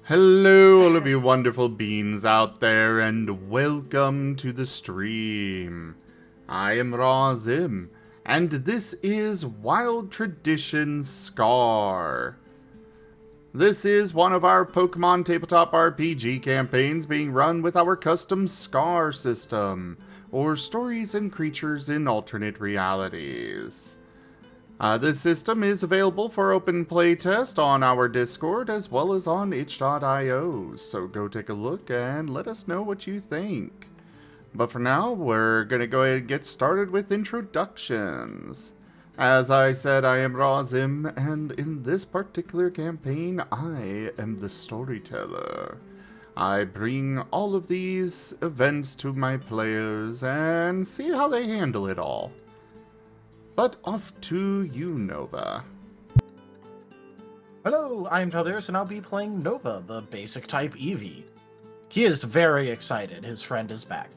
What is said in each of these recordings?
Hello, all of you wonderful beings out there, and welcome to the stream. I am Raen, and this is Wild Tradition Scar. This is one of our Pokemon tabletop RPG campaigns being run with our custom Scar system, or Stories and Creatures in Alternate Realities. This system is available for open playtest on our Discord as well as on itch.io, so go take a look and let us know what you think. But for now, we're going to go ahead and get started with introductions. As I said, I am Raen, and in this particular campaign, I am the storyteller. I bring all of these events to my players and see how they handle it all. But off to you, Nova. Hello, I'm Talderis, and I'll be playing Nova, the basic type Eevee. He is very excited. His friend is back.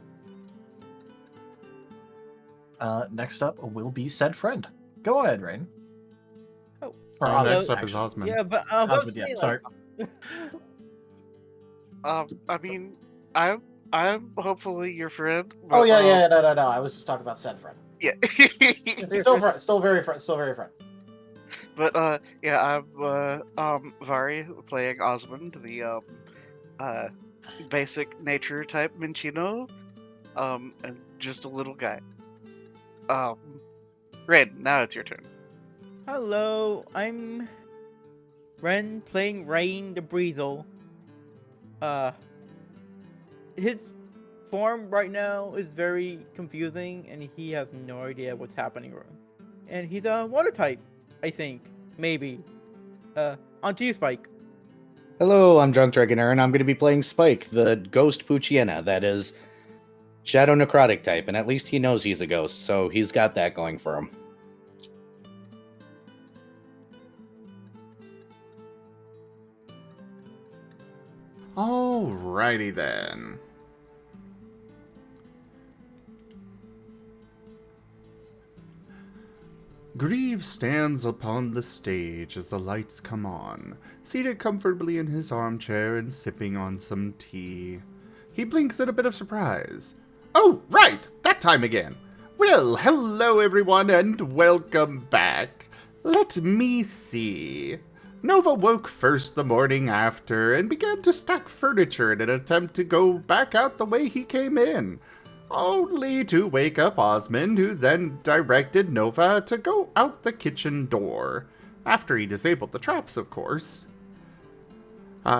Next up will be said friend. Go ahead, Raen. Oh, or Next Osmund, up is Osmund. Yeah, but Osmund, yeah, sorry. I mean, I'm hopefully your friend. Oh But, yeah, no. I was just talking about said friend. yeah. Still friend, still very friend. But yeah, I'm Varien playing Osmund, the basic nature type Minchino, and just a little guy. Red, now it's your turn. hello, I'm Ren playing Raen the Breezel. His form right now is very confusing, and he has no idea what's happening. And he's a water type, I think, maybe. On to you, Spike. Hello, I'm Drunk Dragonair, and I'm going to be playing Spike, the ghost Poochyena, that is Shadow Necrotic type, and at least he knows he's a ghost, so he's got that going for him. Alrighty then. Grieve stands upon the stage as the lights come on, seated comfortably in his armchair and sipping on some tea. He blinks in a bit of surprise. Oh, right! That time again! Well, hello everyone and welcome back. Let me see. Nova woke first the morning after and began to stack furniture in an attempt to go back out the way he came in, only to wake up Osmund, who then directed Nova to go out the kitchen door, after he disabled the traps, of course.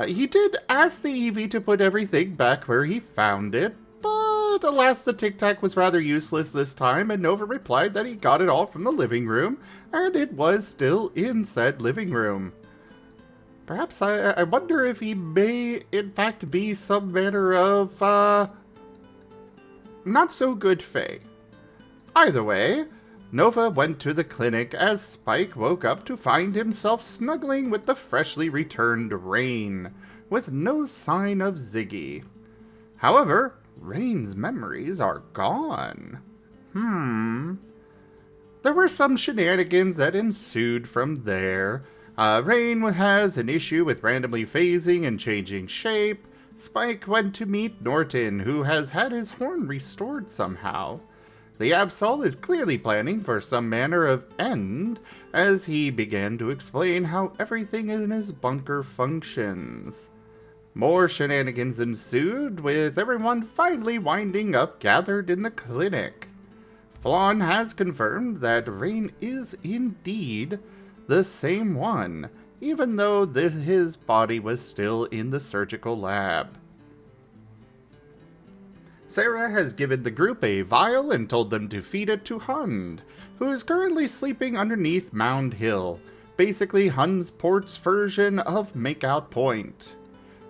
He did ask the Eevee to put everything back where he found it, but alas, the Tic Tac was rather useless this time, and Nova replied that he got it all from the living room, and it was still in said living room. Perhaps I wonder if he may, in fact, be some manner of, not so good fae. Either way, Nova went to the clinic as Spike woke up to find himself snuggling with the freshly returned Raen, with no sign of Ziggy. However, Rain's memories are gone. There were some shenanigans that ensued from there. Rain has an issue with randomly phasing and changing shape. Spike went to meet Norton, who has had his horn restored somehow. The Absol is clearly planning for some manner of end, as he began to explain how everything in his bunker functions. More shenanigans ensued, with everyone finally winding up gathered in the clinic. Flan has confirmed that Rain is indeed the same one, even though his body was still in the surgical lab. Sarah has given the group a vial and told them to feed it to Hund, who is currently sleeping underneath Mound Hill, basically Hund's port's version of Makeout Point.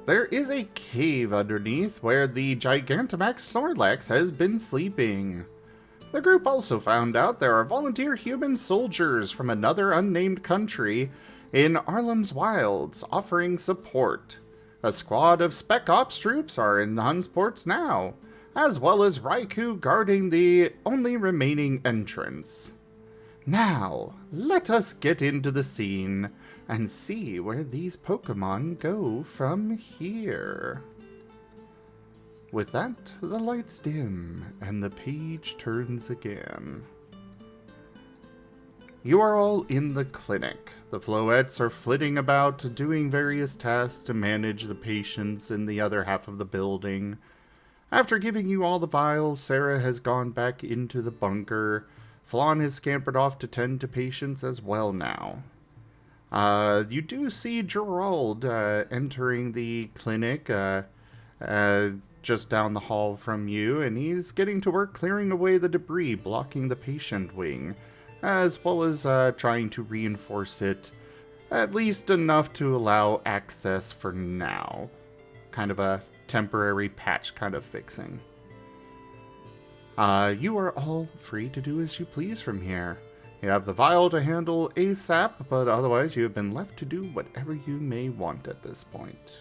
There is a cave underneath where the Gigantamax Snorlax has been sleeping. The group also found out there are volunteer human soldiers from another unnamed country in Arlem's wilds offering support. A squad of Spec Ops troops are in Hund's ports now, as well as Raikou guarding the only remaining entrance. Now, let us get into the scene and see where these Pokemon go from here. With that, the lights dim and the page turns again. You are all in the clinic. The Floettes are flitting about, doing various tasks to manage the patients in the other half of the building. After giving you all the vials, Sarah has gone back into the bunker. Flan has scampered off to tend to patients as well now. You do see Gerald entering the clinic just down the hall from you, and he's getting to work clearing away the debris blocking the patient wing, as well as trying to reinforce it, at least enough to allow access for now. Kind of a temporary patch kind of fixing. You are all free to do as you please from here. You have the vial to handle ASAP, but otherwise you have been left to do whatever you may want at this point.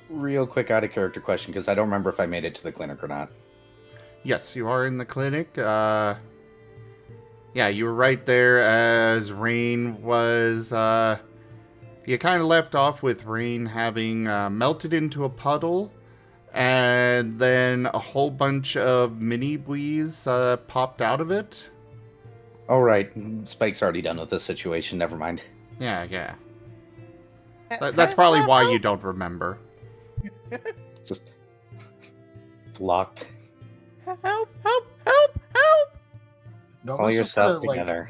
Real quick out of character question, because I don't remember if I made it to the clinic or not. Yes, you are in the clinic. Yeah, you were right there as Raen was... You kind of left off with Raen having melted into a puddle, and then a whole bunch of mini-buoys popped out of it. Oh, right. Spike's already done with this situation. Never mind. Yeah. That's probably why you don't remember. Just locked. Help! Call yourself together.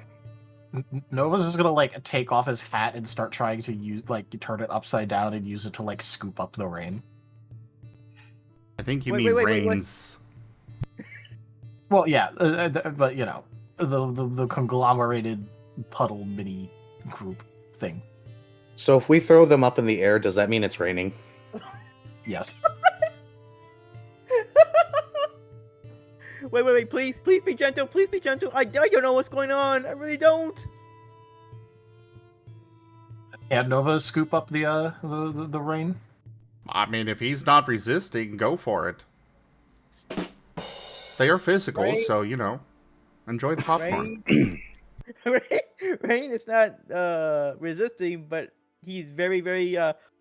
Nova's just gonna like take off his hat and start trying to use turn it upside down and use it to like scoop up the rain. I think you Wait, mean wait, Rain's. Well, yeah, but you know the conglomerated puddle mini group thing. So if we throw them up in the air, does that mean it's raining? Yes. Wait, please be gentle, I don't know what's going on, I really don't. And Nova scoop up the rain. I mean, if he's not resisting, go for it. They are physical, Rain. so, you know, enjoy the popcorn. Rain is not resisting, but he's very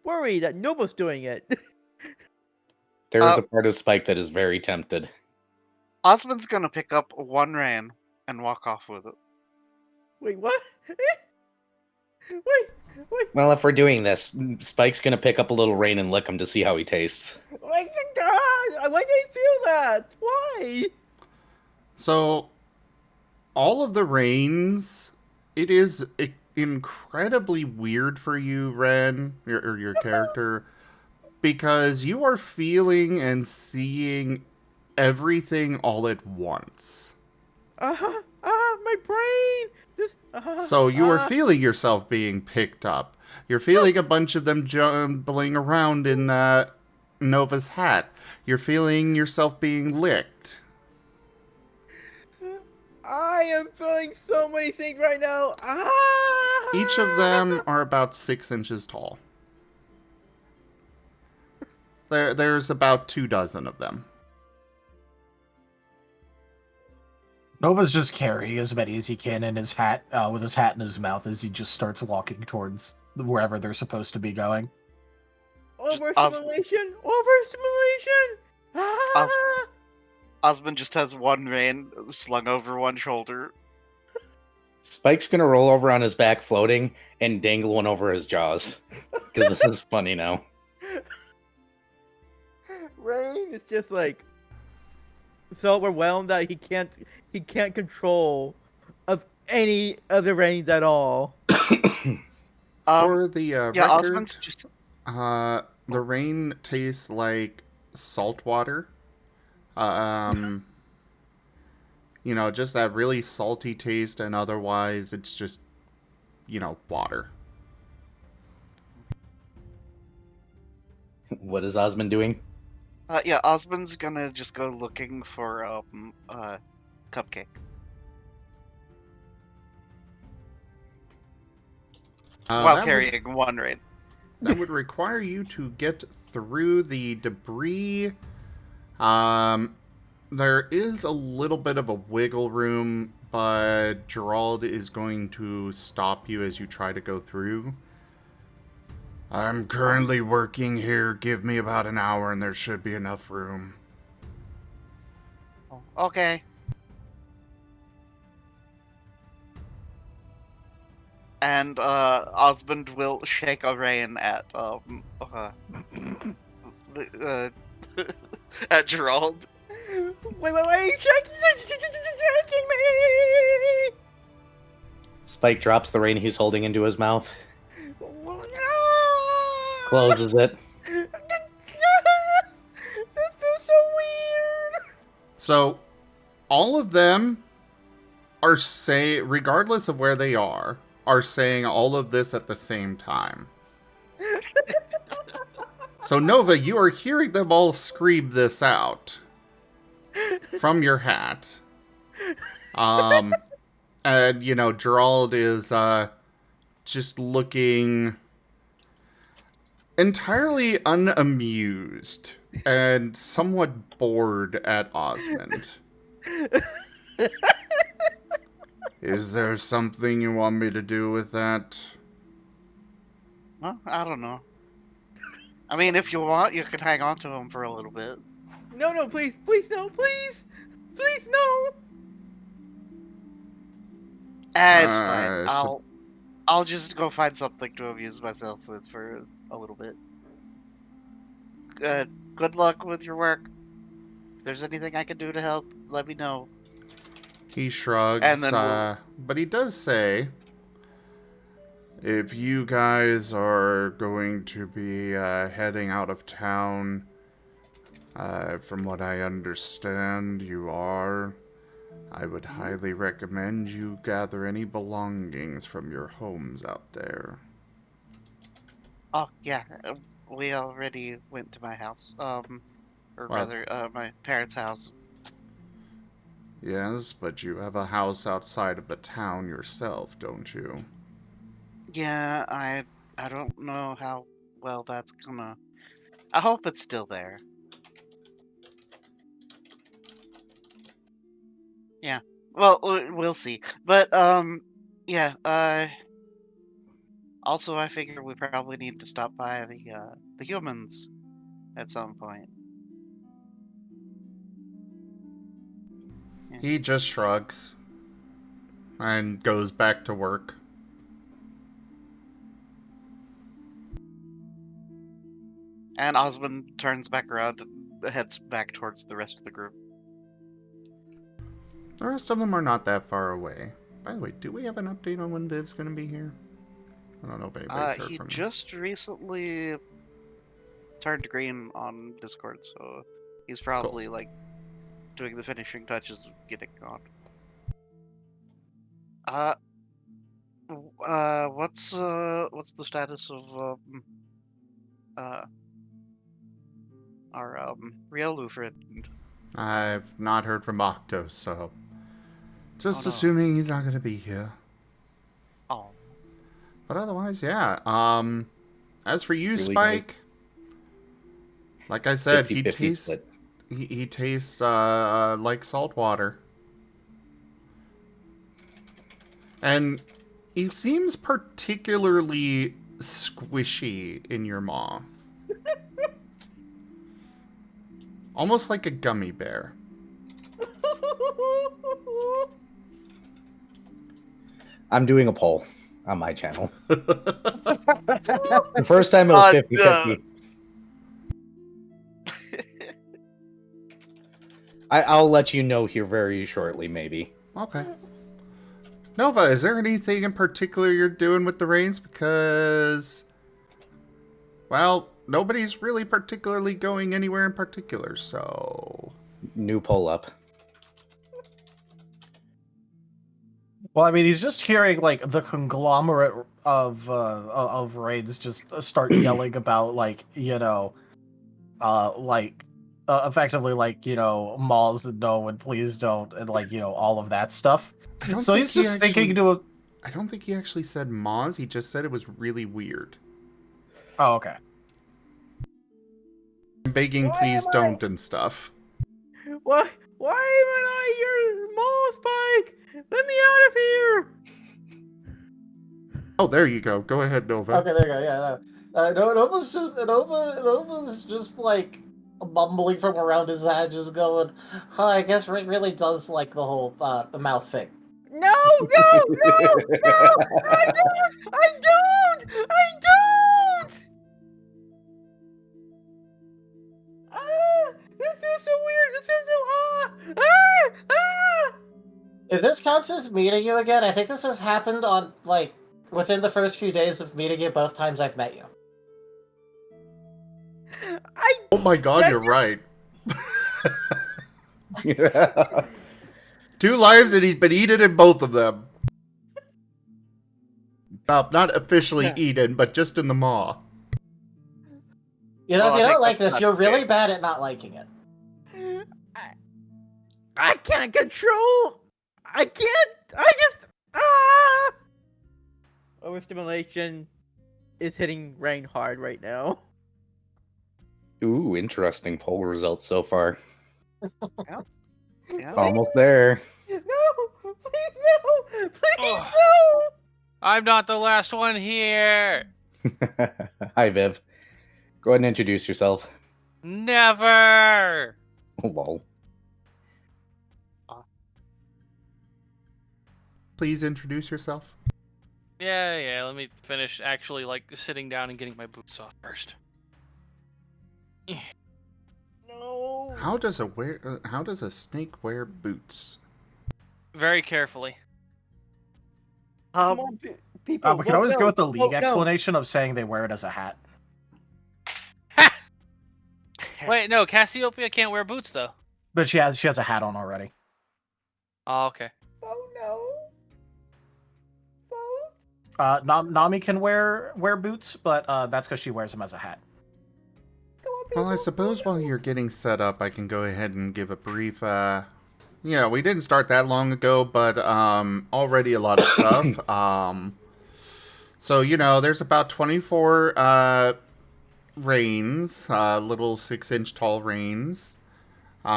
worried that Nova's doing it. There is a part of Spike that is very tempted. Osmond's gonna pick up one Raen and walk off with it. Wait, what? Wait. Well, if we're doing this, Spike's gonna pick up a little rain and lick him to see how he tastes. Oh my God! Why did I feel that? Why? So, all of the rains, it is incredibly weird for you, Ren, your character, because you are feeling and seeing everything all at once. My brain! So you are feeling yourself being picked up. You're feeling a bunch of them jumbling around in Nova's hat. You're feeling yourself being licked. I am feeling so many things right now. Each of them are about 6 inches tall. There's about 24 of them. Nova's just carrying as many as he can in his hat, with his hat in his mouth as he just starts walking towards wherever they're supposed to be going. Overstimulation! Osmond just has one Raen slung over one shoulder. Spike's gonna roll over on his back floating and dangle one over his jaws. Because this is funny now. Rain is just like so overwhelmed that he can't control of any of the rains at all. For the yeah, record, Osmond's just the rain tastes like salt water. You know, just that really salty taste, and otherwise it's just, you know, water. What is Osmond doing? yeah, Osmond's gonna just go looking for cupcake. While carrying one Raen. That would require you to get through the debris. There is a little bit of a wiggle room but Gerald is going to stop you as you try to go through. I'm currently working here. Give me about an hour and there should be enough room. Okay. And Osmond will shake a Raen at at Gerald. Wait, checking me! Spike drops the rein he's holding into his mouth, No! closes it. This feels so weird. So, all of them are regardless of where they are saying all of this at the same time. So, Nova, you are hearing them all scream this out from your hat. And, Gerald is just looking entirely unamused and somewhat bored at Osmond. Is there something you want me to do with that? Well, I don't know. I mean, if you want, you could hang on to him for a little bit. No, please, no, please, no. It's fine. I'll just go find something to amuse myself with for a little bit. Good luck with your work. If there's anything I can do to help, let me know. He shrugs, And then but he does say, if you guys are going to be heading out of town, from what I understand you are, I would highly recommend you gather any belongings from your homes out there. Oh, yeah. We already went to my house. My parents' house. Yes, but you have a house outside of the town yourself, don't you? Yeah, I don't know how well that's gonna... I hope it's still there. Yeah. Well, we'll see. But, yeah, also, I figure we probably need to stop by the humans at some point. Yeah. He just shrugs and goes back to work. And Osmond turns back around and heads back towards the rest of the group. The rest of them are not that far away. By the way, do we have an update on when Viv's going to be here? I don't know if anybody's heard He from him. just recently turned green on Discord, so he's probably doing the finishing touches of getting on. What's the status of our Riolu friend? I've not heard from Octo, so just no. assuming he's not going to be here. Oh. But otherwise, yeah. As for you, Really Spike, like I said, he 50-50 tastes split. he tastes like salt water, and he seems particularly squishy in your maw, almost like a gummy bear. I'm doing a poll on my channel. The first time it was 50-50. I'll let you know here very shortly, maybe. Okay. Nova, is there anything in particular you're doing with the reins? Because, well, nobody's really particularly going anywhere in particular, so... New poll up. Well, I mean, he's just hearing the conglomerate of raids just start yelling about effectively Malls and no and please don't and all of that stuff. So he's just thinking to. I don't think he actually said Moz. He just said it was really weird. Oh, okay. Begging, please don't and stuff. Why am I your mall, Spike? Let me out of here! Oh, there you go. Go ahead, Nova. Okay, there you go. Yeah, no. Nova's just like mumbling from around his head, just going, "Huh, I guess Rick really does like the whole mouth thing." No! No! No! No! I don't! I don't! I don't! Ah! This feels so weird! This feels so If this counts as meeting you again, I think this has happened on like within the first few days of meeting you. Both times I've met you. Oh my god, you're right. 2 lives and he's been eaten in both of them. Not officially eaten, but just in the maw. You know, Well, if you I don't think like that's this, not you're really fair. bad at not liking it. I can't control. I can't. I just. Ah! Overstimulation is hitting Rain hard right now. Ooh, interesting poll results so far. Yeah. Almost there. No! Please no! Please Ugh. no! I'm not the last one here. Hi, Viv. Go ahead and introduce yourself. Never. Lol. Please introduce yourself. Yeah. Let me finish actually like sitting down and getting my boots off first. No! How does a snake wear boots? Very carefully. Come on, people. We can vote always no. go with the Vote league no. explanation of saying they wear it as a hat. Wait, no, Cassiopeia can't wear boots though. But she has a hat on already. Oh, okay. Oh no! Vote. Nami can wear boots, but that's because she wears them as a hat. Come on, Well, I people, suppose vote while no. you're getting set up, I can go ahead and give a brief, yeah, we didn't start that long ago, but, already a lot of stuff. So, there's about 24, Raens, little 6-inch tall Raens. They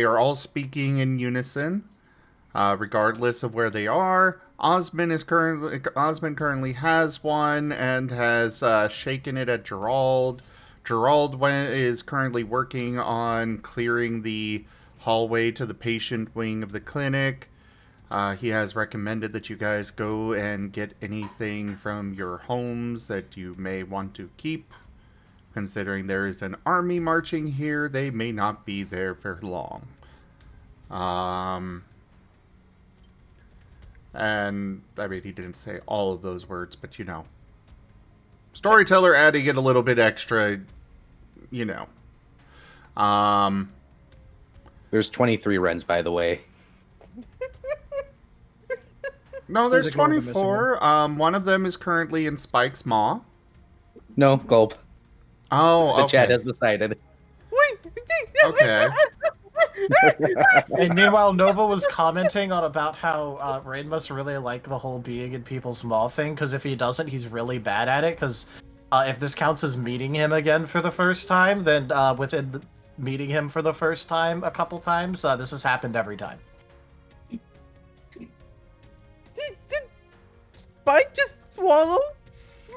are all speaking in unison, regardless of where they are. Osmund currently has one and has shaken it at Gerald. Gerald is currently working on clearing the hallway to the patient wing of the clinic. He has recommended that you guys go and get anything from your homes that you may want to keep. Considering there is an army marching here, they may not be there for long. And, I mean, he didn't say all of those words, but Storyteller adding it a little bit extra, There's 23 Rens, by the way. No, there's Please ignore the missing 24. One of them is currently in Spike's maw. No, gulp. Oh, The okay. chat has decided. Wait! Okay. And meanwhile, Nova was commenting on about how Rain must really like the whole being in people's maw thing, because if he doesn't, he's really bad at it, because if this counts as meeting him again for the first time, then meeting him for the first time a couple times, this has happened every time. Did Spike just swallow me?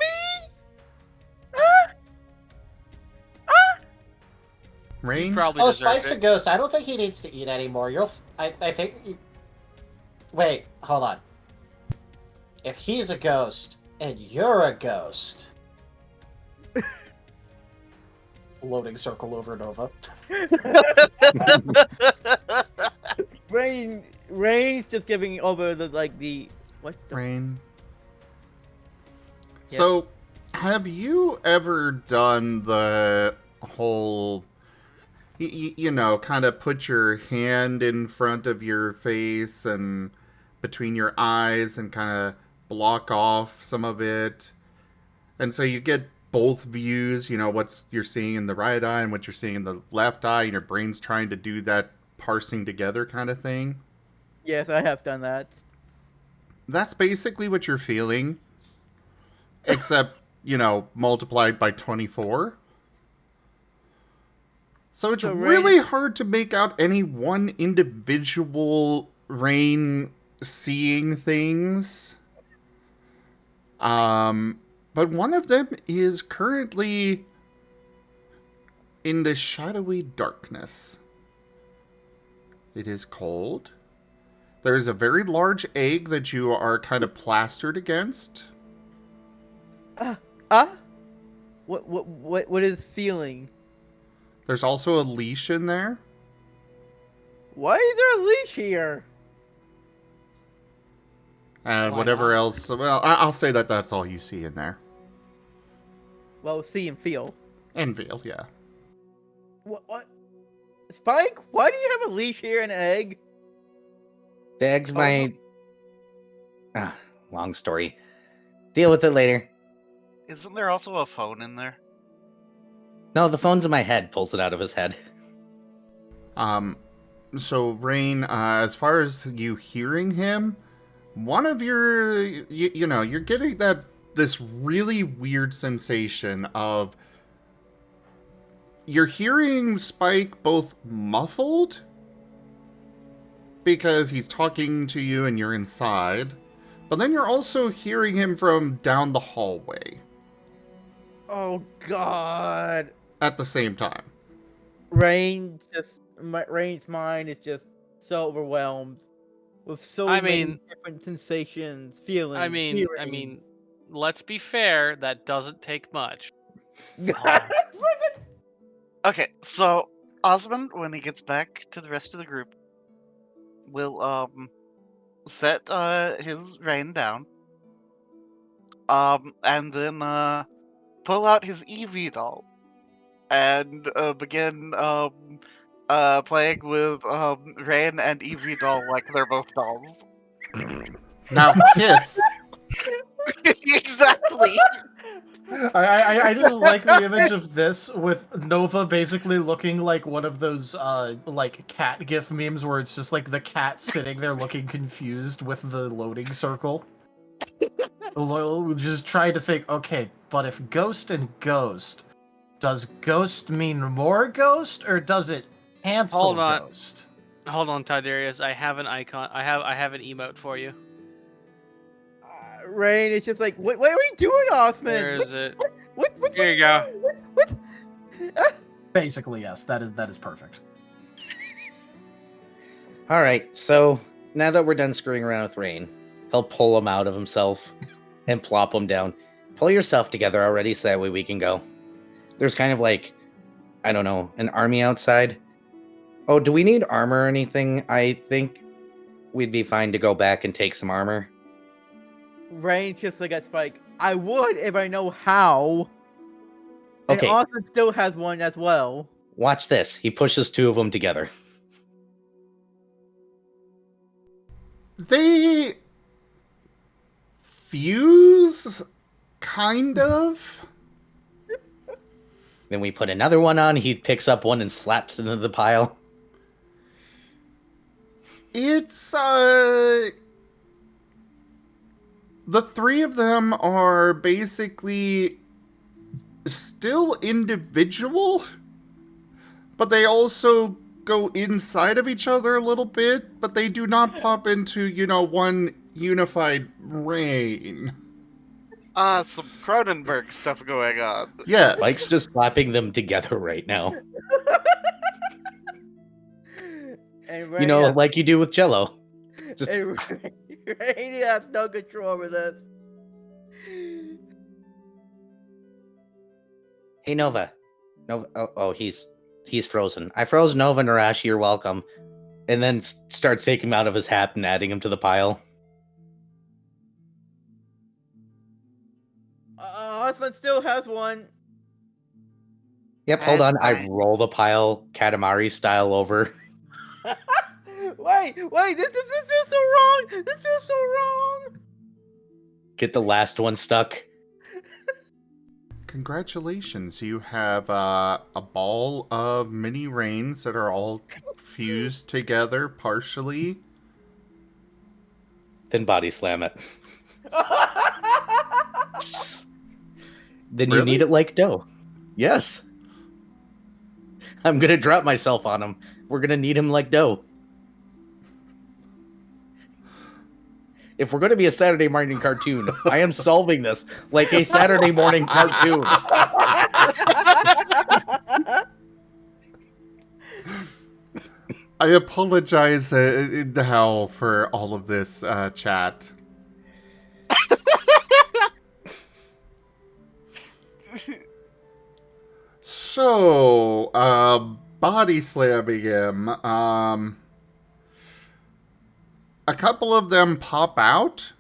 Rain? Probably Oh, deserved Spike's a it. ghost. I don't think he needs to eat anymore. I think... Wait, hold on. If he's a ghost, and you're a ghost... Loading circle over Nova. Rain's just giving over what the Rain. Yes. So, have you ever done the whole, kind of put your hand in front of your face and between your eyes and kind of block off some of it? And so you get both views, what you're seeing in the right eye and what you're seeing in the left eye, and your brain's trying to do that parsing together kind of thing. Yes, I have done that. That's basically what you're feeling. Except, multiplied by 24. So it's So, Rain- really hard to make out any one individual Raen seeing things. But one of them is currently in the shadowy darkness. It is cold. There is a very large egg that you are kind of plastered against. What is feeling? There's also a leash in there. Why is there a leash here? And Why whatever not? else. Well, I'll say that that's all you see in there. Well, see and feel. And veil, yeah. What? Spike? Why do you have a leash here and an egg? The egg's my... long story. Deal with it later. Isn't there also a phone in there? No, the phone's in my head. Pulls it out of his head. So, Raen, as far as you hearing him, one of your, you know, you're getting this really weird sensation of, you're hearing Spike both muffled, because he's talking to you and you're inside, but then you're also hearing him from down the hallway Oh God. at the same time. Rain's mind is just so overwhelmed with so I many mean- different sensations, feelings. I mean, let's be fair. That doesn't take much. Okay, so Osmond, when he gets back to the rest of the group, will set his Raen down, and then pull out his EV doll and begin playing with Raen and EV doll like they're both dolls. Now, Kith, Exactly. I just like the image of this with Nova basically looking like one of those like cat gif memes where it's just like the cat sitting there looking confused with the loading circle. Just trying to think, okay, but if ghost and ghost, does ghost mean more ghost or does it cancel Hold on. ghost? Hold on, Tiberius. I have an icon. I have an emote for you. Rain is just like, what are we doing, Osmond? Where is it? What Here you go. What? Basically, yes. That is perfect. All right, so now that we're done screwing around with Raen, he'll pull him out of himself and plop him down. Pull yourself together already so that way we can go. There's kind of like, I don't know, an army outside. Oh, do we need armor or anything? I think we'd be fine to go back and take some armor. Rain's just like at Spike. I would if I know how. Okay. And Osmond still has one as well. Watch this. He pushes two of them together. they fuse, kind of. Then we put another one on. He picks up one and slaps it into the pile. It's, the three of them are basically still individual, but they also go inside of each other a little bit, but they do not pop into, you know, one unified Raen. Some Cronenberg stuff going on. Yes. Mike's just slapping them together right now. And You know, Rain, like you do with Jello. Just and Rain has no control over this. hey Nova. Nova. Oh, he's frozen. I froze Nova. Nerashi, you're welcome. And then starts taking him out of his hat and adding him to the pile. Osmond still has one. Yep, hold on. I Fine. roll the pile Katamari style over. Wait, this feels so wrong. This feels so wrong. Get the last one stuck. Congratulations, you have a ball of mini Rains that are all fused together partially. Then body slam it. Then you Really? need it like dough. Yes. I'm gonna drop myself on him. We're gonna need him like dough. If we're going to be a Saturday morning cartoon, I am solving this like a Saturday morning cartoon. I apologize now for all of this, chat. So, body slamming him. A couple of them pop out.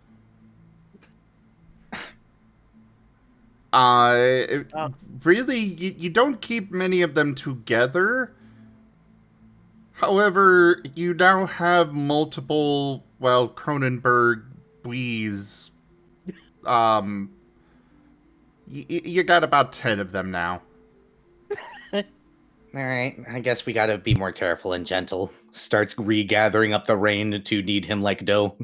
Really, you don't keep many of them together. However, you now have multiple, well, Cronenberg Bwees. You got about 10 of them now. All right, I guess we gotta be more careful and gentle. Starts regathering up the rain to knead him like dough.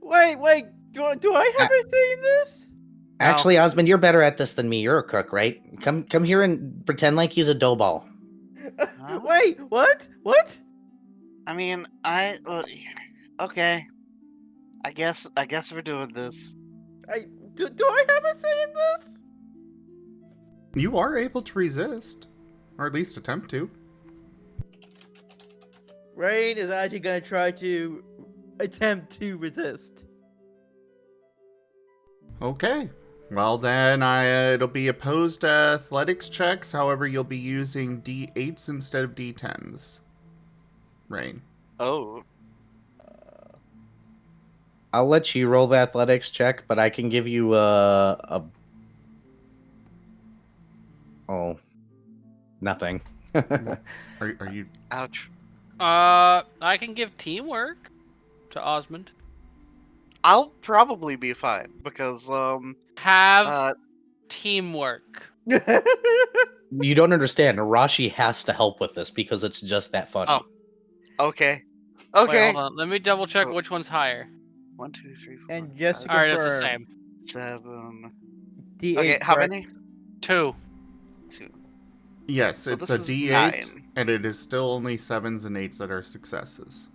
Wait, do I have a say in this? Actually, Osmond, you're better at this than me. You're a cook, right? Come here and pretend like he's a dough ball. Wait, what? What? I mean, okay. I guess we're doing this. Do I have a say in this? You are able to resist, or at least attempt to. Raen is actually gonna try to attempt to resist. Okay. Well, then it'll be opposed athletics checks. However, you'll be using D8s instead of D10s. Raen. Oh. I'll let you roll the athletics check, but I can give you nothing. Are you? Ouch. I can give teamwork to Osmond. I'll probably be fine because Have teamwork. You don't understand. Nerashi has to help with this because it's just that funny. Oh. Okay. Wait, Okay. hold on. Let me double check So- which one's higher. 1, 2, 3, 4. And just to All right, it's the confirm, same. 7. D8. Okay, how correct? many? 2. 2. Yes, So it's this a is D8, 9. and it is still only 7s and 8s that are successes.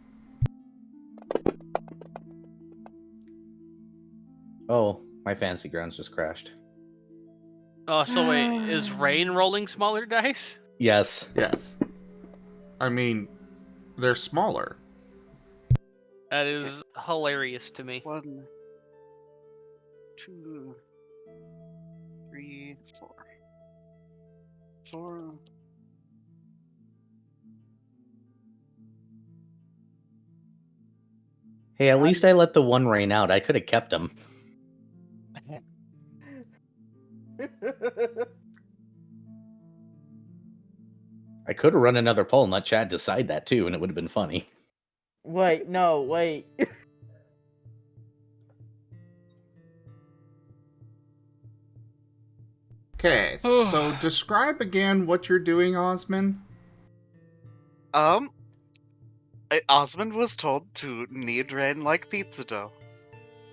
Oh, my fantasy grounds just crashed. Oh, so wait, is Rain rolling smaller dice? Yes. Yes. I mean, they're smaller. That is hilarious to me. 1, 2, 3, 4. 4. Hey, at least I let the one rain out. I could have kept him. I could have run another poll and let Chad decide that too, and it would have been funny. Wait, no, wait. Okay, so describe again what you're doing, Osmond. Osmond was told to knead Rain like pizza dough.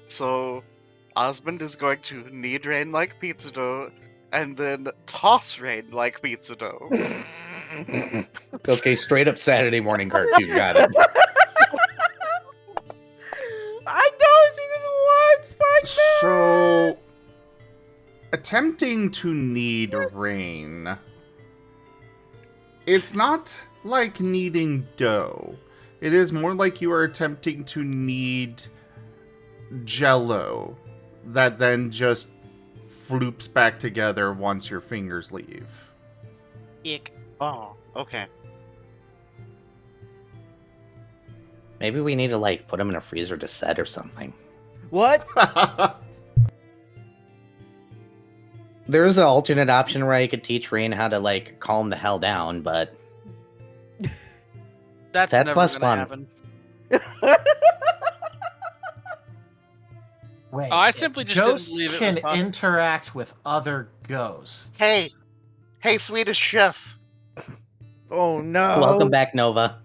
So, Osmond is going to knead Rain like pizza dough, and then toss Rain like pizza dough. Okay, straight up Saturday morning cartoon. Got it. I don't see this one, Spike. So, attempting to knead Rain. It's not like kneading dough. It is more like you are attempting to knead Jello that then just floops back together once your fingers leave. Ick. Oh, okay. Maybe we need to like put him in a freezer to set or something. What? There is an alternate option where I could teach Rain how to like calm the hell down, but That's That's never less gonna fun. happen. Wait, Oh, I simply just didn't ghosts believe it was can possible. interact with other ghosts. Hey, Swedish chef. Oh no. welcome back, Nova.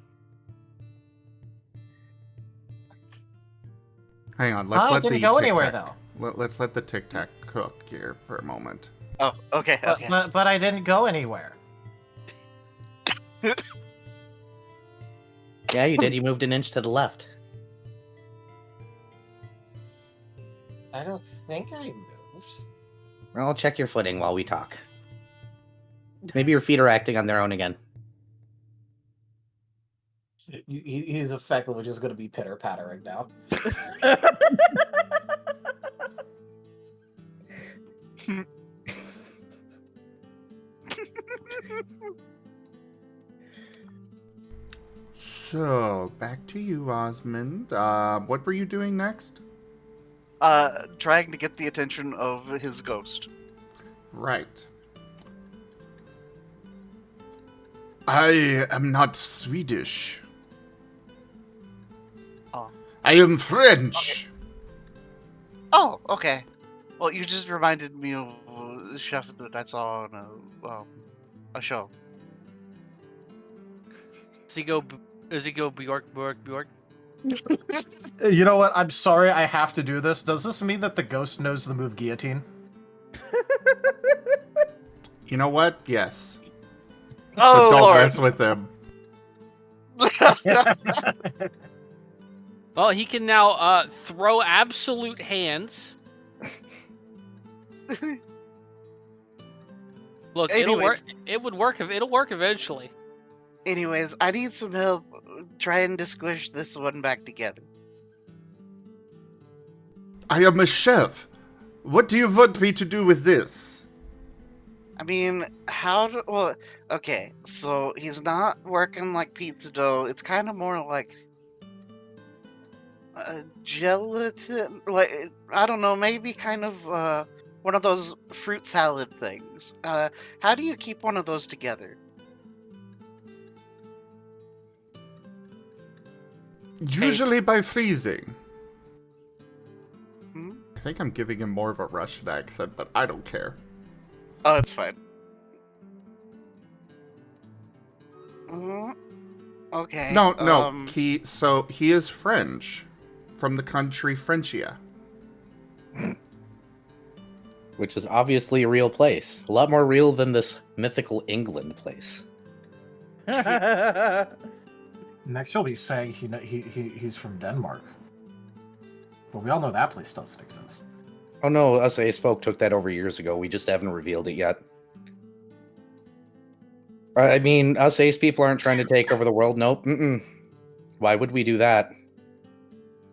Hang on, let's I let didn't the go Tic anywhere Tac- though. Let's let the Tic Tac cook here for a moment. Oh, okay, okay. But I didn't go anywhere. Yeah, you did. You moved an inch to the left. I don't think I moved. I'll check your footing while we talk. Maybe your feet are acting on their own again. He's effectively just going to be pitter pattering now. So, back to you, Osmund. What were you doing next? Trying to get the attention of his ghost. Right. I am not Swedish. Oh. I am French. Oh, okay. Well, you just reminded me of a chef that I saw on a show. Does he go Bjork, Bjork, Bjork? You know what? I'm sorry I have to do this. Does this mean that the ghost knows the move guillotine? You know what? Yes. Oh, So don't Lord. mess with them. Well, he can now throw absolute hands. Look, it'll work. Anyways. It would work. It'll work eventually. Anyways, I need some help trying to squish this one back together. I am a chef. What do you want me to do with this? I mean, well, okay, so he's not working like pizza dough. It's kind of more like gelatin, like, I don't know, maybe kind of one of those fruit salad things. How do you keep one of those together? Usually by freezing. Hmm? I think I'm giving him more of a Russian accent, but I don't care. Oh, it's fine. Okay. No. He is French, from the country Frenchia. Which is obviously a real place. A lot more real than this mythical England place. Next, you'll be saying he's from Denmark. But we all know that place doesn't exist. Oh no, us ace folk took that over years ago. We just haven't revealed it yet. I mean, us ace people aren't trying to take over the world. Nope. Why would we do that?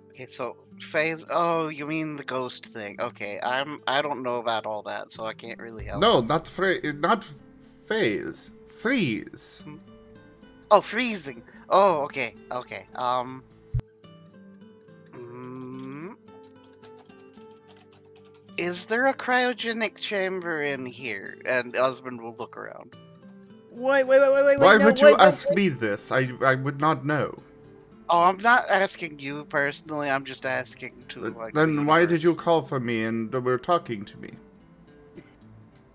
Okay, so phase. Oh, you mean the ghost thing? Okay, I don't know about all that, so I can't really help. No, not phase. Freeze. Oh, freezing. Oh, okay. Is there a cryogenic chamber in here? And Osmond will look around. Wait. Why would you ask me this? I would not know. Oh, I'm not asking you personally. I'm just asking to like. Then the why did you universe. call for me and were talking to me?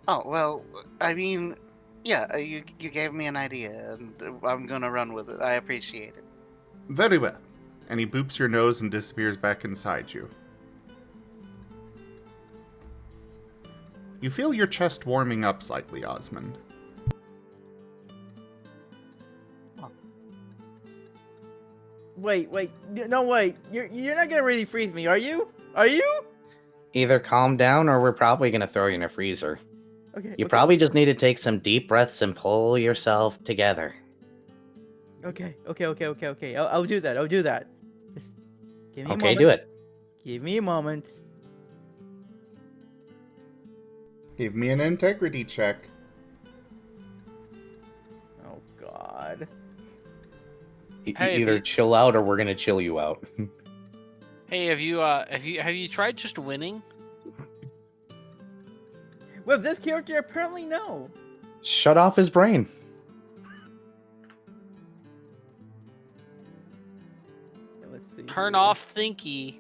Oh well, I mean, yeah. You gave me an idea, and I'm gonna run with it. I appreciate it. Very well. And he boops your nose and disappears back inside you. You feel your chest warming up slightly, Osmond. Wait. No, wait. You're not gonna really freeze me, are you? Are you? Either calm down or we're probably going to throw you in a freezer. Okay. You probably just need to take some deep breaths and pull yourself together. Okay. I'll do that. Just give me a Okay, moment. do it. Give me a moment. Give me an integrity check. Oh God. Hey, Either chill out or we're going to chill you out. Hey, have you tried just winning? With this character, apparently no. Shut off his brain. Okay, let's see. Turn here. off thinky.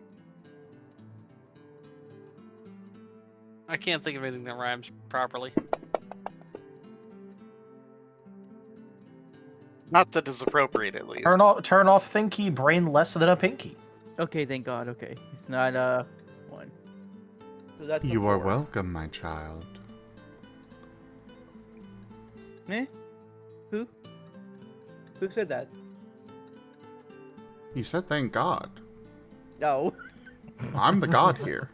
I can't think of anything that rhymes properly. Not that is appropriate, at least. Turn off thinky, brain less than a pinky. Okay, thank God. Okay, it's not one. So that's a You are 4. welcome, my child. Eh? Who? Who said that? You said thank God. No. I'm the god here.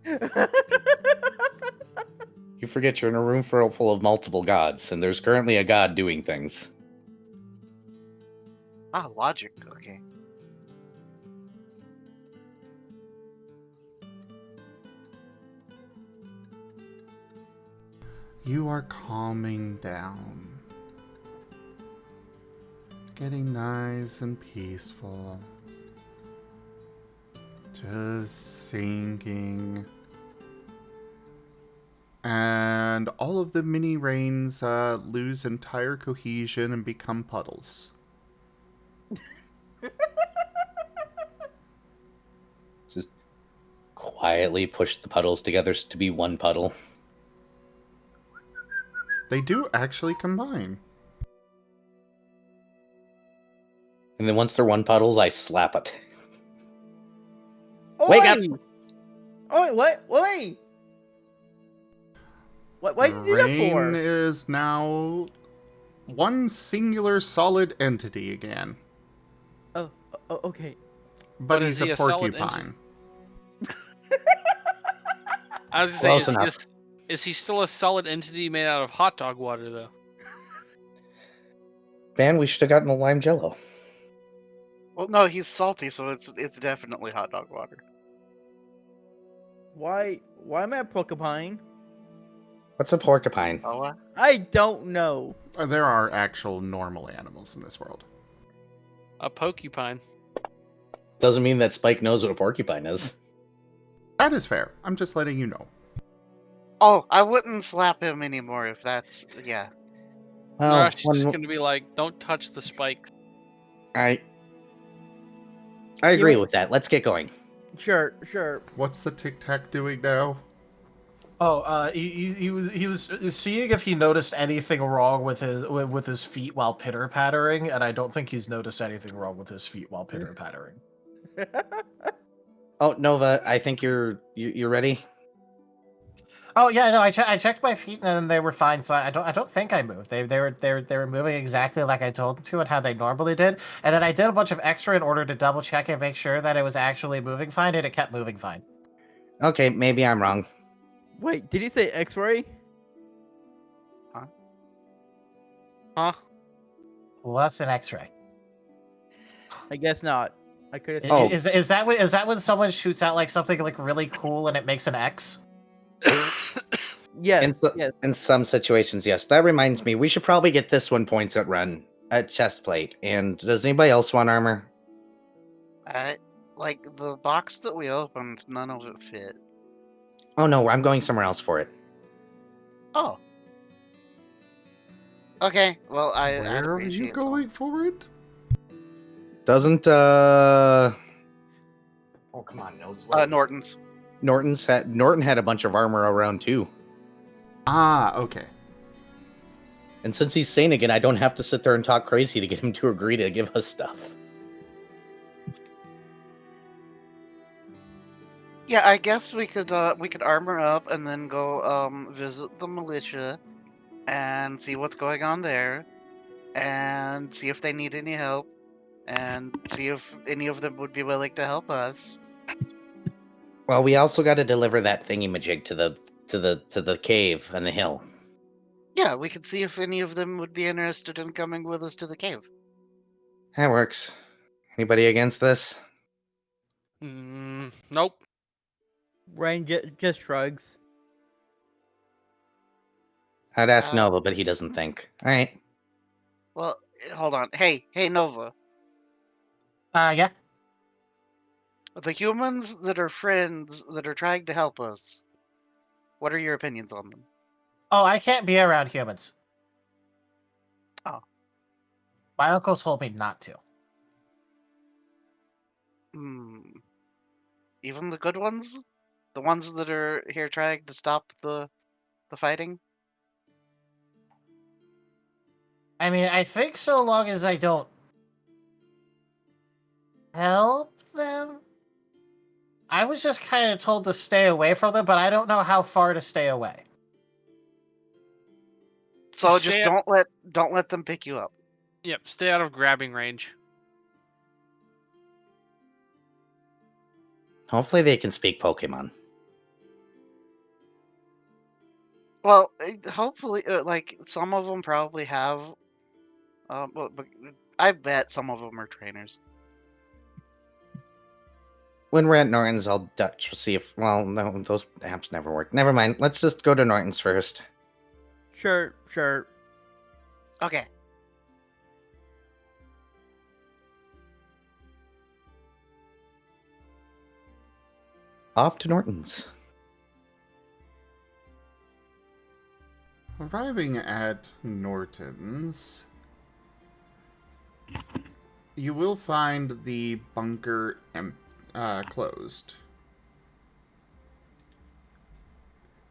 You forget you're in a room full of multiple gods, and there's currently a god doing things. Ah, logic. Okay. You are calming down. Getting nice and peaceful. Just sinking. And all of the mini rains lose entire cohesion and become puddles. Just quietly push the puddles together to be one puddle. They do actually combine. And then once they're one puddle, I slap it. Oi! Wake up! Oh, what? Wait! What did you do that Rain for? is now one singular solid entity again. Oh, okay. But But he's is he a a solid porcupine. I was Close gonna enough. say, is he still a solid entity made out of hot dog water, though? Man, we should have gotten the lime jello. Well, no, he's salty, so it's definitely hot dog water. Why am I a porcupine? What's a porcupine? Oh, what? I don't know. There are actual normal animals in this world. A porcupine. Doesn't mean that Spike knows what a porcupine is. That is fair. I'm just letting you know. Oh, I wouldn't slap him anymore if that's yeah. Well, Nerashi's just gonna be like, "Don't touch the spikes." I agree You- with that. Let's get going. Sure. What's the Tic Tac doing now? Oh, he was seeing if he noticed anything wrong with his feet while pitter pattering, and I don't think he's noticed anything wrong with his feet while pitter pattering. Oh, Nova, I think you're ready. Oh yeah, no, I checked my feet and they were fine, so I don't think I moved. They were moving exactly like I told them to and how they normally did, and then I did a bunch of extra in order to double check and make sure that it was actually moving fine, and it kept moving fine. Okay, maybe I'm wrong. Wait, did he say X-ray? Huh? What's an X-ray? I guess not. I could have. Oh. Is that when someone shoots out like something like really cool and it makes an X? Yes. Yes. In some situations, yes. That reminds me, we should probably get this one points at chest plate. And does anybody else want armor? Like the box that we opened, none of it fit. Oh no, I'm going somewhere else for it. Oh. Okay, well I'd Where are you appreciate some. going for it? Doesn't Oh come on, notes. Norton's. Norton had a bunch of armor around too. Ah, okay. And since he's sane again, I don't have to sit there and talk crazy to get him to agree to give us stuff. Yeah, I guess we could armor up and then go visit the militia and see what's going on there and see if they need any help and see if any of them would be willing to help us. Well, we also got to deliver that thingy-majig to the cave and the hill. Yeah, we could see if any of them would be interested in coming with us to the cave. That works. Anybody against this? Nope. Rain just shrugs. I'd ask Nova, but he doesn't think. All right. Well, hold on. Hey, Nova. Yeah. The humans that are friends that are trying to help us, what are your opinions on them? Oh, I can't be around humans. Oh. My uncle told me not to. Even the good ones? The ones that are here trying to stop the fighting? I mean, I think so long as I don't help them. I was just kind of told to stay away from them, but I don't know how far to stay away. So Stay just don't let them pick you up. Yep. Stay out of grabbing range. Hopefully they can speak Pokemon. Well, hopefully, like some of them probably have. But I bet some of them are trainers. When we're at Norton's, I'll Dutch see if. Well, no, those apps never work. Never mind. Let's just go to Norton's first. Sure, sure. Okay. Off to Norton's. Arriving at Norton's, you will find the bunker closed.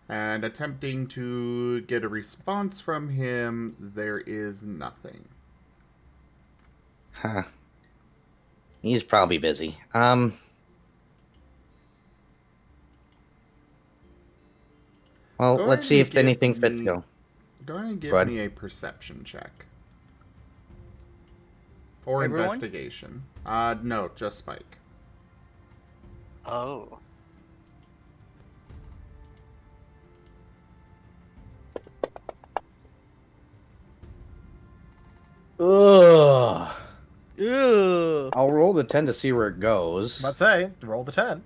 And attempting to get a response from him, there is nothing. Huh. He's probably busy. Well, Go let's ahead see and if anything give fits. me- Go. Go ahead and give Go ahead. me a perception check. Or Everyone? investigation. No, just Spike. Oh. Ugh. Ew. I'll roll the 10 to see where it goes. Let's say, roll the 10.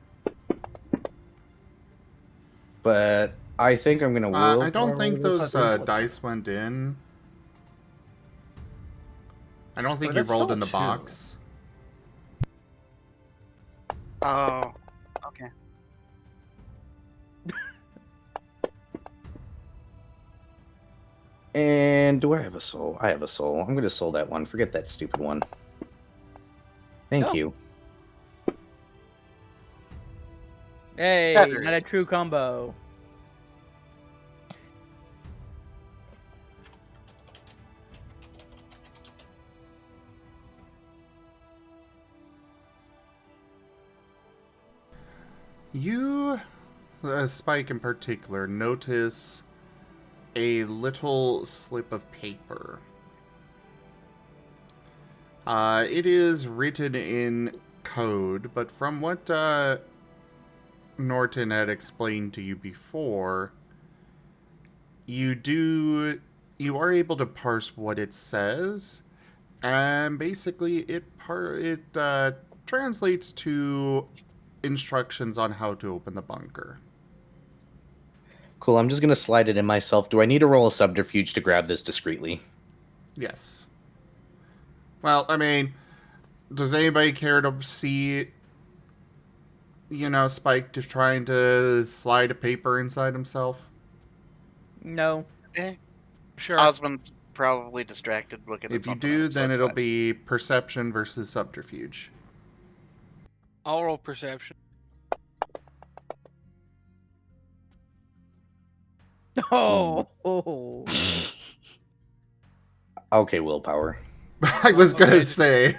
But I think I'm gonna will. I don't think those Let's see. dice went in. I don't think But you that's rolled still in the a 2. box. Oh. Okay. And do I have a soul? I have a soul. I'm gonna soul that one. Forget that stupid one. Thank No. you. Hey, Better. not a true combo. You, Spike in particular, notice a little slip of paper. It is written in code, but from what Norton had explained to you before, you are able to parse what it says, and basically it translates to instructions on how to open the bunker. Cool. I'm just gonna slide it in myself. Do I need to roll a subterfuge to grab this discreetly? Yes. Well, I mean, does anybody care to see, Spike just trying to slide a paper inside himself? No. Eh. Sure. Osmond's probably distracted looking at If you something do, else, so then it's it'll fine. be perception versus subterfuge. I'll roll perception. Oh. Okay, willpower. I was gonna Okay. say.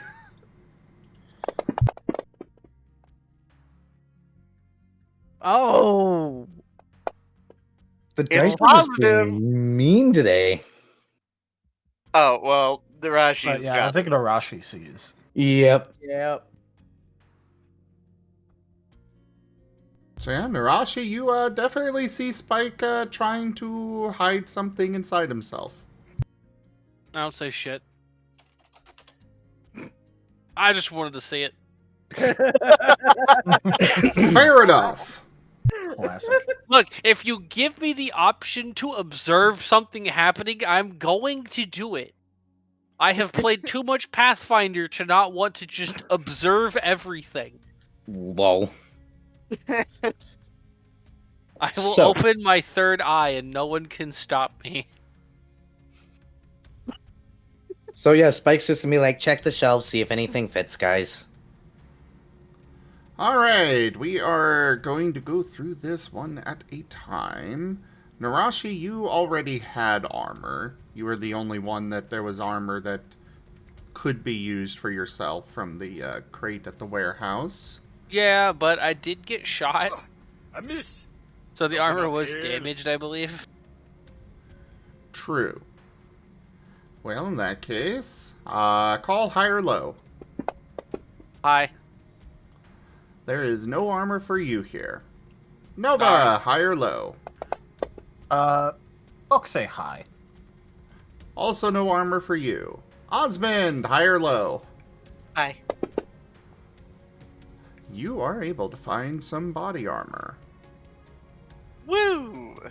Oh. The It's dice are just positive. being mean today. Oh well, Nerashi's But yeah, I got think it. Nerashi sees. Yep. Yep. So yeah, Nerashi, you definitely see Spike trying to hide something inside himself. I don't say shit. I just wanted to see it. Fair enough. Classic. Look, if you give me the option to observe something happening, I'm going to do it. I have played too much Pathfinder to not want to just observe everything. Lol. I will So- open my third eye and no one can stop me. So yeah, Spike's just gonna be like, check the shelves, see if anything fits, guys. Alright, we are going to go through this one at a time. Nerashi, you already had armor. You were the only one that there was armor that could be used for yourself from the crate at the warehouse. Yeah, but I did get shot. I miss. So the Nothing armor up was here. damaged, I believe. True. Well, in that case, call high or low. Hi. There is no armor for you here. Nova, Alright. high or low. I'll say high. Also no armor for you. Osmond, high or low? Hi. You are able to find some body armor. Woo!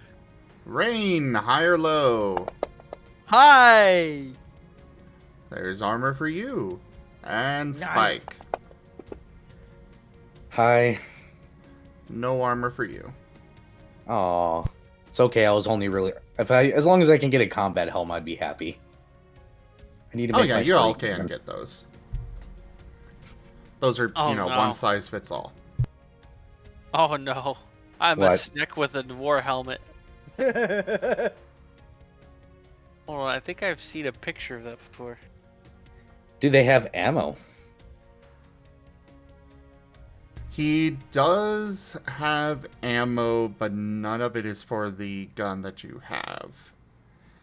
Rain, high or low? Hi. There's armor for you. And Nice. Spike. Hi. No armor for you. Aw. It's okay, I was only really... as long as I can get a combat helm, I'd be happy. I need to Oh make yeah, my you all story can canon. get those. Those are, Oh, no, no. one size fits all. Oh no. I'm a What? snick with a war helmet. Hold on, I think I've seen a picture of that before. Do they have ammo? He does have ammo, but none of it is for the gun that you have.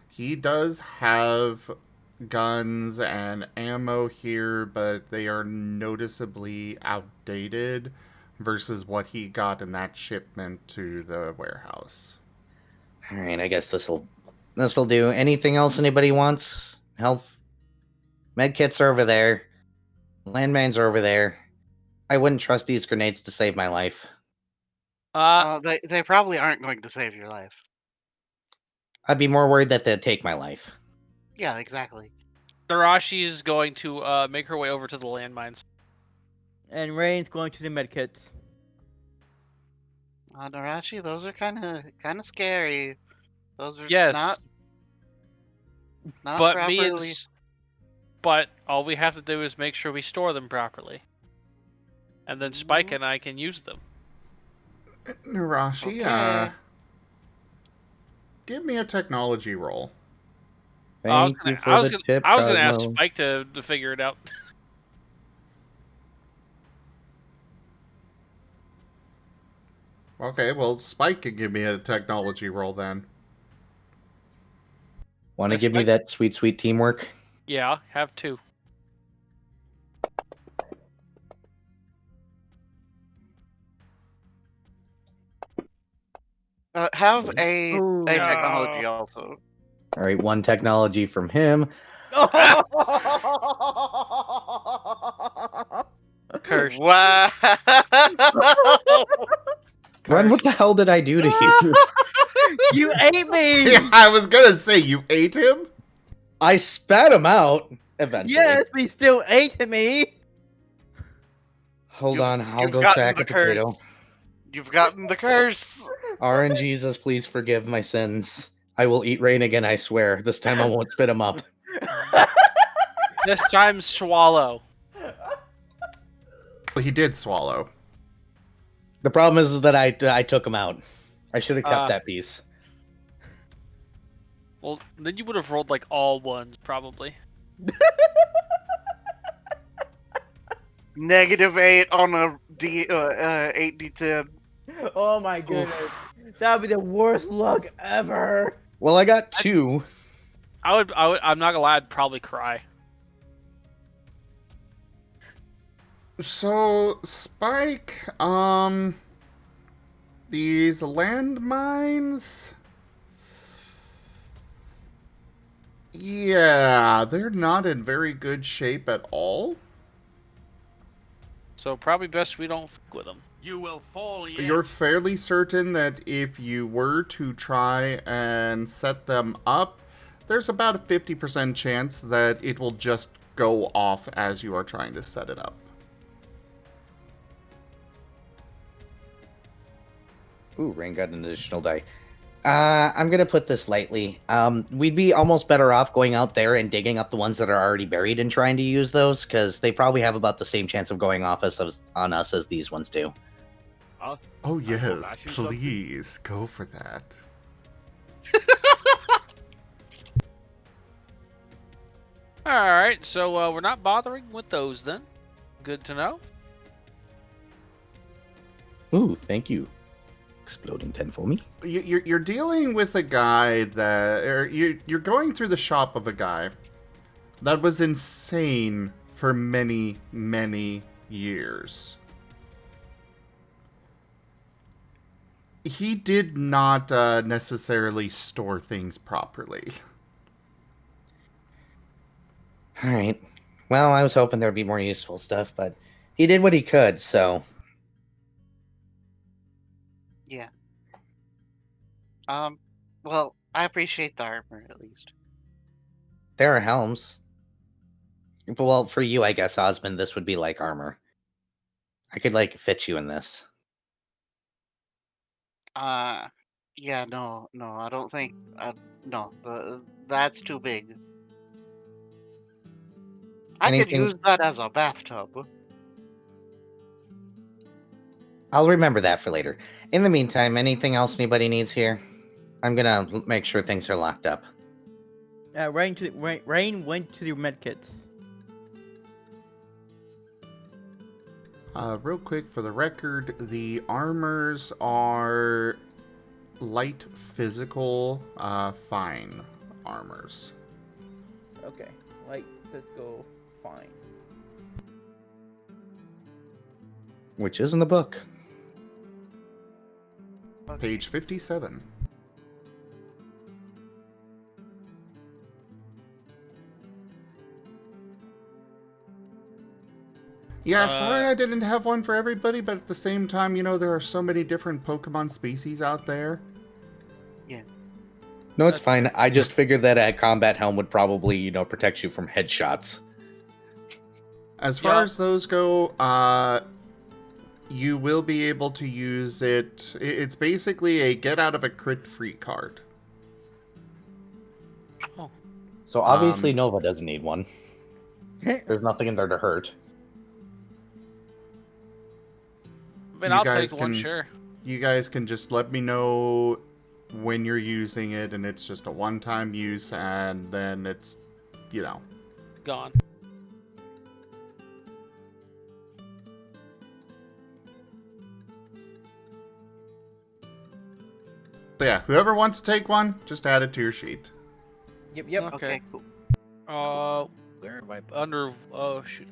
He does have guns and ammo here, but they are noticeably outdated versus what he got in that shipment to the warehouse. Alright, I guess this'll do. Anything else anybody wants? Health? Medkits are over there. Landmines are over there. I wouldn't trust these grenades to save my life. They probably aren't going to save your life. I'd be more worried that they'd take my life. Yeah, exactly. Nerashi is going to make her way over to the landmines. And Rain's going to the medkits. Nerashi, those are kind of scary. Those are Yes, not but properly. but all we have to do is make sure we store them properly, and then Spike and I can use them. Nerashi, Okay. give me a technology roll. Thank you for the tip, I was gonna ask Cosmo. Spike to figure it out. Okay, well, Spike can give me a technology roll then. Want to Yes, give me Spike? that sweet, sweet teamwork? Yeah, have two. Have a Ooh. technology also. All right, one technology from him. Cursed. Wow. Ren, what the hell did I do to you? You ate me! Yeah, I was gonna say, you ate him? I spat him out eventually. Yes, but he still ate me! Hold on, I'll You've go gotten sack the a potato. curse. You've gotten the curse. Jesus, please forgive my sins. I will eat Rain again, I swear. This time I won't spit him up. This time, swallow. Well, he did swallow. The problem is that I took him out. I should have kept Ah. that piece. Well, then you would have rolled like all ones, probably. -8 on a 8d10. Oh my goodness. That would be the worst luck ever. Well, I got two. I'm not gonna lie, I'd probably cry. So, Spike, these landmines? Yeah, they're not in very good shape at all. So probably best we don't fuck with them. You will fall yet. You're fairly certain that if you were to try and set them up, there's about a 50% chance that it will just go off as you are trying to set it up. Ooh, Rain got an additional die. I'm gonna put this lightly. We'd be almost better off going out there and digging up the ones that are already buried and trying to use those, because they probably have about the same chance of going off on us as these ones do. Oh yes, lash you something? please, go for that. Alright, so we're not bothering with those then. Good to know. Ooh, thank you. Exploding 10 for me. You're dealing with a guy that, or you're going through the shop of a guy that was insane for many, many years. He did not necessarily store things properly. All right. Well, I was hoping there'd be more useful stuff, but he did what he could, so Yeah. Well, I appreciate the armor at least. there are helms. Well, for you, I guess, Osmond, this would be like armor. I could, like, fit you in this. Yeah, no, I don't think. No, that's too big. I could Anything... use that as a bathtub. I'll remember that for later. In the meantime, anything else anybody needs here? I'm gonna make sure things are locked up. Rain went to the medkits. Real quick, for the record, the armors are light physical, fine armors. Okay, light, let's go. Fine. Which is in the book. Okay. Page 57. Yeah, sorry I didn't have one for everybody, but at the same time, you know, there are so many different Pokemon species out there. Yeah. No, it's fine. I just figured that a combat helm would probably, you know, protect you from headshots. As far as those go, you will be able to use it. It's basically a get out of a crit free card. Oh. So obviously Nova doesn't need one. There's nothing in there to hurt. I mean, You I'll guys take one, can- sure. You guys can just let me know when you're using it, and it's just a one-time use, and then it's, you know. Gone. So yeah, whoever wants to take one, just add it to your sheet. Yep. Okay, cool. Where am I? Under. Oh, shoot.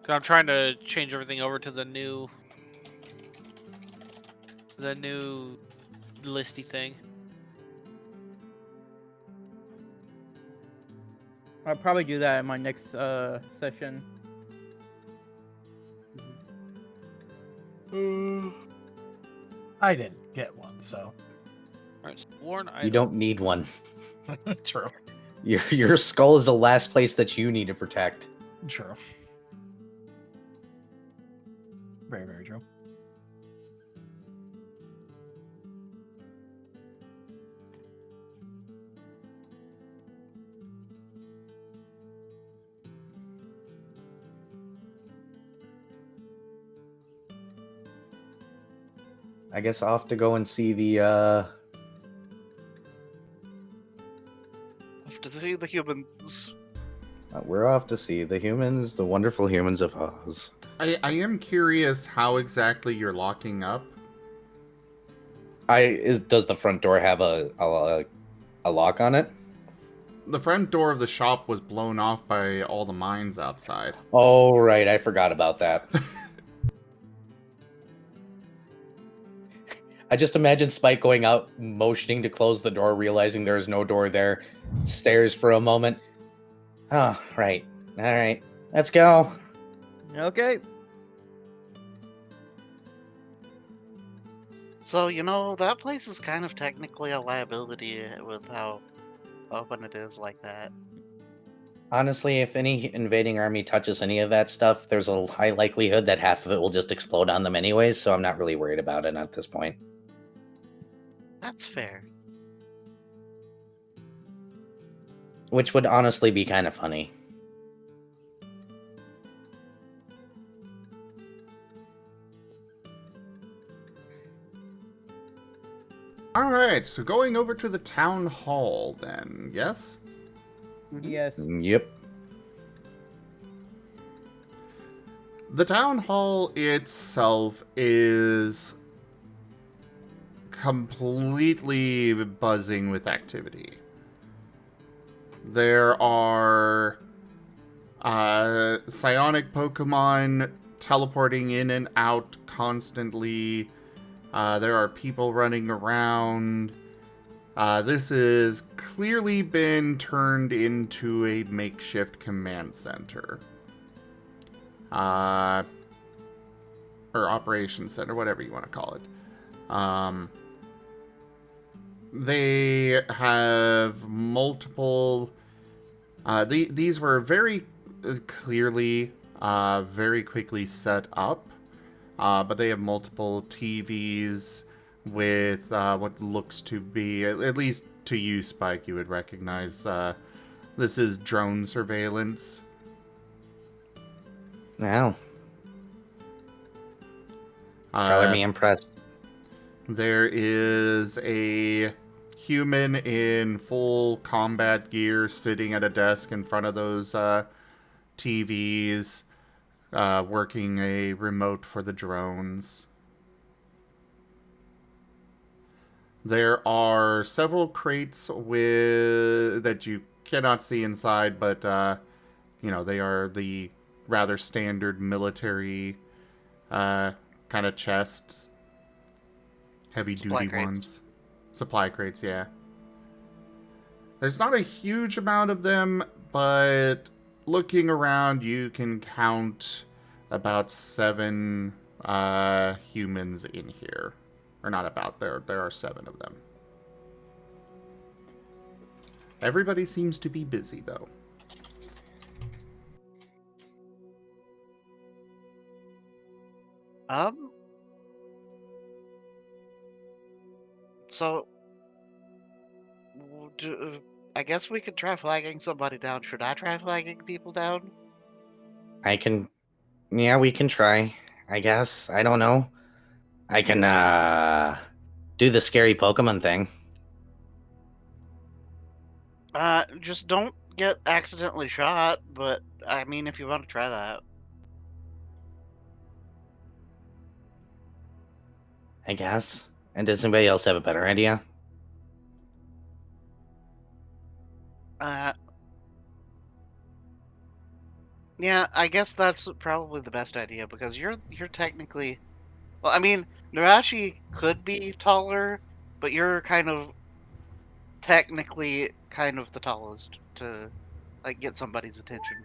'Cause I'm trying to change everything over to the new listy thing. I'll probably do that in my next session. I didn't get one, so Alright, Warren, You don't need one. true. Your skull is the last place that you need to protect. True. Very, very true. I guess I'll have to go and see the Have to see the humans. we're off to see the humans, the wonderful humans of Oz. I am curious how exactly you're locking up. Does the front door have a lock on it? The front door of the shop was blown off by all the mines outside. Oh, right. I forgot about that. I just imagine Spike going out, motioning to close the door, realizing there is no door there, stares for a moment. Oh, right. All right. Let's go. Okay. So, you know, that place is kind of technically a liability with how open it is like that. Honestly, if any invading army touches any of that stuff, there's a high likelihood that half of it will just explode on them anyways, so I'm not really worried about it at this point. That's fair. Which would honestly be kind of funny. Alright, so going over to the town hall then, yes? Yes. Yep. The town hall itself is completely buzzing with activity. There are psionic Pokemon teleporting in and out constantly. There are people running around. This has clearly been turned into a makeshift command center. Or operations center, whatever you want to call it. They have multiple... these were very clearly, very quickly set up. But they have multiple TVs with what looks to be, at least to you, Spike, you would recognize. This is drone surveillance. Wow. Color me impressed. There is a human in full combat gear sitting at a desk in front of those TVs, working a remote for the drones. There are several crates that you cannot see inside, but they are the rather standard military kind of chests. Heavy duty ones. Supply crates, yeah. There's not a huge amount of them, but looking around, you can count about 7 humans in here. Or not about, there are 7 of them. Everybody seems to be busy, though. So, I guess we could try flagging somebody down. Should I try flagging people down? Yeah, we can try, I guess. I don't know. I can, do the scary Pokemon thing. Just don't get accidentally shot, but, I mean, if you want to try that. I guess. And does anybody else have a better idea? Yeah, I guess that's probably the best idea, because you're technically... Well, I mean, Nerashi could be taller, but you're technically kind of the tallest to, like, get somebody's attention.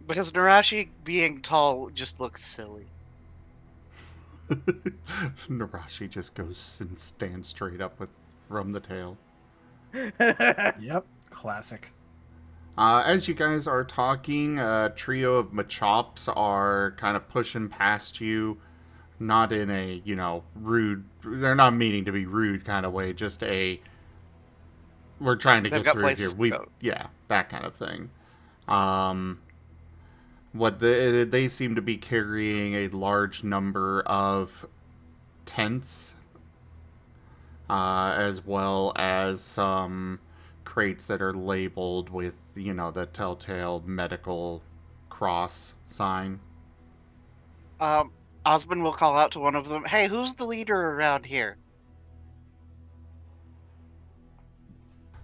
Because Nerashi being tall just looks silly. Nerashi just goes and stands straight up from the tail. Yep, classic. As you guys are talking, a trio of Machops are kind of pushing past you. Not in a, rude... They're not meaning to be rude kind of way, just a... We're trying to get through here. Yeah, that kind of thing. They seem to be carrying a large number of tents, as well as some crates that are labeled with, the telltale medical cross sign. Osmund will call out to one of them, "Hey, who's the leader around here?"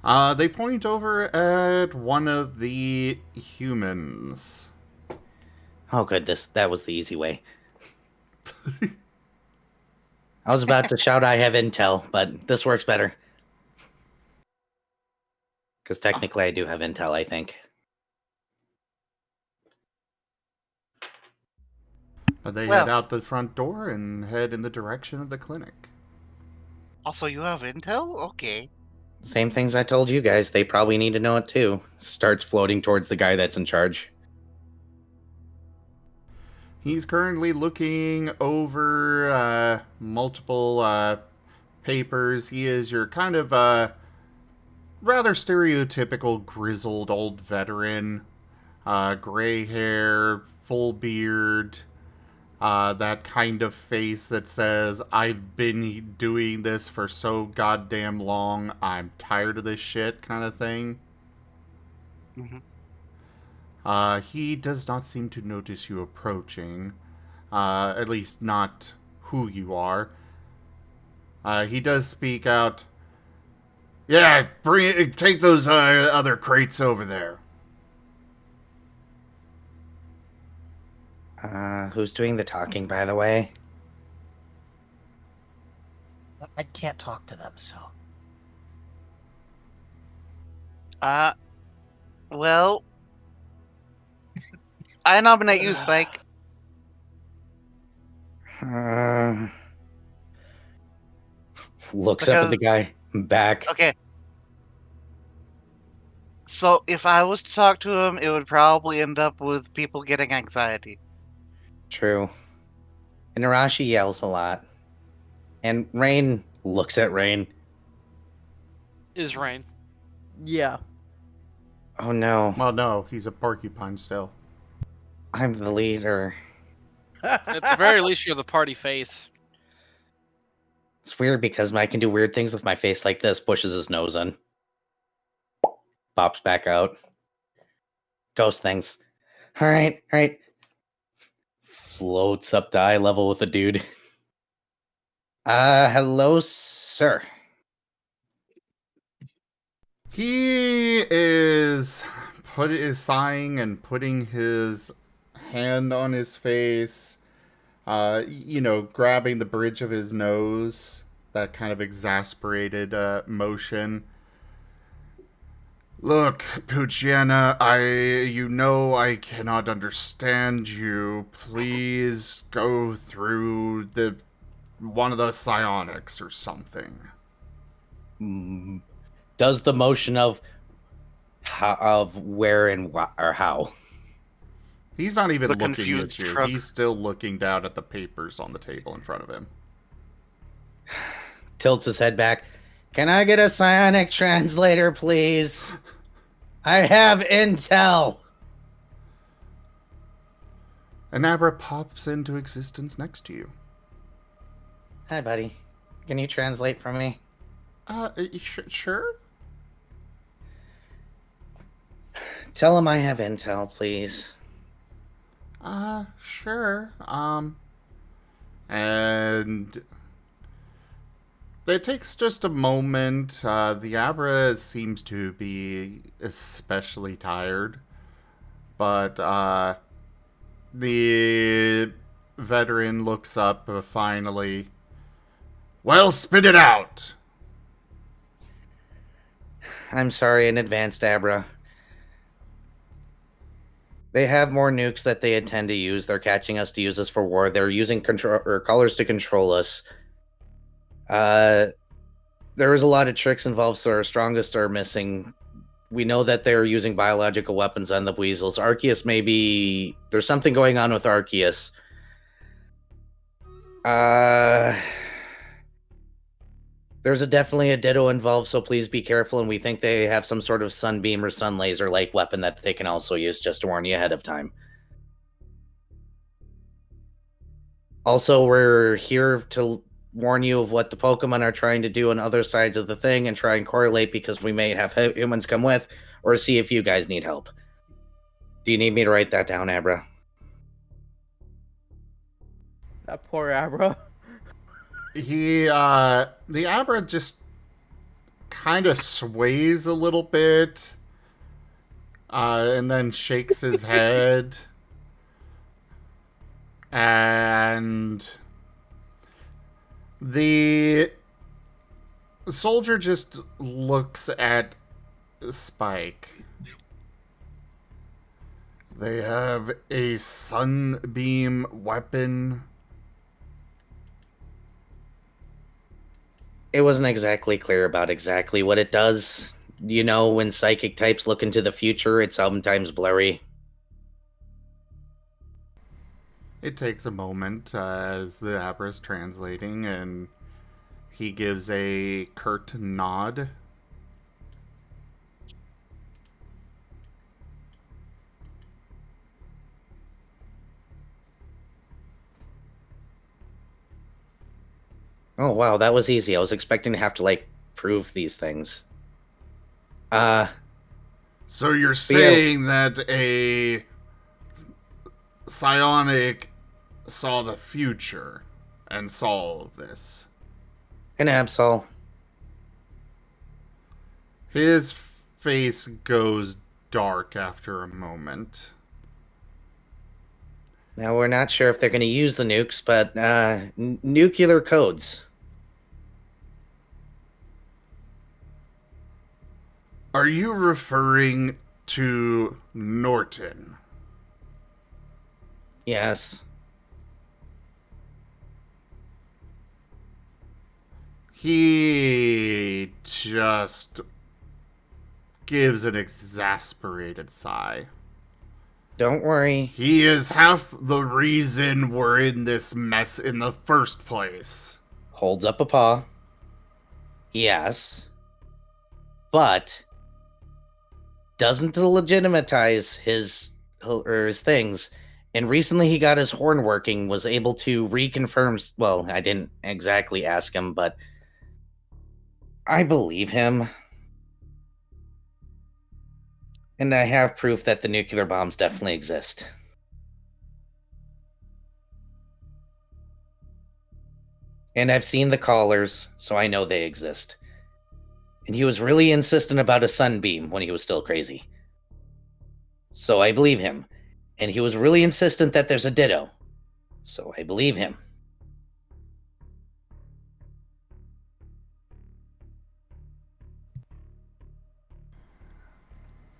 They point over at one of the humans. Oh, good. That was the easy way. I was about to shout I have intel, but this works better. Because technically I do have intel, I think. But they head out the front door and head in the direction of the clinic. Also, you have intel? Okay. Same things I told you guys. They probably need to know it too. Starts floating towards the guy that's in charge. He's currently looking over multiple papers. He is your kind of rather stereotypical grizzled old veteran. Gray hair, full beard, that kind of face that says, "I've been doing this for so goddamn long, I'm tired of this shit," kind of thing. Mm-hmm. He does not seem to notice you approaching, at least not who you are. He does speak out, "Yeah, take those other crates over there." Who's doing the talking, by the way? I can't talk to them, so. Well, I nominate you, Spike. Looks up at the Because- guy. Back. Okay. So if I was to talk to him, it would probably end up with people getting anxiety. True. And Nerashi yells a lot. And Rain looks at Rain. Is Rain. Yeah. Oh no, Well, no, he's a porcupine still. I'm the leader. At the very least, you're the party face. It's weird because I can do weird things with my face like this. Pushes his nose in. Pops back out. Ghost things. Alright. Floats up to eye level with the dude. Hello, sir. He is sighing and putting his hand on his face, grabbing the bridge of his nose, that kind of exasperated motion. Look, Puchiana, I cannot understand you. Please go through one of the psionics or something. Does the motion of where and or how? He's not even The looking at confused you. shrug. He's still looking down at the papers on the table in front of him. Tilts his head back. Can I get a psionic translator, please? I have intel. An Abra pops into existence next to you. Hi, buddy. Can you translate for me? Sure? Tell him I have intel, please. Sure. And it takes just a moment. The Abra seems to be especially tired, but the veteran looks up finally. Well, spit it out! I'm sorry in advance, Abra. They have more nukes that they intend to use. They're catching us to use us for war. They're using colors to control us. There is a lot of tricks involved, so our strongest are missing. We know that they're using biological weapons on the weasels. Arceus there's something going on with Arceus. There's definitely a Ditto involved, so please be careful, and we think they have some sort of sunbeam or sun laser-like weapon that they can also use, just to warn you ahead of time. Also, we're here to warn you of what the Pokemon are trying to do on other sides of the thing and try and correlate because we may have humans come with, or see if you guys need help. Do you need me to write that down, Abra? That poor Abra. The Abra just kind of sways a little bit, and then shakes his head, and the soldier just looks at Spike. They have a sunbeam weapon. It wasn't exactly clear about exactly what it does. You know, when psychic types look into the future, it's sometimes blurry. It takes a moment as the Abra is translating, and he gives a curt nod. Oh, wow, that was easy. I was expecting to have to, prove these things. So you're saying that a psionic saw the future and saw all of this? An Absol. His face goes dark after a moment. Now, we're not sure if they're going to use the nukes, but nuclear codes. Are you referring to Norton? Yes. He just gives an exasperated sigh. Don't worry. He is half the reason we're in this mess in the first place. Holds up a paw. Yes. But doesn't legitimize his things. And recently he got his horn working, was able to reconfirm. Well, I didn't exactly ask him, but I believe him. And I have proof that the nuclear bombs definitely exist. And I've seen the callers, so I know they exist. And he was really insistent about a sunbeam when he was still crazy. So I believe him. And he was really insistent that there's a ditto. So I believe him.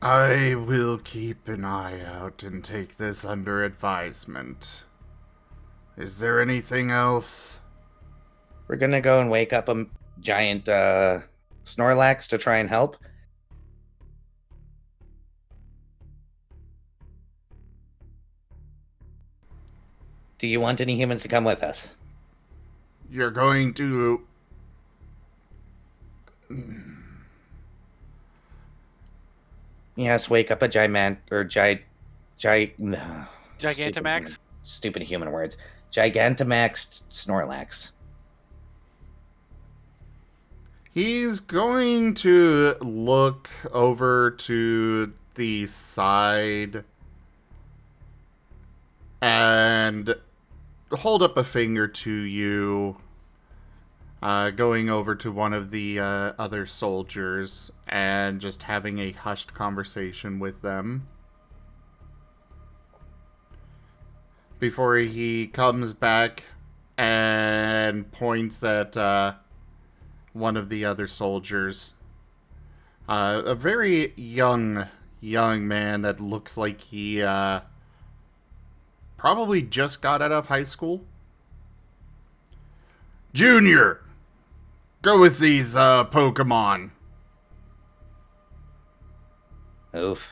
I will keep an eye out and take this under advisement. Is there anything else? We're gonna go and wake up a giant Snorlax to try and help. Do you want any humans to come with us? You're going to... Yes, wake up a Gigantamax? Stupid human words. Gigantamax Snorlax. He's going to look over to the side and hold up a finger to you, going over to one of the other soldiers and just having a hushed conversation with them. Before he comes back and points at one of the other soldiers. A very young man that looks like he probably just got out of high school. Junior! Go with these Pokemon. Oof.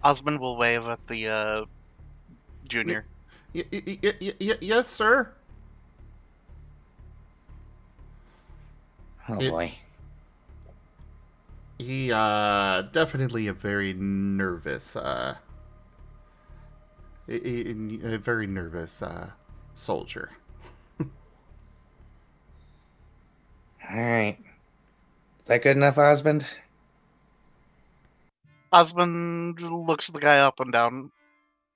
Osmond will wave at the junior. Yes, sir. Oh boy. He definitely a very nervous a very nervous soldier. Alright. Is that good enough, Osmond? Osmond looks the guy up and down.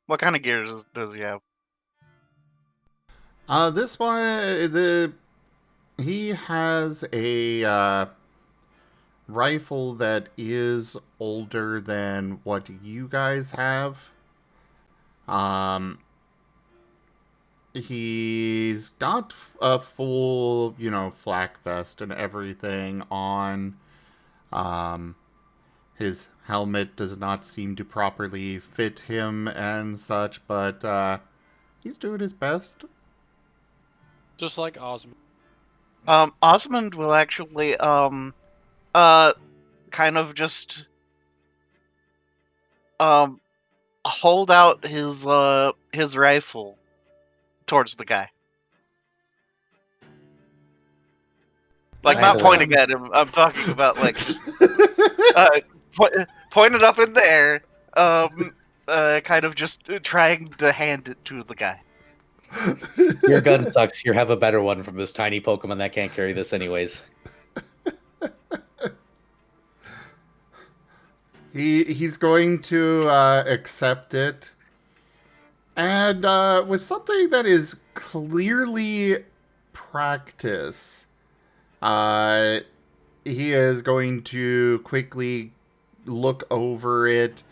What kind of gear does he have? This one, he has a rifle that is older than what you guys have. He's got a full, flak vest and everything on. His helmet does not seem to properly fit him and such, but he's doing his best. Just like Osmond. Osmond will actually kind of just hold out his rifle towards the guy. Like, not pointing at him. I'm talking about, like, just point it up in the air, kind of just trying to hand it to the guy. Your gun sucks. You have a better one from this tiny Pokemon that can't carry this anyways. He's going to accept it. And with something that is clearly practice, he is going to quickly look over it,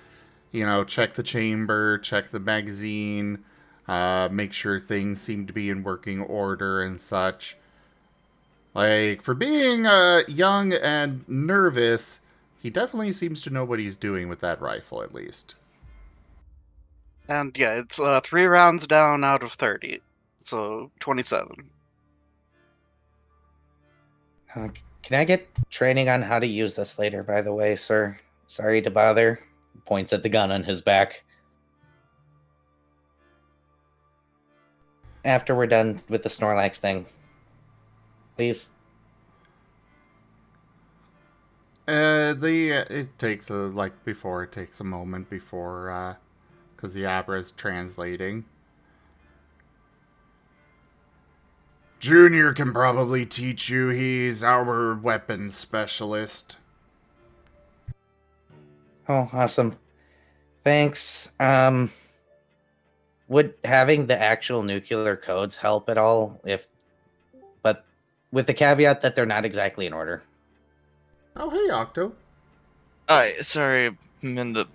check the chamber, check the magazine, make sure things seem to be in working order and such. Like, for being young and nervous, he definitely seems to know what he's doing with that rifle, at least. And yeah, it's 3 rounds down out of 30, so 27. Can I get training on how to use this later, by the way, sir? Sorry to bother. Points at the gun on his back. After we're done with the Snorlax thing. Please. It takes it takes a moment before, because the Abra is translating. Junior can probably teach you. He's our weapons specialist. Oh, awesome. Thanks. Would having the actual nuclear codes help at all? But with the caveat that they're not exactly in order. Oh, hey, Octo. Alright, sorry, I'm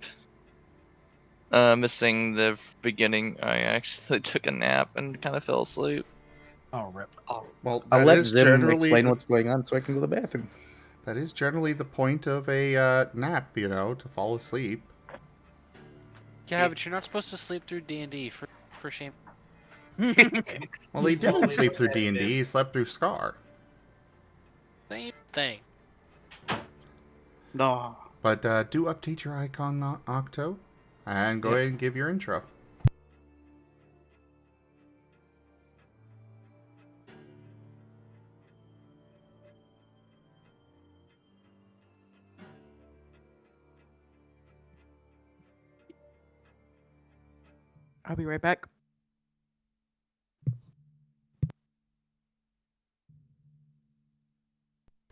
missing the beginning. I actually took a nap and kind of fell asleep. Oh, rip. Well, I'll that let is Zim generally explain the, what's going on so I can go to the bathroom. that is generally the point of a nap, to fall asleep. Yeah, but you're not supposed to sleep through D&D for shame. Well, he didn't sleep through D&D. He slept through Scar. Same thing. No. But do update your icon, Octo, and go ahead and give your intro. I'll be right back.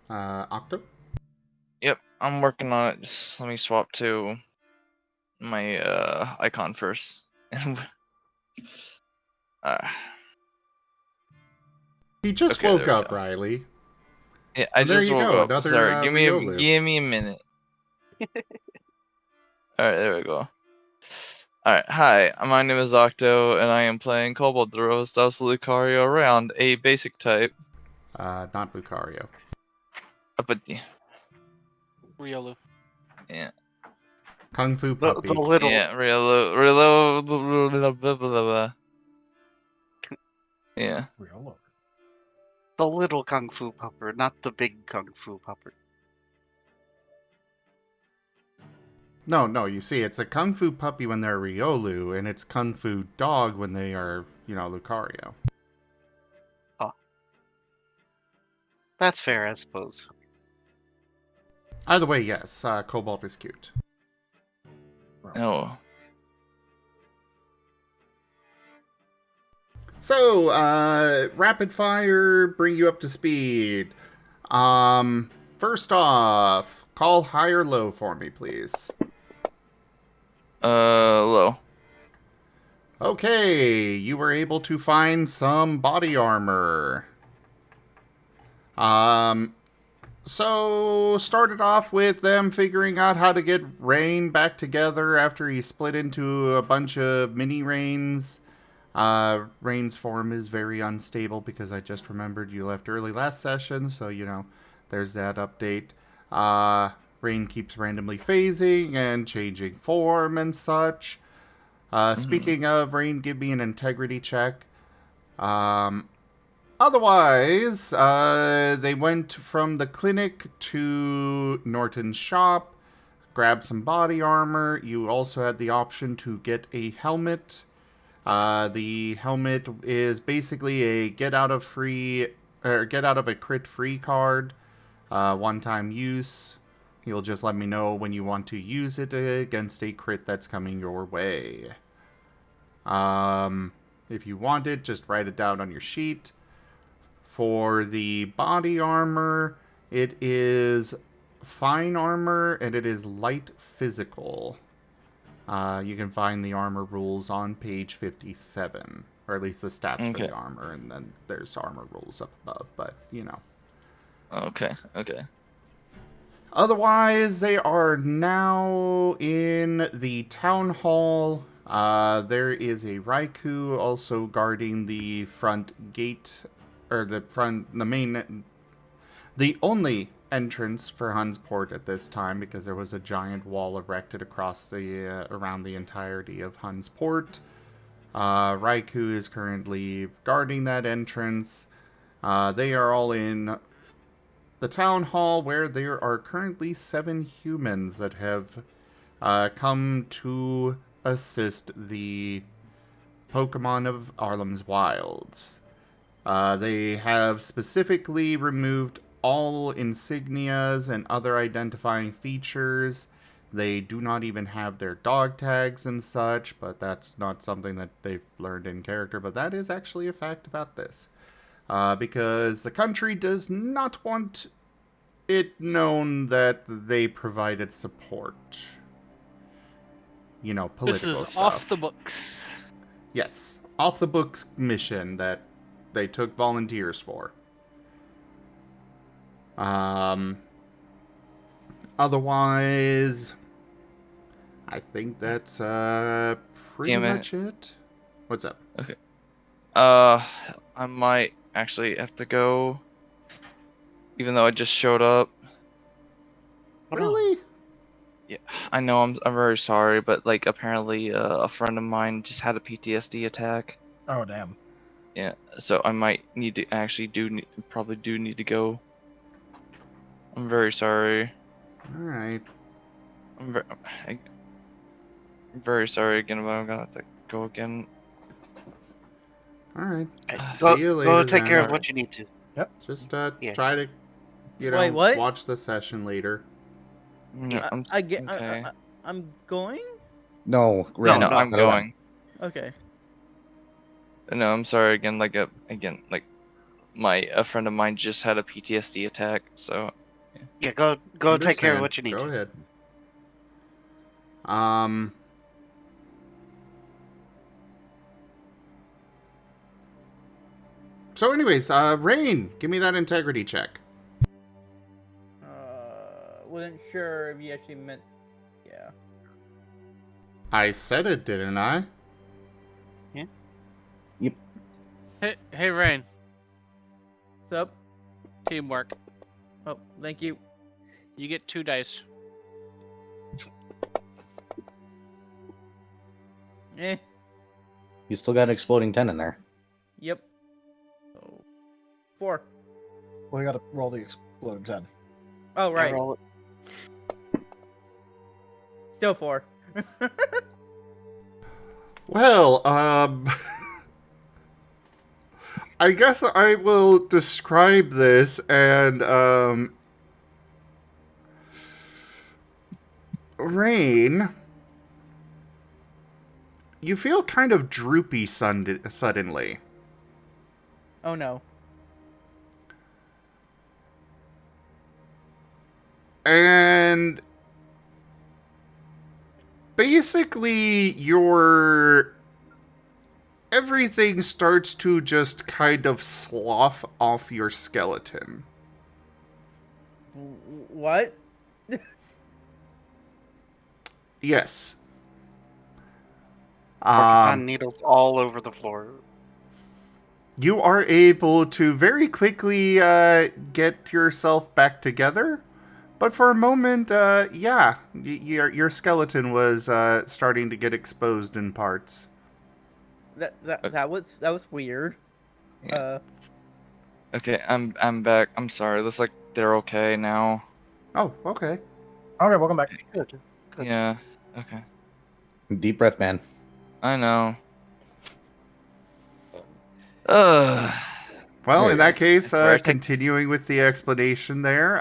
Octo? Yep, I'm working on it. Just let me swap to my icon first. uh, He just Okay, woke there we up, go. Riley. yeah, I And there just you woke go, up. another Sorry, give me Riolu. a minute. Alright, there we go. Alright, hi, my name is Octo, and I am playing Cobalt the Rose of Lucario around a basic type. Not Lucario. But Riolu. yeah, Kung Fu The Puppy. little yeah, yeah. the little kung fu pupper, not the big kung fu pupper. No, you see, it's a Kung Fu Puppy when they're Riolu, and it's Kung Fu Dog when they are, Lucario. That's fair, I suppose. Either way, yes, Cobalt is cute. Oh, So, rapid fire, bring you up to speed. First off, call high or low for me, please. low. Okay, you were able to find some body armor. So started off with them figuring out how to get Raen back together after he split into a bunch of mini Rains. Rain's form is very unstable because I just remembered you left early last session, so there's that update. Rain keeps randomly phasing and changing form and such. Speaking of Rain, give me an integrity check. Otherwise, they went from the clinic to Norton's shop, grabbed some body armor. You also had the option to get a helmet. The helmet is basically a get out of a crit free card, one-time use. You'll just let me know when you want to use it against a crit that's coming your way. If you want it, just write it down on your sheet. For the body armor, it is fine armor and it is light physical. You can find the armor rules on page 57, or at least the stats for the armor, and then there's armor rules up above, but Okay. Otherwise, they are now in the town hall. There is a Raikou also guarding the front gate, or the only entrance for Hund's Port at this time, because there was a giant wall erected across around the entirety of Hund's Port. Raikou is currently guarding that entrance. They are all in the town hall, where there are currently 7 humans that have come to assist the Pokemon of Arlem's Wilds. They have specifically removed all insignias and other identifying features. They do not even have their dog tags and such, but that's not something that they've learned in character, but that is actually a fact about this. Because the country does not want it known that they provided support. You know, political This is stuff. off the books. Yes, off the books mission that they took volunteers for. Otherwise, I think that's pretty Damn it. much it. What's up? I might actually have to go, even though I just showed up. Really? Yeah, I know. I'm very sorry, but like apparently a friend of mine just had a PTSD attack. Oh damn. Yeah, so I might need to probably do need to go. I'm very sorry. All right. I'm very sorry again, but I'm gonna have to go again. All right. Go, See you later. go take then. care of what you need to. Just Yeah. try to, Wait, what? watch the session later. Yeah, I'm going. No, No, Raen, no, no, I'm no, Raen. going. Okay. No, I'm sorry again. My a friend of mine just had a PTSD attack, so Yeah, go take care of Understand. what you need Go to. ahead. So anyways, Raen, give me that integrity check. Wasn't sure if you actually meant. Yeah. I said it, didn't I? Hey, Rain. What's up? Teamwork. Oh, thank you. You get 2 dice. Eh. You still got an exploding 10 in there. Yep. So, 4. Well, you gotta roll the exploding 10. Oh right. Roll it. Still 4. Well, I guess I will describe this, and Rain, you feel kind of droopy suddenly. Oh no. And basically everything starts to just kind of slough off your skeleton. What? Yes. Porcupine needles all over the floor. You are able to very quickly get yourself back together, but for a moment, your skeleton was starting to get exposed in parts. That was weird. Yeah. Okay, I'm back. I'm sorry. Looks like they're okay now. Oh, okay. Okay, welcome back. Good. Yeah. Okay. Deep breath, man. I know. Well, There in you that go. case, Where I take- continuing with the explanation there,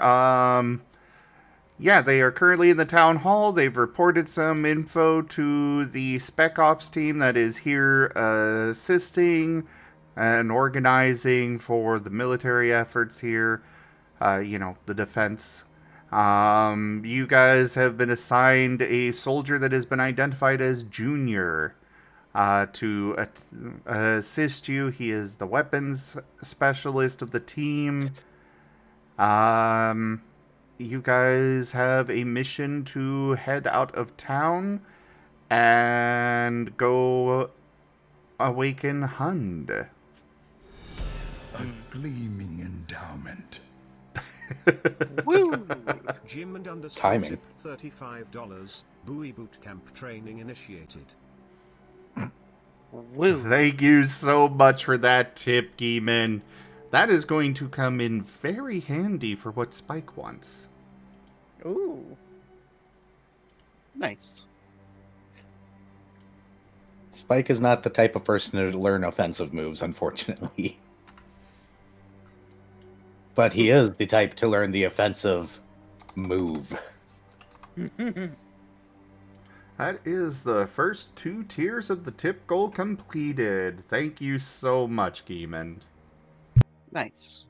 they are currently in the town hall. They've reported some info to the Spec Ops team that is here assisting and organizing for the military efforts here, the defense. You guys have been assigned a soldier that has been identified as Junior to assist you. He is the weapons specialist of the team. You guys have a mission to head out of town and go awaken Hund. A gleaming endowment. Woo! Jim and underscore Timing. tip $35. Buoy bootcamp training initiated. Woo! Thank you so much for that tip, Geeman. That is going to come in very handy for what Spike wants. Ooh. Nice. Spike is not the type of person to learn offensive moves, unfortunately. But he is the type to learn the offensive move. That is the first 2 tiers of the tip goal completed. Thank you so much, Geeman. Nice.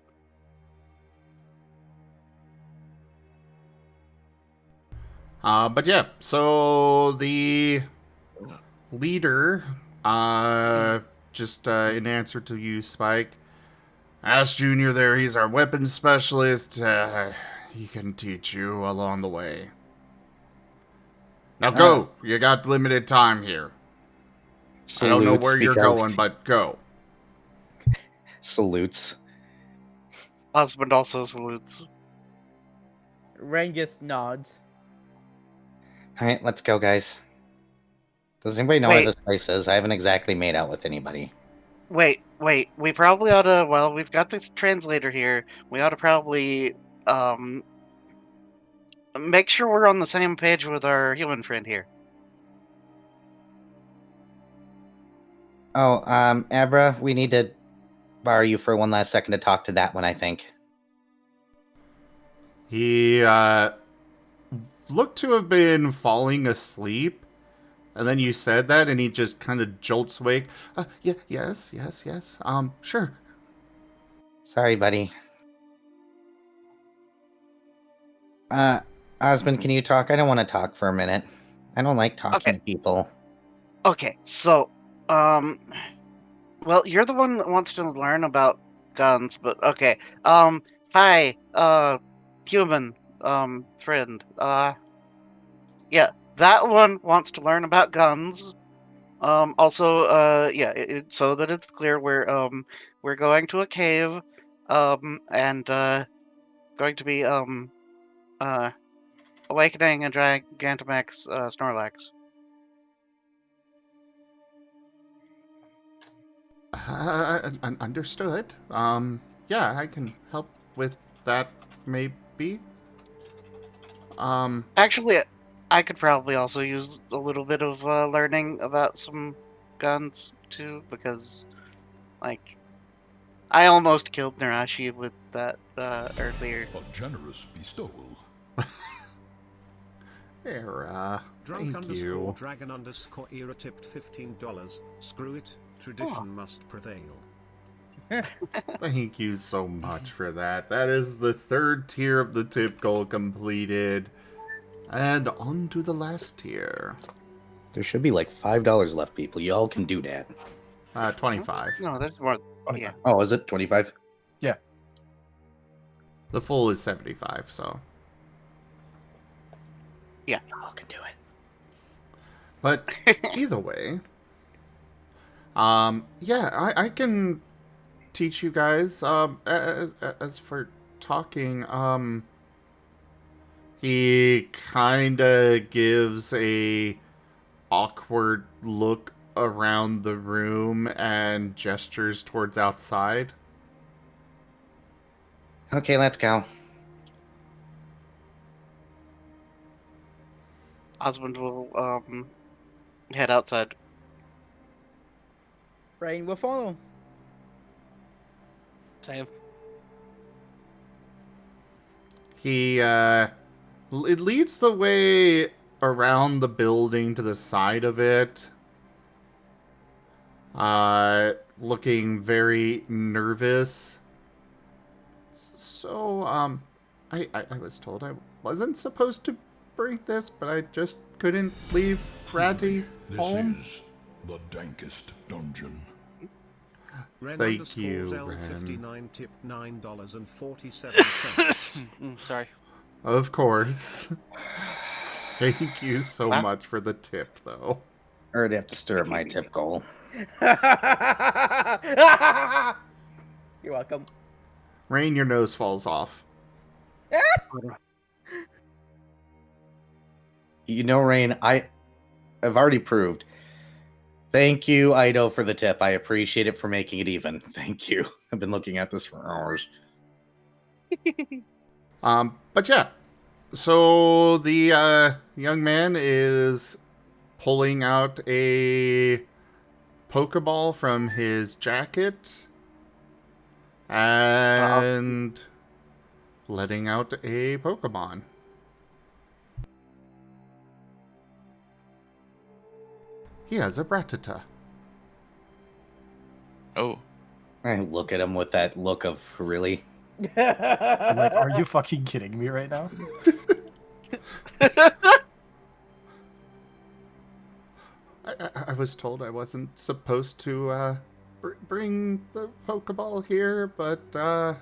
But yeah, so the leader, just in answer to you, Spike, ask Junior there, he's our weapons specialist. He can teach you along the way. Now go! You got limited time here. I don't know Salutes where you're because- going, but go. Salutes. Osmond also salutes. Raen just nods. Alright, let's go, guys. Does anybody know Wait. where this place is? I haven't exactly made out with anybody. Wait. We probably ought to. Well, we've got this translator here. We ought to probably make sure we're on the same page with our human friend here. Oh, Abra, we need to borrow you for one last second to talk to that one, I think. He, looked to have been falling asleep. And then you said that, and he just kind of jolts awake. Yes. Sure. Sorry, buddy. Osmond, can you talk? I don't want to talk for a minute. I don't like talking to people. Okay, so, well, you're the one that wants to learn about guns, but okay. Hi, human, friend. Yeah, that one wants to learn about guns. Also, yeah, so that it's clear, we're going to a cave, and, going to be, awakening a Gigantamax, Snorlax. Understood. Yeah, I can help with that, maybe. Actually, I could probably also use a little bit of learning about some guns too, because, like, I almost killed Nerashi with that earlier. A generous bestowal. There, Drunk thank underscore you. dragon underscore era tipped $15. Screw it. Tradition must prevail. Thank you so much for that. That is the 3rd tier of the tip goal completed. And on to the last tier. There should be like $5 left, people. Y'all can do that. 25. No, there's more. Yeah. Oh, is it 25? The full is 75, so. Y'all can do it. But either way, yeah, I can teach you guys. As for talking, he kind of gives a awkward look around the room and gestures towards outside. Okay, let's go. Osmond will head outside. Raen will follow. Same. He it leads the way around the building to the side of it. Looking very nervous. So, I was told I wasn't supposed to bring this, but I just couldn't leave Ratty This home. is the dankest dungeon. Ren Thank underscore you, Zell Ren. 59 tipped $9.47. Sorry. Of course. Thank you so Wow. much for the tip, though. Or I'd have to stir up my tip goal. You're welcome. Rain, your nose falls off. You know, Rain, I've already proved. Thank you, Ido, for the tip. I appreciate it for making it even. Thank you. I've been looking at this for hours. But yeah. So the young man is pulling out a Pokeball from his jacket and letting out a Pokemon. He has a Rattata. Oh. I look at him with that look of really. I'm like, are you fucking kidding me right now? I was told I wasn't supposed to bring the Pokeball here, but I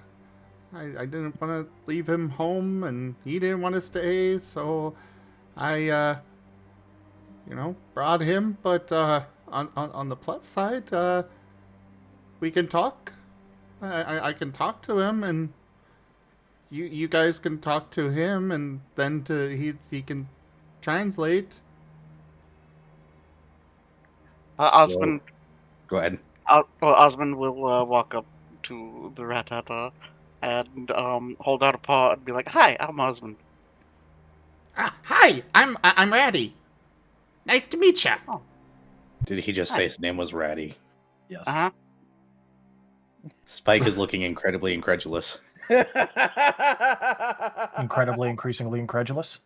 didn't want to leave him home, and he didn't want to stay, so I brought him. But on the plus side, we can talk. I can talk to him, and you guys can talk to him, and then he can translate. Osmond. Go ahead. Osmond will walk up to the Rattata and hold out a paw and be like, "Hi, I'm Osmond." Hi, I'm Ratty. Nice to meet ya. Oh. Did he just say his name was Ratty? Yes. Uh huh. Spike is looking incredibly incredulous. Incredibly, increasingly incredulous.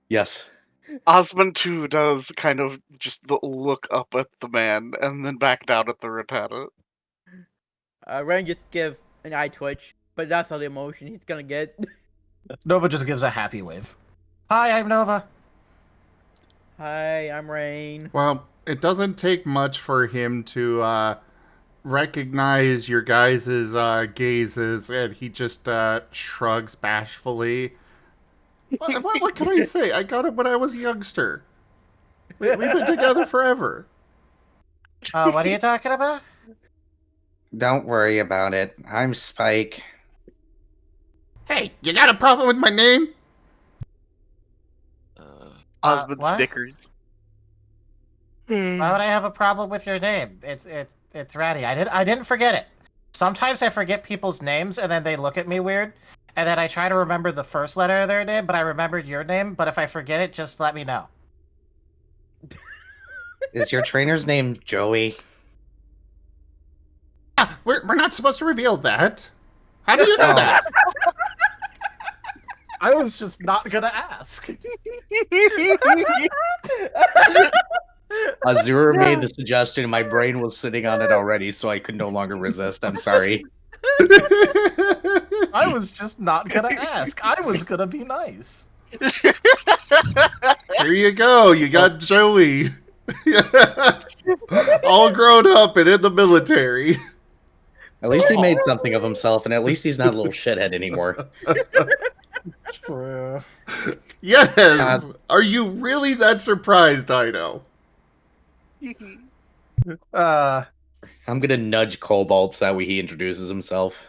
Yes. Osmond too does kind of just look up at the man and then back down at the Rattata. Rain just give an eye twitch, but that's all the emotion he's gonna get. Nova just gives a happy wave. Hi, I'm Nova. Hi, I'm Rain. Well, it doesn't take much for him to recognize your guys' gazes, and he just shrugs bashfully. What can I say? I got it when I was a youngster. We've been together forever. What are you talking about? Don't worry about it. I'm Spike. Hey, you got a problem with my name? Osmond what? snickers. Why would I have a problem with your name? It's Ratty. I didn't forget it. Sometimes I forget people's names and then they look at me weird, and then I try to remember the first letter of their name, but I remembered your name. But if I forget it, just let me know. Is your trainer's name Joey? We're not supposed to reveal that. How do you know that? I was just not gonna ask. Azura made the suggestion and my brain was sitting on it already, so I could no longer resist. I'm sorry. I was just not gonna ask. I was gonna be nice. Here you go. You got Joey. All grown up and in the military. At least he made something of himself, and at least he's not a little shithead anymore. True. Yes. Are you really that surprised, Ido? I'm gonna nudge Cobalt so that way he introduces himself.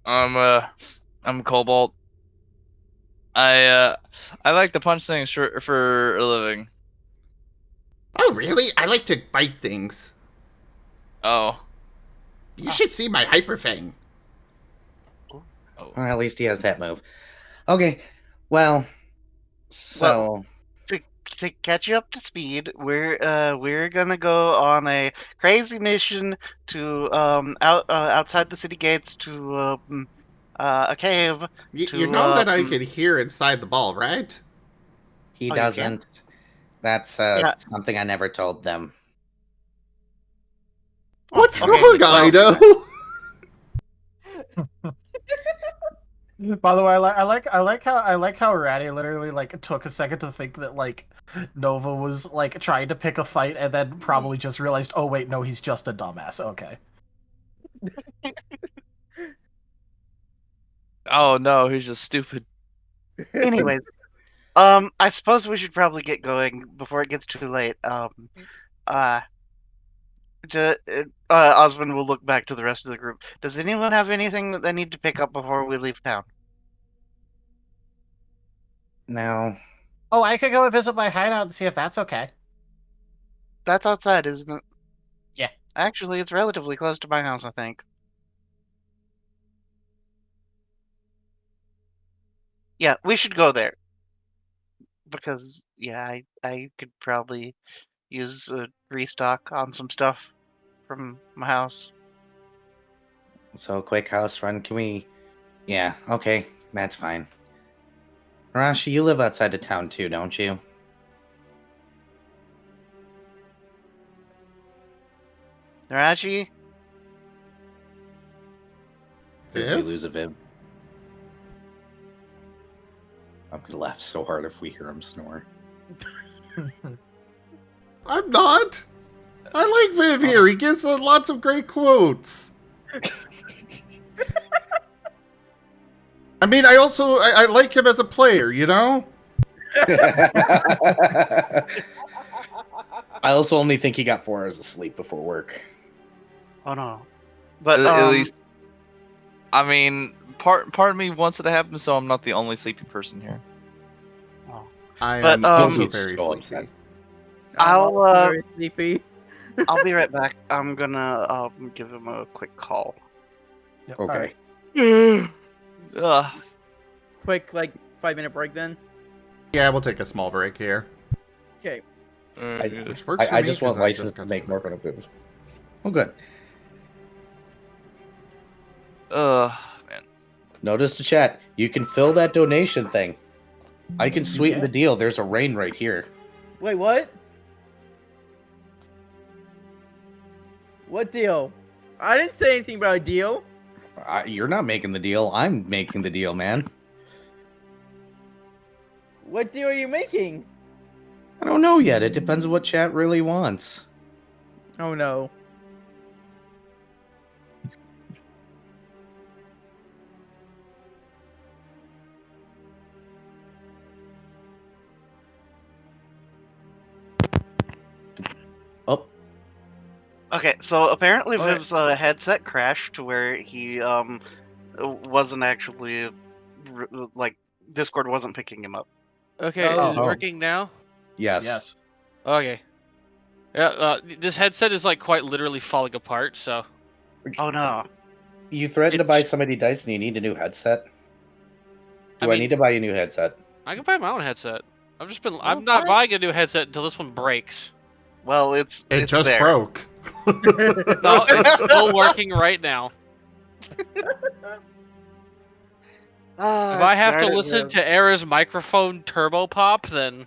I'm Cobalt. I like to punch things for a living. Oh, really? I like to bite things. Oh. You should see my hyper fang. Oh. Well, at least he has that move. Okay, well, so To catch you up to speed, we're gonna go on a crazy mission to outside the city gates to a cave. You know that I can hear inside the ball, right? he Oh, you doesn't. That's Yeah. something I never told them. What's okay, wrong, well, Ido? By the way, I like how Ratty literally like took a second to think that like Nova was like trying to pick a fight and then probably just realized, oh wait, no, he's just a dumbass. Okay. Oh no, he's just stupid. Anyways, I suppose we should probably get going before it gets too late. Uh, Osmond will look back to the rest of the group. Does anyone have anything that they need to pick up before we leave town? Now, Oh, I could go and visit my hideout and see if that's okay. That's outside, isn't it? Yeah. Actually, it's relatively close to my house, I think. Yeah, we should go there. Because, yeah, I could probably use a restock on some stuff from my house. so quick house run. Can we? Yeah. Okay, that's fine. Nerashi, you live outside of town too, don't you? Nerashi? Did we Viv? lose a Viv? I'm gonna laugh so hard if we hear him snore. I'm not. I like Viv here. He gives lots of great quotes. I mean, I like him as a player, you know? I also only think he got 4 hours of sleep before work. Oh no. But, At least, I mean, part of me wants it to happen, so I'm not the only sleepy person here. I But, am also he's very so sleepy. upset. I'll, very sleepy. I'll be right back. I'm gonna give him a quick call. Yep, Okay. alright. Ugh. Quick, like 5-minute break then. Yeah, we'll take a small break here. Okay. Which works for I me, just 'cause want license to got make to- more of it. Oh, good. Man. Notice the chat. You can fill that donation thing. I can sweeten the deal. There's a Rain right here. Wait, what? What deal? I didn't say anything about a deal. You're not making the deal. I'm making the deal, man. What deal are you making? I don't know yet. It depends on what chat really wants. Oh no. Oh, Okay, so apparently Okay. Viv's headset crashed to where he wasn't actually like Discord wasn't picking him up. Okay, Oh. is it working now? yes. Yes. Okay. Yeah, this headset is like quite literally falling apart. So Oh no. You threatened to buy It's- somebody dice and you need a new headset? I Do I mean- need to buy a new headset? I can buy my own headset. I'm Oh, not fine. buying a new headset until this one breaks. Well, it's just there. broke. No, it's still working right now. Ah, If I have to darn it, listen Viv. to Era's microphone turbo pop, then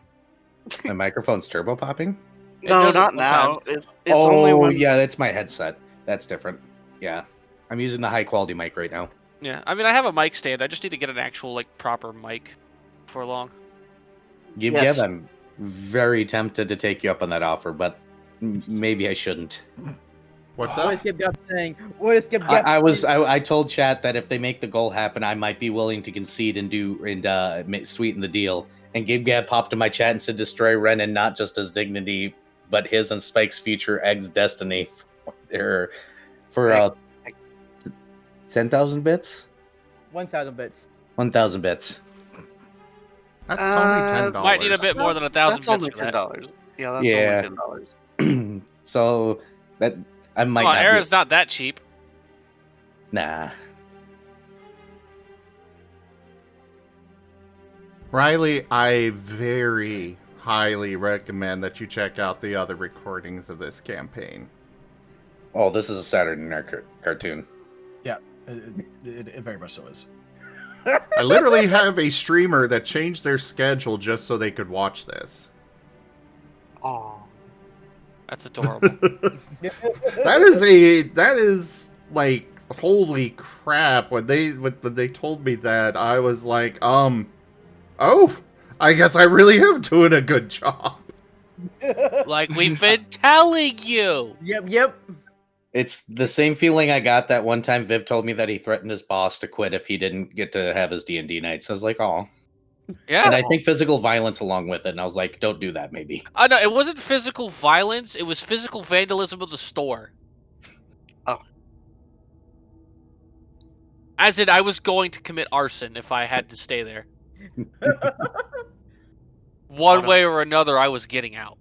My microphone's turbo popping? it No, does it not now. sometimes. It's only when yeah, that's my headset. That's different. Yeah. I'm using the high quality mic right now. Yeah, I mean, I have a mic stand. I just need to get an actual like proper mic for long. Yes. Gib, I'm very tempted to take you up on that offer, but maybe I shouldn't. What's What up? is Gib Gab saying? What is Gib Gab I told chat that if they make the goal happen, I might be willing to concede and sweeten the deal. And Gib Gab popped in my chat and said, "Destroy Renan not just his dignity, but his and Spike's future egg's destiny." For 10,000 bits, 1,000 bits. 1,000 bits. That's only $10. Might need a bit more than 1,000 That's only bits for that. $10. Yeah, that's Yeah. only $10. So that I might Come on, not. Era's not that cheap. Nah. Riley, I very highly recommend that you check out the other recordings of this campaign. Oh, this is a Saturday night cartoon. Yeah, it very much so is. I literally have a streamer that changed their schedule just so they could watch this. Oh. That's adorable. That is like, holy crap. When they told me that, I was like, oh, I guess I really am doing a good job. Like we've been telling you. Yep. It's the same feeling I got that one time Viv told me that he threatened his boss to quit if he didn't get to have his D&D nights. I was like, oh. Yeah. And I think physical violence along with it. And I was like, don't do that, maybe. No, it wasn't physical violence. It was physical vandalism of the store. Oh. As in, I was going to commit arson if I had to stay there. One way or another, I was getting out.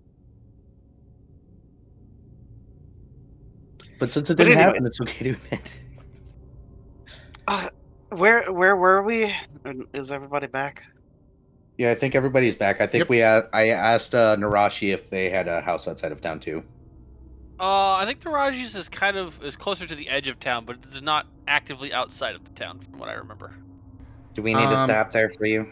But since it But didn't anyway. happen, it's okay to admit. Where were we? Is everybody back? Yeah, I think everybody's back. I think I asked Nerashi if they had a house outside of town too. I think Nerashi's is closer to the edge of town, but it is not actively outside of the town, from what I remember. Do we need to stop there for you?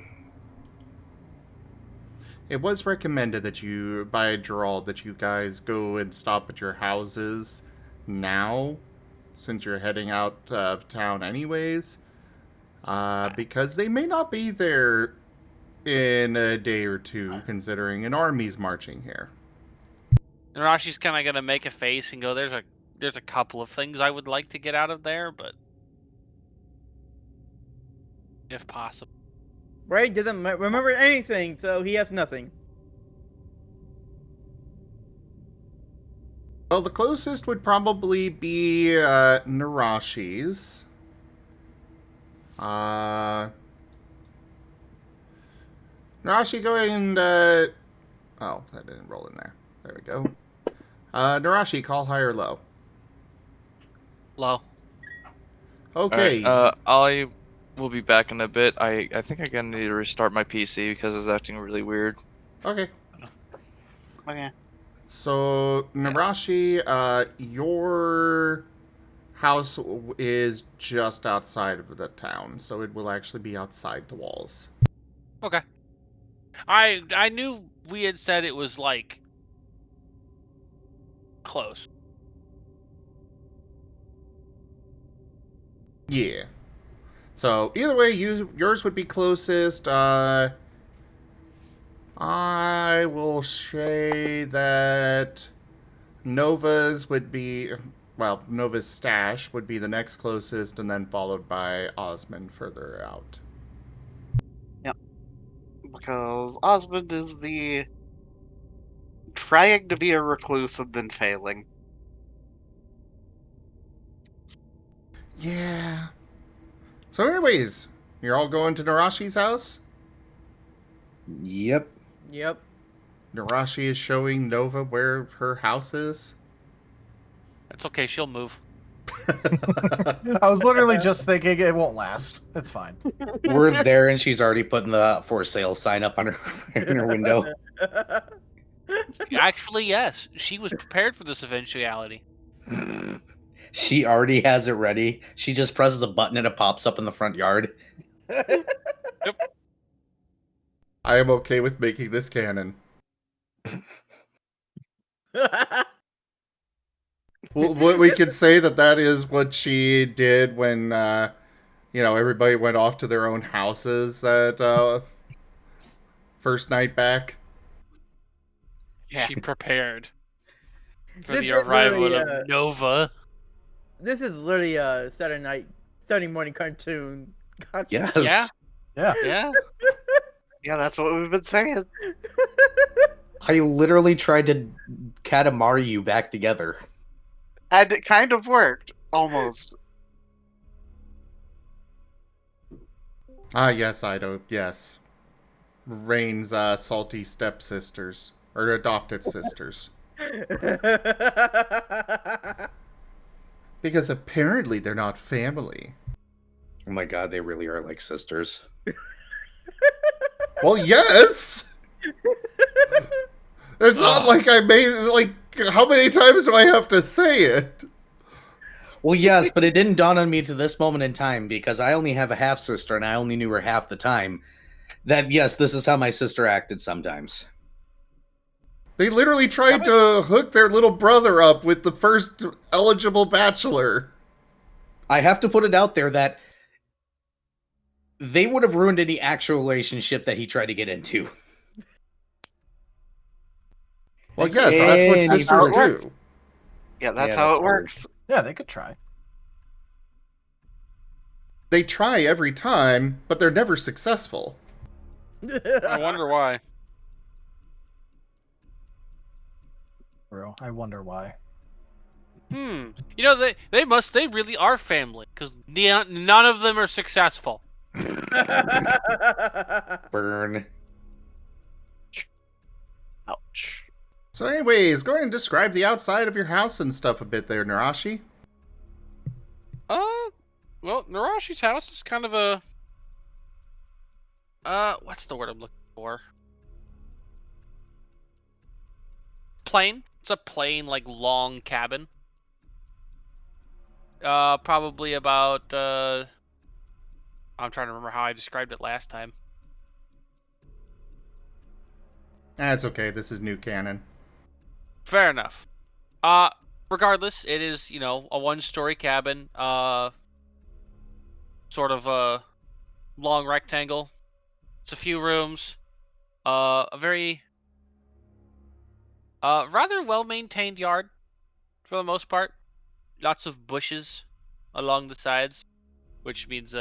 It was recommended that by Gerald, that you guys go and stop at your houses now, since you're heading out of town anyways, because they may not be there in a day or two, considering an army's marching here. Nerashi's kind of gonna make a face and go, "There's a couple of things I would like to get out of there, but if possible." Ray doesn't remember anything, so he has nothing. Well, the closest would probably be Nerashi's. Nerashi, go and... Oh, that didn't roll in there. There we go. Nerashi, call high or low. Low. Okay. I will be back in a bit. I think I'm gonna need to restart my PC because it's acting really weird. Okay. Okay. So, Nerashi, your house is just outside of the town, so it will actually be outside the walls. Okay. I knew we had said it was like close. Yeah. So either way, yours would be closest. I will say that Nova's would be, well, Nova's stash would be the next closest, and then followed by Osmond further out. Yep. Because Osmond is the trying to be a recluse and then failing. Yeah. So anyways, you're all going to Nerashi's house? Yep. Yep. Nerashi is showing Nova where her house is? That's okay, she'll move. I was literally just thinking it won't last. It's fine. We're there, and she's already putting the for sale sign up on her in her window. Actually, yes. She was prepared for this eventuality. She already has it ready. She just presses a button and it pops up in the front yard. Yep. I am okay with making this canon. We could say that is what she did when, everybody went off to their own houses at first night back. Yeah. She prepared for This the is arrival literally, of Nova. This is literally a Saturday morning cartoon. Yes. Yeah. Yeah. Yeah. Yeah, that's what we've been saying. I literally tried to Katamari you back together. And it kind of worked, almost. Ah, yes, yes. Rain's salty stepsisters. Or adopted sisters. Because apparently they're not family. Oh my god, they really are like sisters. Well, yes! It's not like I made, how many times do I have to say it? Well, yes, but it didn't dawn on me to this moment in time because I only have a half sister and I only knew her half the time. That, yes, this is how my sister acted sometimes. They literally tried to hook their little brother up with the first eligible bachelor. I have to put it out there that they would have ruined any actual relationship that he tried to get into. Well, yes, that's what sisters do. Yeah, that's how it works. Yeah, they could try. They try every time, but they're never successful. I wonder why. Bro, I wonder why. You know, they really are family, because none of them are successful. Burn. Ouch. So anyways, go ahead and describe the outside of your house and stuff a bit there, Nerashi. Well, Nerashi's house is kind of a... what's the word I'm looking for? Plain. It's a plain, like, long cabin. Probably about, I'm trying to remember how I described it last time. That's okay, this is new canon. Fair enough. Regardless, it is, you know, a one-story cabin, sort of a long rectangle. It's a few rooms, a very, rather well-maintained yard, for the most part. Lots of bushes along the sides, which means,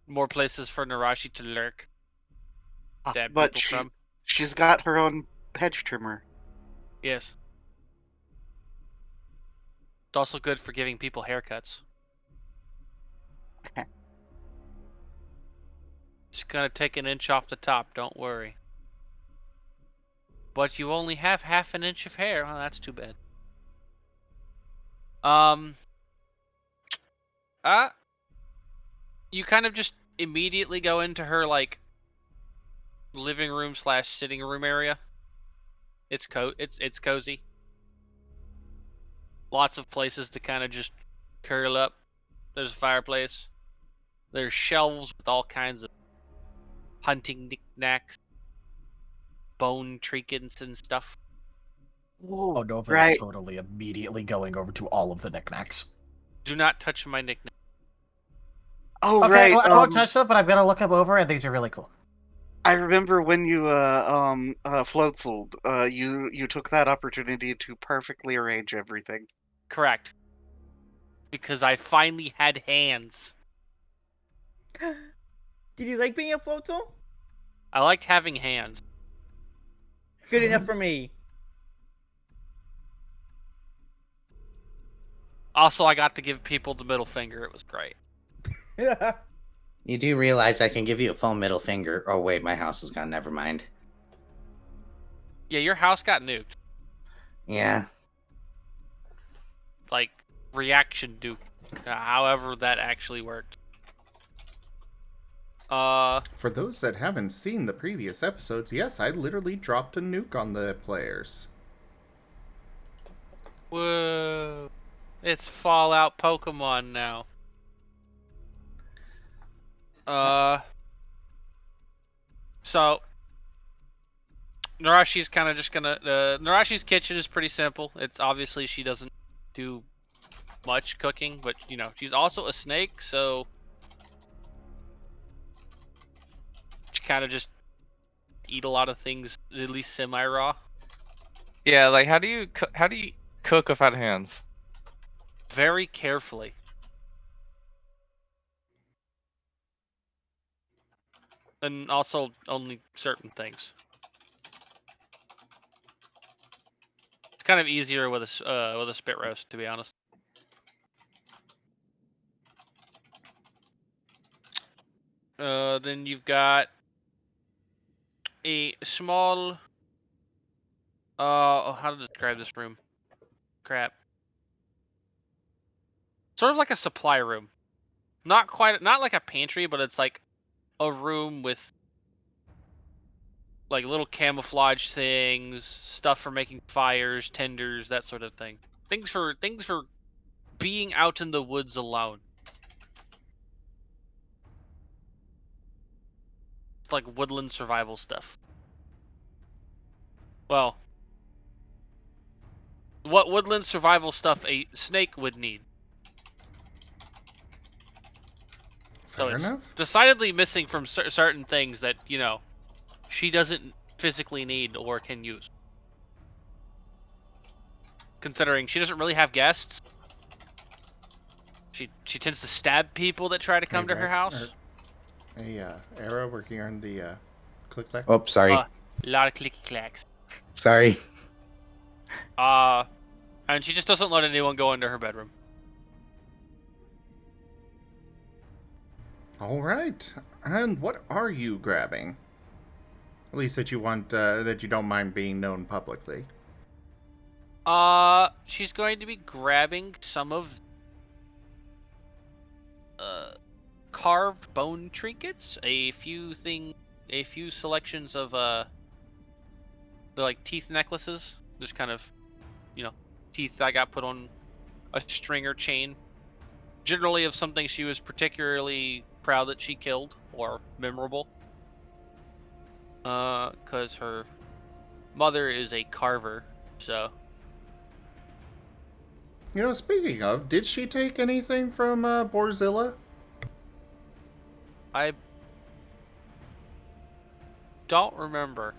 more places for Nerashi to lurk. Stab But people from. she's got her own hedge trimmer. Yes. It's also good for giving people haircuts. Just gonna take an inch off the top, don't worry. But you only have half an inch of hair. Well, that's too bad. You kind of just immediately go into her, like, living room / sitting room area. It's cozy. Lots of places to kind of just curl up. There's a fireplace. There's shelves with all kinds of hunting knickknacks, bone trinkets and stuff. Oh, Nova right. is totally immediately going over to all of the knickknacks. Do not touch my knickknack. Oh, Okay, right. well, I won't touch them, but I'm gonna look them over, and these are really cool. I remember when you floatzeled, you took that opportunity to perfectly arrange everything. Correct. Because I finally had hands. Did you like being a photo? I liked having hands. Good enough for me. Also, I got to give people the middle finger. It was great. You do realize I can give you a full middle finger. Oh, wait, my house is gone. Never mind. Yeah, your house got nuked. Yeah. Like, reaction duke. However that actually worked. For those that haven't seen the previous episodes, yes, I literally dropped a nuke on the players. Whoa. It's Fallout Pokemon now. So Nerashi's kind of just gonna. Nerashi's kitchen is pretty simple. It's obviously she doesn't do much cooking, but you know she's also a snake, so she kind of just eat a lot of things at least semi-raw. Yeah, like how do you cook without hands? Very carefully. And also only certain things. It's kind of easier with a spit roast, to be honest. Then you've got a small. How to describe this room? Crap. Sort of like a supply room. Not like a pantry, but it's like a room with like little camouflage things, stuff for making fires, tenders, that sort of thing. Things for being out in the woods alone. It's like woodland survival stuff. Well, what woodland survival stuff a snake would need. So Fair it's enough. decidedly missing from certain things that, you know, she doesn't physically need or can use. Considering she doesn't really have guests. She tends to stab people that try to come to her house. Era working on the Click clack. Oh, sorry. A lot of clicky clacks. Sorry. And she just doesn't let anyone go into her bedroom. All right. And what are you grabbing? At least that you want, that you don't mind being known publicly. She's going to be grabbing some of carved bone trinkets, a few selections of the like teeth necklaces, just kind of, teeth I got put on a string or chain, generally of something she was particularly proud that she killed or memorable. Cause her mother is a carver, so. Speaking of, did she take anything from Borzilla? I don't remember.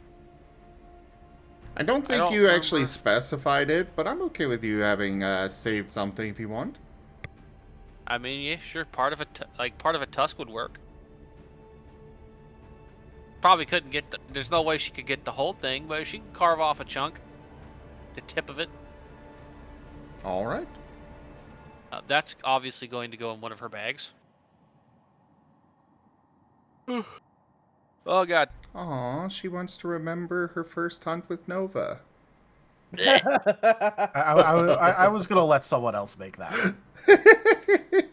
I don't think don't you actually remember. specified it, but I'm okay with you having saved something if you want. I mean, yeah, sure. Part of a tusk would work. Probably couldn't get there's no way she could get the whole thing, but she can carve off a chunk, the tip of it. All right. That's obviously going to go in one of her bags. Oh god. Aw, she wants to remember her first hunt with Nova. I was gonna let someone else make that.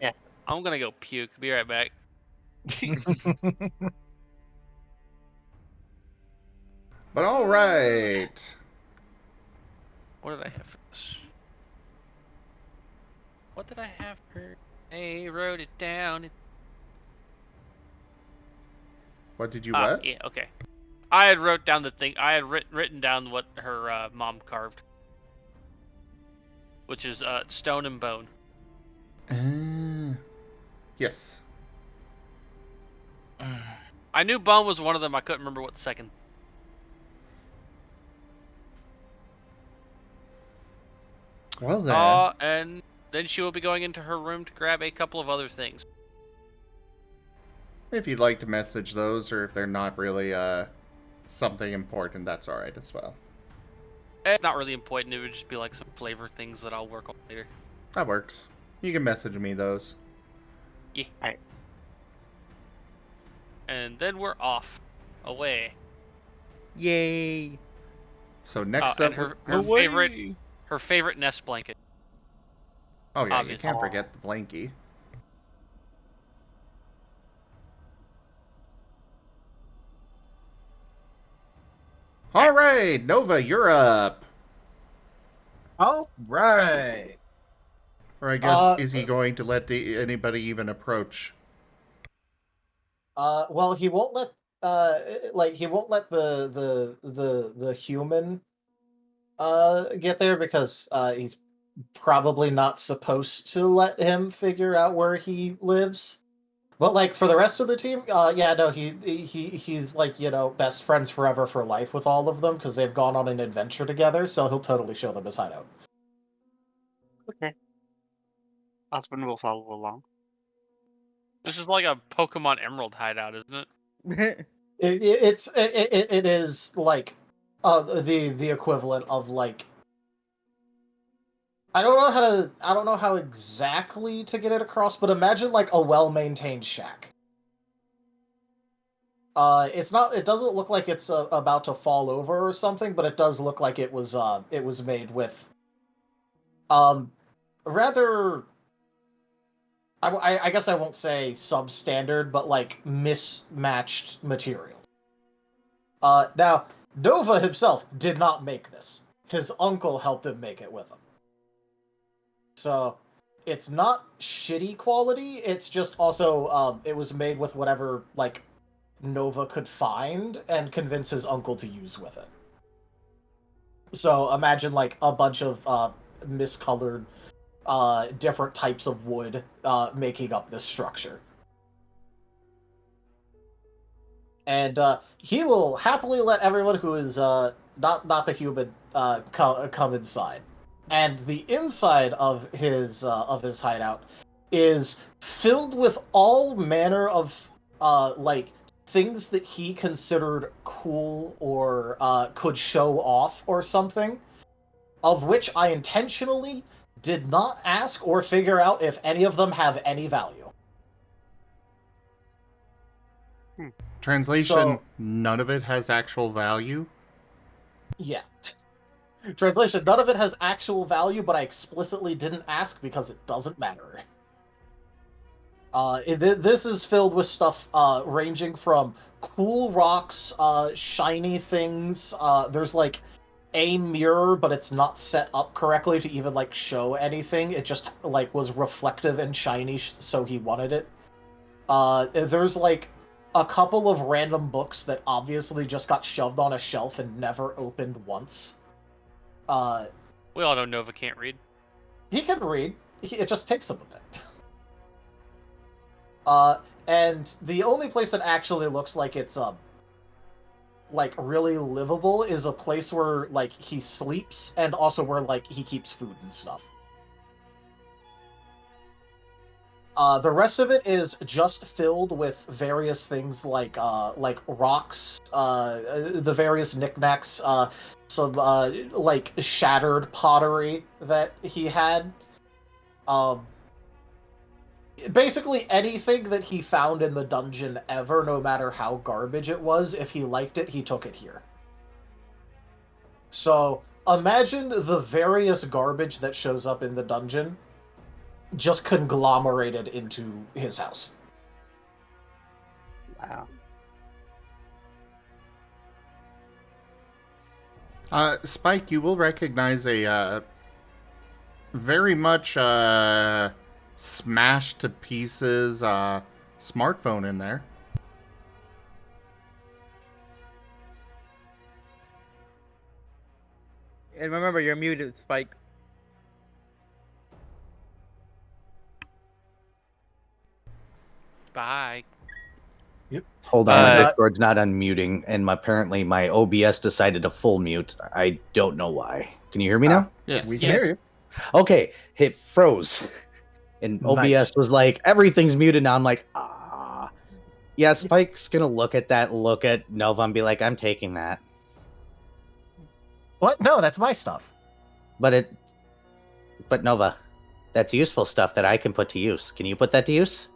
Yeah. I'm gonna go puke. Be right back. But all right. What did I have for this? What did I have for? I wrote it down. What did you what? Yeah, okay. I had wrote down the thing. I had written down what her mom carved, which is stone and bone. Yes. I knew bone was one of them. I couldn't remember what the second. Well then. And then she will be going into her room to grab a couple of other things. If you'd like to message those, or if they're not really something important, that's all right as well. It's not really important. It would just be like some flavor things that I'll work on later. That works. You can message me those. Yeah. Right. And then we're off. Away. Yay. So next and up, her favorite nest blanket. Oh yeah, obviously. you can't forget the blankie. All right, Nova, you're up. All right. Or I guess, is he going to let anybody even approach? Well, he won't let he won't let the human get there because he's probably not supposed to let him figure out where he lives. But like for the rest of the team, yeah, no, he's like, best friends forever for life with all of them because they've gone on an adventure together, so he'll totally show them his hideout. Okay. Osmond will follow along. This is like a Pokemon Emerald hideout, isn't it? It is like the equivalent of like I don't know how exactly to get it across, but imagine like a well-maintained shack. It doesn't look like it's about to fall over or something, but it does look like it was made with rather I guess I won't say substandard, but like mismatched material. Now Nova himself did not make this. His uncle helped him make it with him. So, it's not shitty quality, it's just also, it was made with whatever, like, Nova could find and convince his uncle to use with it. So, imagine, like, a bunch of, miscolored, different types of wood, making up this structure. And, he will happily let everyone who is, not the human, come inside. And the inside of his hideout is filled with all manner of like things that he considered cool or could show off or something, of which I intentionally did not ask or figure out if any of them have any value. Translation, So- none of it has actual value. Yeah. Translation, none of it has actual value, but I explicitly didn't ask because it doesn't matter. This is filled with stuff ranging from cool rocks, shiny things. There's like a mirror, but it's not set up correctly to even like show anything. It just like was reflective and shiny, so he wanted it. There's like a couple of random books that obviously just got shoved on a shelf and never opened once. We all know Nova can't read. He can read. It just takes him a bit. And the only place that actually looks like it's like really livable is a place where like he sleeps and also where like he keeps food and stuff. The rest of it is just filled with various things like rocks, the various knickknacks, some like shattered pottery that he had. Basically anything that he found in the dungeon ever, no matter how garbage it was, if he liked it, he took it here. So imagine the various garbage that shows up in the dungeon just conglomerated into his house. Wow. Spike, you will recognize a very much smashed to pieces smartphone in there. And remember, you're muted, Spike. Bye. Hold on, my Uh, Discord's not unmuting, and apparently my OBS decided to full mute. I don't know why. Can you hear me now? Yes. We can hear you. Okay, it froze. And OBS Nice. was like, everything's muted now. I'm like, ah. Yeah, Spike's gonna look at that, look at Nova, and be like, I'm taking that. What? No, that's my stuff. But Nova, that's useful stuff that I can put to use. Can you put that to use?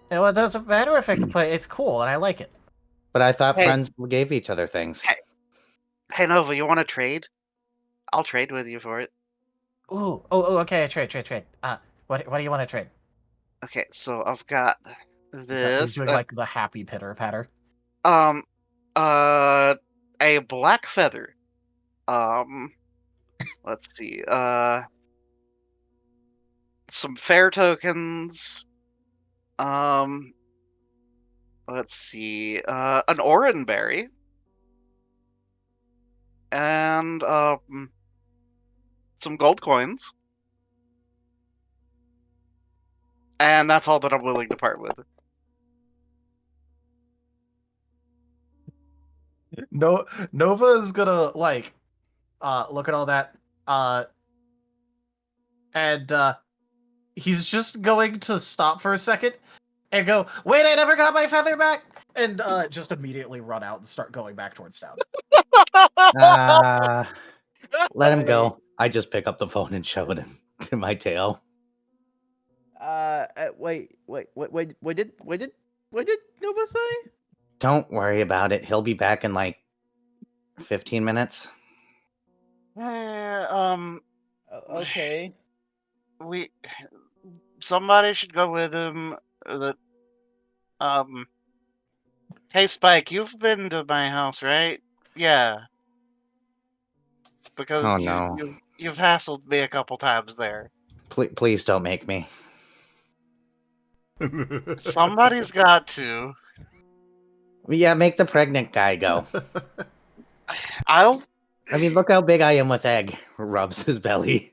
Well, it doesn't matter if I can play. It's cool, and I like it. But I thought Hey. friends gave each other things. Hey Nova, you want to trade? I'll trade with you for it. Ooh. Oh, okay. Trade. What do you want to trade? Okay, so I've got He's this. doing like the happy pitter patter. A black feather. Let's see. Some fair tokens. Let's see. An oran berry. And some gold coins. And that's all that I'm willing to part with. No, Nova is gonna like look at all that and he's just going to stop for a second and go, wait, I never got my feather back, and just immediately run out and start going back towards town. Let him go. I just pick up the phone and shove it into my tail. Wait, what did Nova say? Don't worry about it. He'll be back in like 15 minutes. Okay. Somebody should go with him. Hey Spike, you've been to my house, right? Yeah. Because Oh, no. you've hassled me a couple times there. Please don't make me. Somebody's got to. Yeah, make the pregnant guy go. I mean, look how big I am with egg. Rubs his belly.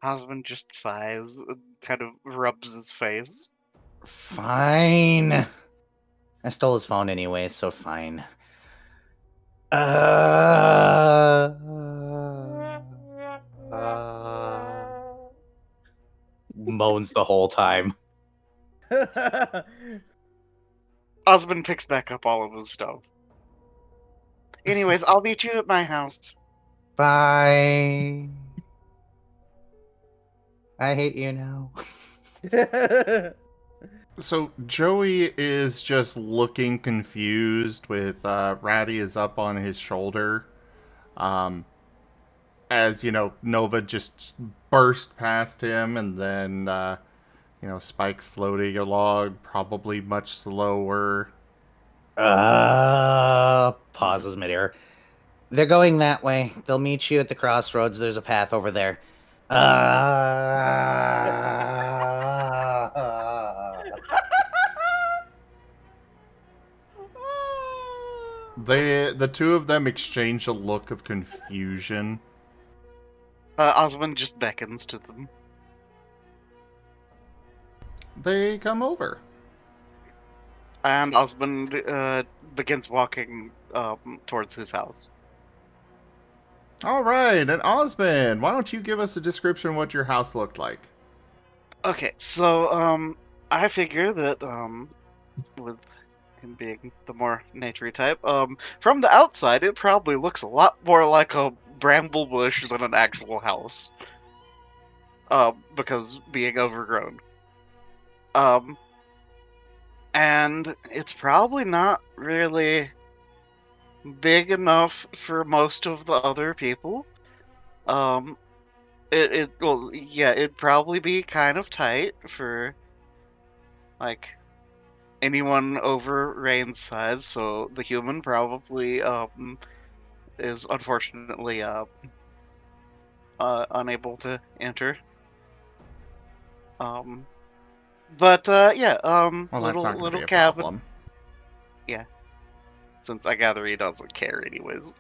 Osmund just sighs and kind of rubs his face. Fine. I stole his phone anyway, so fine. Moans the whole time. Osmond picks back up all of his stuff. Anyways, I'll meet you at my house. Bye. I hate you now. So Joey is just looking confused with Ratty is up on his shoulder. As, Nova just burst past him and then, Spike's floating along, probably much slower. Pauses midair. They're going that way. They'll meet you at the crossroads. There's a path over there. The two of them exchange a look of confusion. Osmond just beckons to them. They come over. And Osmond begins walking towards his house. All right, and Osmond, why don't you give us a description of what your house looked like? Okay, so I figure that with him being the more naturey type, from the outside it probably looks a lot more like a bramble bush than an actual house. Because being overgrown. And it's probably not really big enough for most of the other people. It'd probably be kind of tight for like anyone over Rain's size, so the human probably is unfortunately unable to enter. Well, that's not going to little be a cabin. problem. Yeah. Since I gather he doesn't care anyways.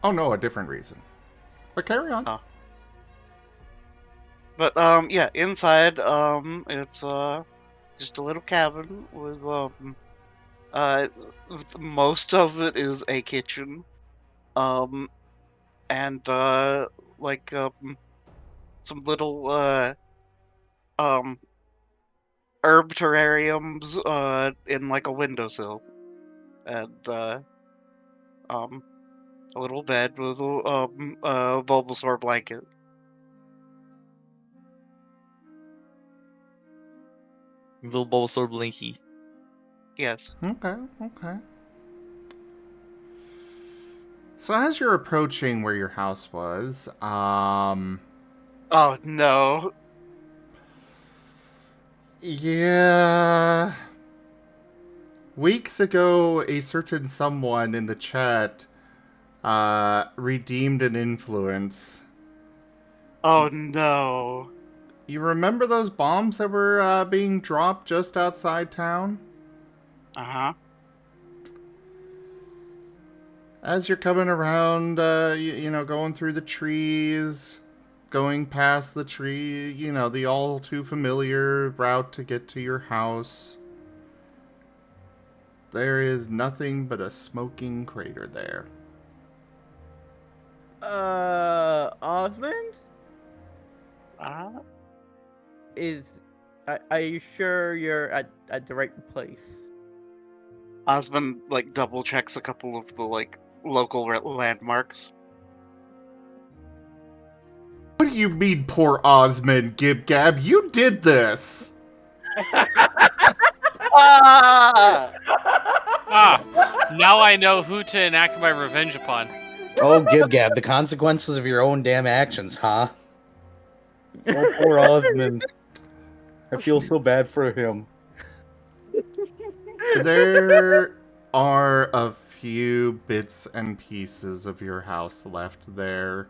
Oh no, a different reason. But carry on. But inside it's just a little cabin with most of it is a kitchen. And some little herb terrariums in like a windowsill. And a little bed with a Bulbasaur blanket. Little Bulbasaur Blinky. Yes. Okay. So as you're approaching where your house was, Oh no. Yeah. Weeks ago, a certain someone in the chat redeemed an influence. Oh no. You remember those bombs that were being dropped just outside town? Uh-huh. As you're coming around, going through the trees, going past the tree, the all too familiar route to get to your house, there is nothing but a smoking crater there. Osmond? Are you sure you're at the right place? Osmond double checks a couple of the local landmarks. What do you mean, poor Osmond, Gib-Gab? You did this! Now I know who to enact my revenge upon. Oh, Gib-Gab, the consequences of your own damn actions, huh? Oh, poor Osmond. I feel so bad for him. There are a few bits and pieces of your house left there.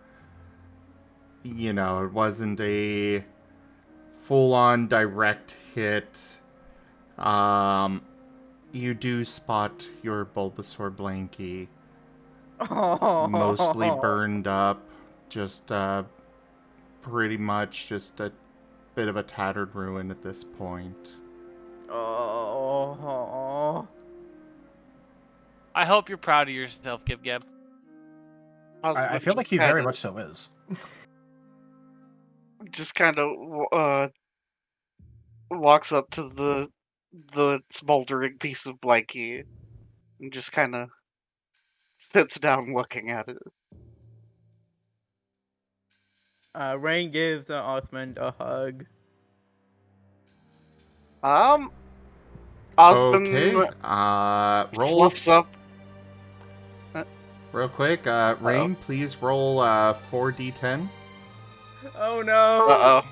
It wasn't a full-on direct hit. You do spot your Bulbasaur Blanky. Mostly burned up. Just, pretty much just a bit of a tattered ruin at this point. Oh. I hope you're proud of yourself, Gib-Gab. I feel like he very much so is. Just kind of walks up to the smoldering piece of blankie and just kind of sits down looking at it. Rain gives Osmond a hug. Osmond Okay. Roll fluffs up. real quick. Rain, please roll 4d10. Oh no! Uh-oh.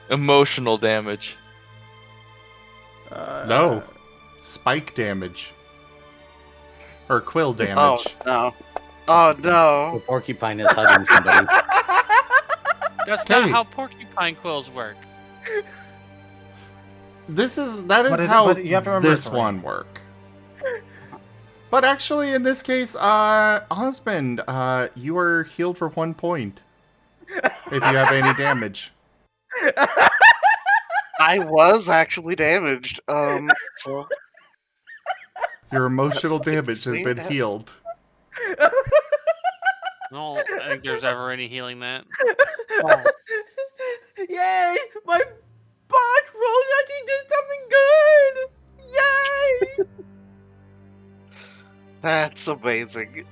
Emotional damage. No. Spike damage. Or quill Oh damage. no. Oh The no. porcupine is hugging somebody. That's not Okay. how porcupine quills work. That is But how you have to remember this it's rain. one work. But actually, in this case, Osmond, you are healed for 1 point. If you have any damage. I was actually damaged. So Your emotional That's damage has been sweet. healed. I don't think there's ever any healing that. Yay! My bot rolled out. He did something good. Yay! That's amazing.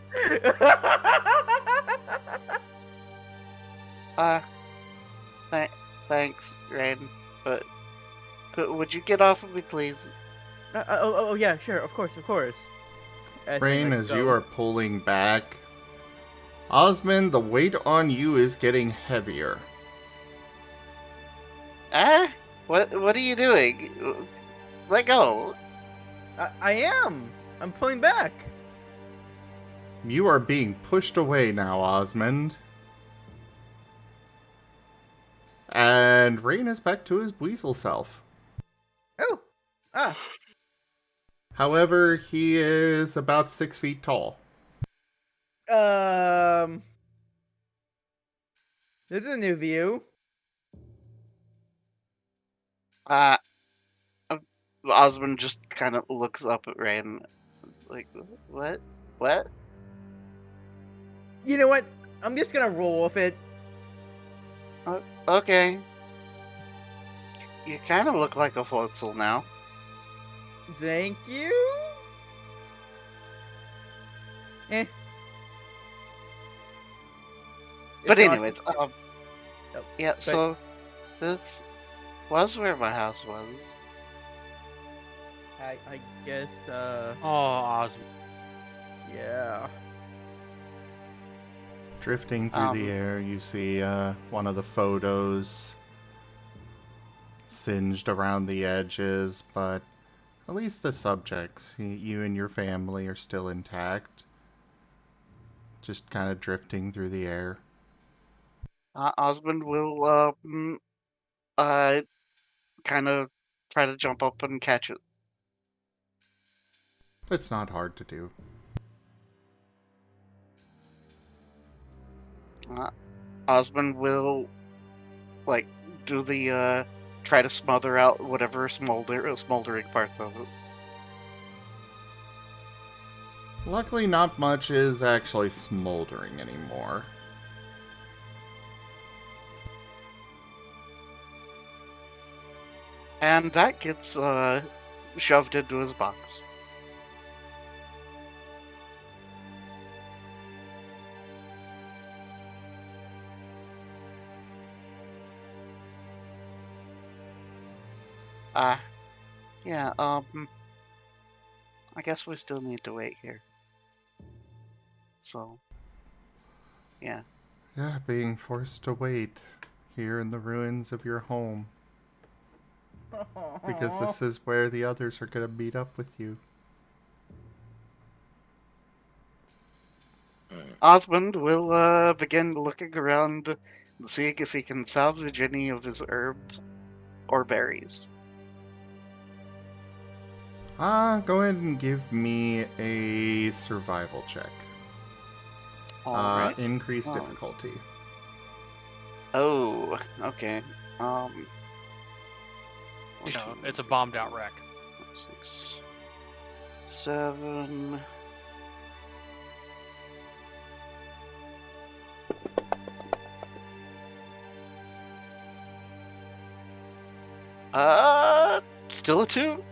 Thanks, Raen, but would you get off of me, please? Oh yeah, sure, of course. Rain, as you are pulling back, Osmond, the weight on you is getting heavier. What are you doing? Let go. I am. I'm pulling back. You are being pushed away now, Osmond. And Rain is back to his weasel self. Oh. However, he is about 6 feet tall. This is a new view. Osmond just kind of looks up at Raen, like, what? What? You know what? I'm just gonna roll with it. Okay. You kind of look like a Floatzel now. Thank you. But It's anyways, awesome. yeah. So this was where my house was. I guess. Oh, Osmond. Yeah. Drifting through the air, you see one of the photos singed around the edges, but at least the subjects, you and your family, are still intact. Just kind of drifting through the air. Osmond will kind of try to jump up and catch it. It's not hard to do. Osmond will like do the try to smother out whatever smoldering parts of it. Luckily, not much is actually smoldering anymore. And that gets shoved into his box. Yeah, I guess we still need to wait here. So, yeah. Yeah, being forced to wait here in the ruins of your home. Because this is where the others are going to meet up with you. Osmond will begin looking around and seeing if he can salvage any of his herbs or berries. Go ahead and give me a survival check. Alright. Increase difficulty. Oh, okay. You know, it's a bombed out wreck. 6, 7. Still a 2?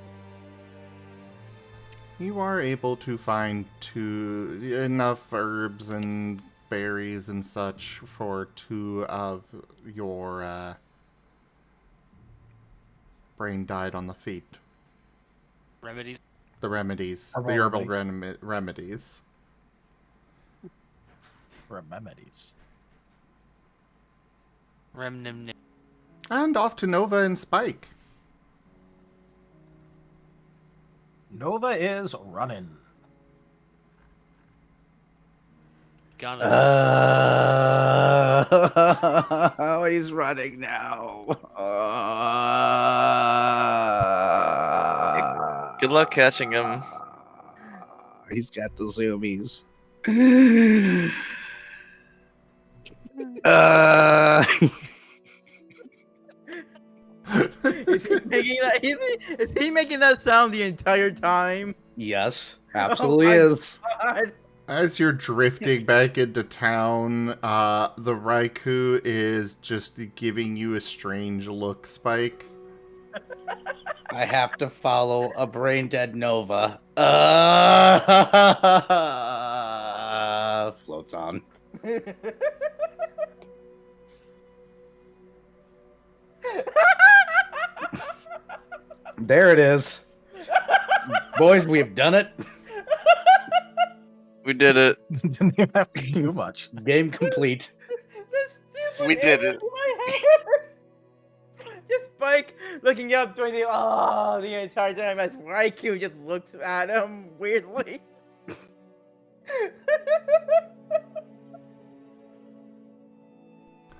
You are able to find enough herbs and berries and such for 2 of your brain died on the feet. Remedies. The remedies. Herbal The herbal remedies. Remedies. Remnant. And off to Nova and Spike. Nova is running. Gonna. Oh, he's running now. Good luck catching him. He's got the zoomies. Is he making that sound the entire time? Yes, absolutely my is. God. As you're drifting back into town, the Raikou is just giving you a strange look, Spike. I have to follow a brain dead Nova. Floats on. There it is. Boys, we have done it. We did it. Didn't even have to do much. Game complete. We did it. Just Spike looking up during the entire time as Raikou just looks at him weirdly.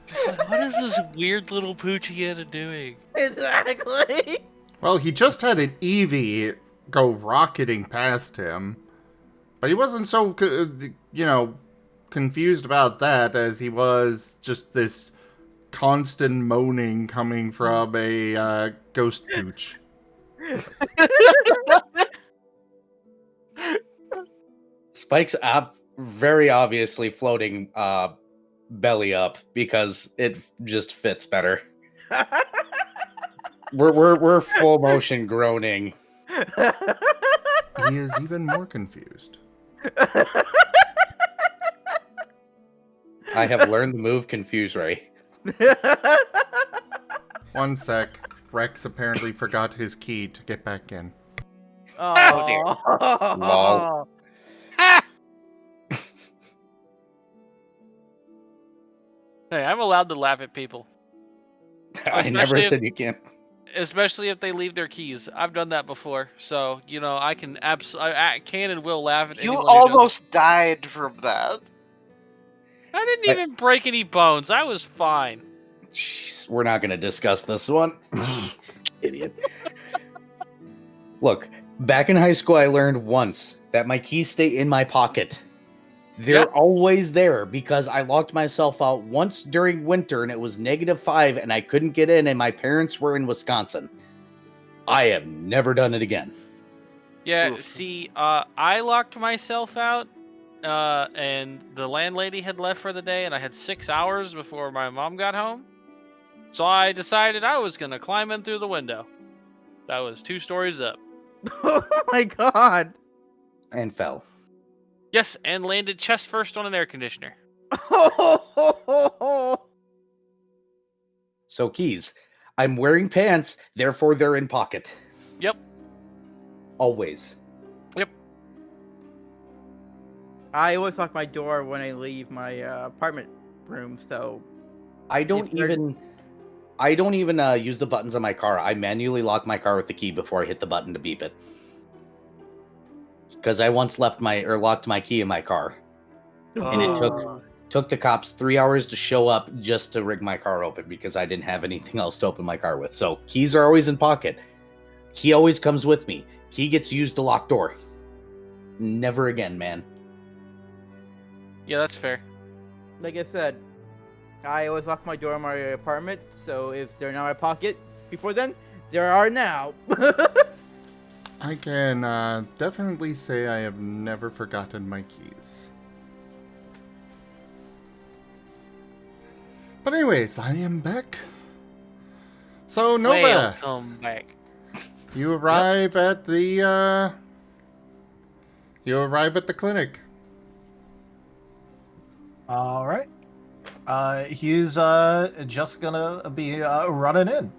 Just like, what is this weird little Poochiana doing? Exactly. Well, he just had an Eevee go rocketing past him, but he wasn't so, confused about that as he was just this constant moaning coming from a ghost pooch. Spike's very obviously floating belly up because it just fits better. We're full motion groaning. He is even more confused. I have learned the move Confuse Ray. One sec. Rex apparently forgot his key to get back in. Oh dear. Lol. Hey, I'm allowed to laugh at people, I never Especially if- said you can't. especially if they leave their keys. I've done that before, so I can I can and will laugh at You anyone who does it. almost died from that. I didn't even break any bones. I was fine. Jeez, we're not going to discuss this one. Idiot. Look, back in high school, I learned once that my keys stay in my pocket. They're always there because I locked myself out once during winter and it was -5 and I couldn't get in and my parents were in Wisconsin. I have never done it again. Yeah, see, I locked myself out, and the landlady had left for the day, and I had 6 hours before my mom got home. So I decided I was gonna climb in through the window. That was 2 stories up. Oh my God. And fell. Yes, and landed chest first on an air conditioner. So keys. I'm wearing pants, therefore they're in pocket. Yep. Always. I always lock my door when I leave my apartment room, so I don't If they're- even use the buttons on my car. I manually lock my car with the key before I hit the button to beep it. Because I once locked my key in my car, and it took the cops 3 hours to show up just to rig my car open because I didn't have anything else to open my car with. So keys are always in pocket. Key always comes with me. Key gets used to lock door. Never again, man. Yeah, that's fair. like I said, I always lock my door in my apartment, so if they're not in my pocket before then, there are now. I can definitely say I have never forgotten my keys. But anyways, I am back. So Nova, Welcome back. you arrive at the clinic. All right. He's just gonna be running in.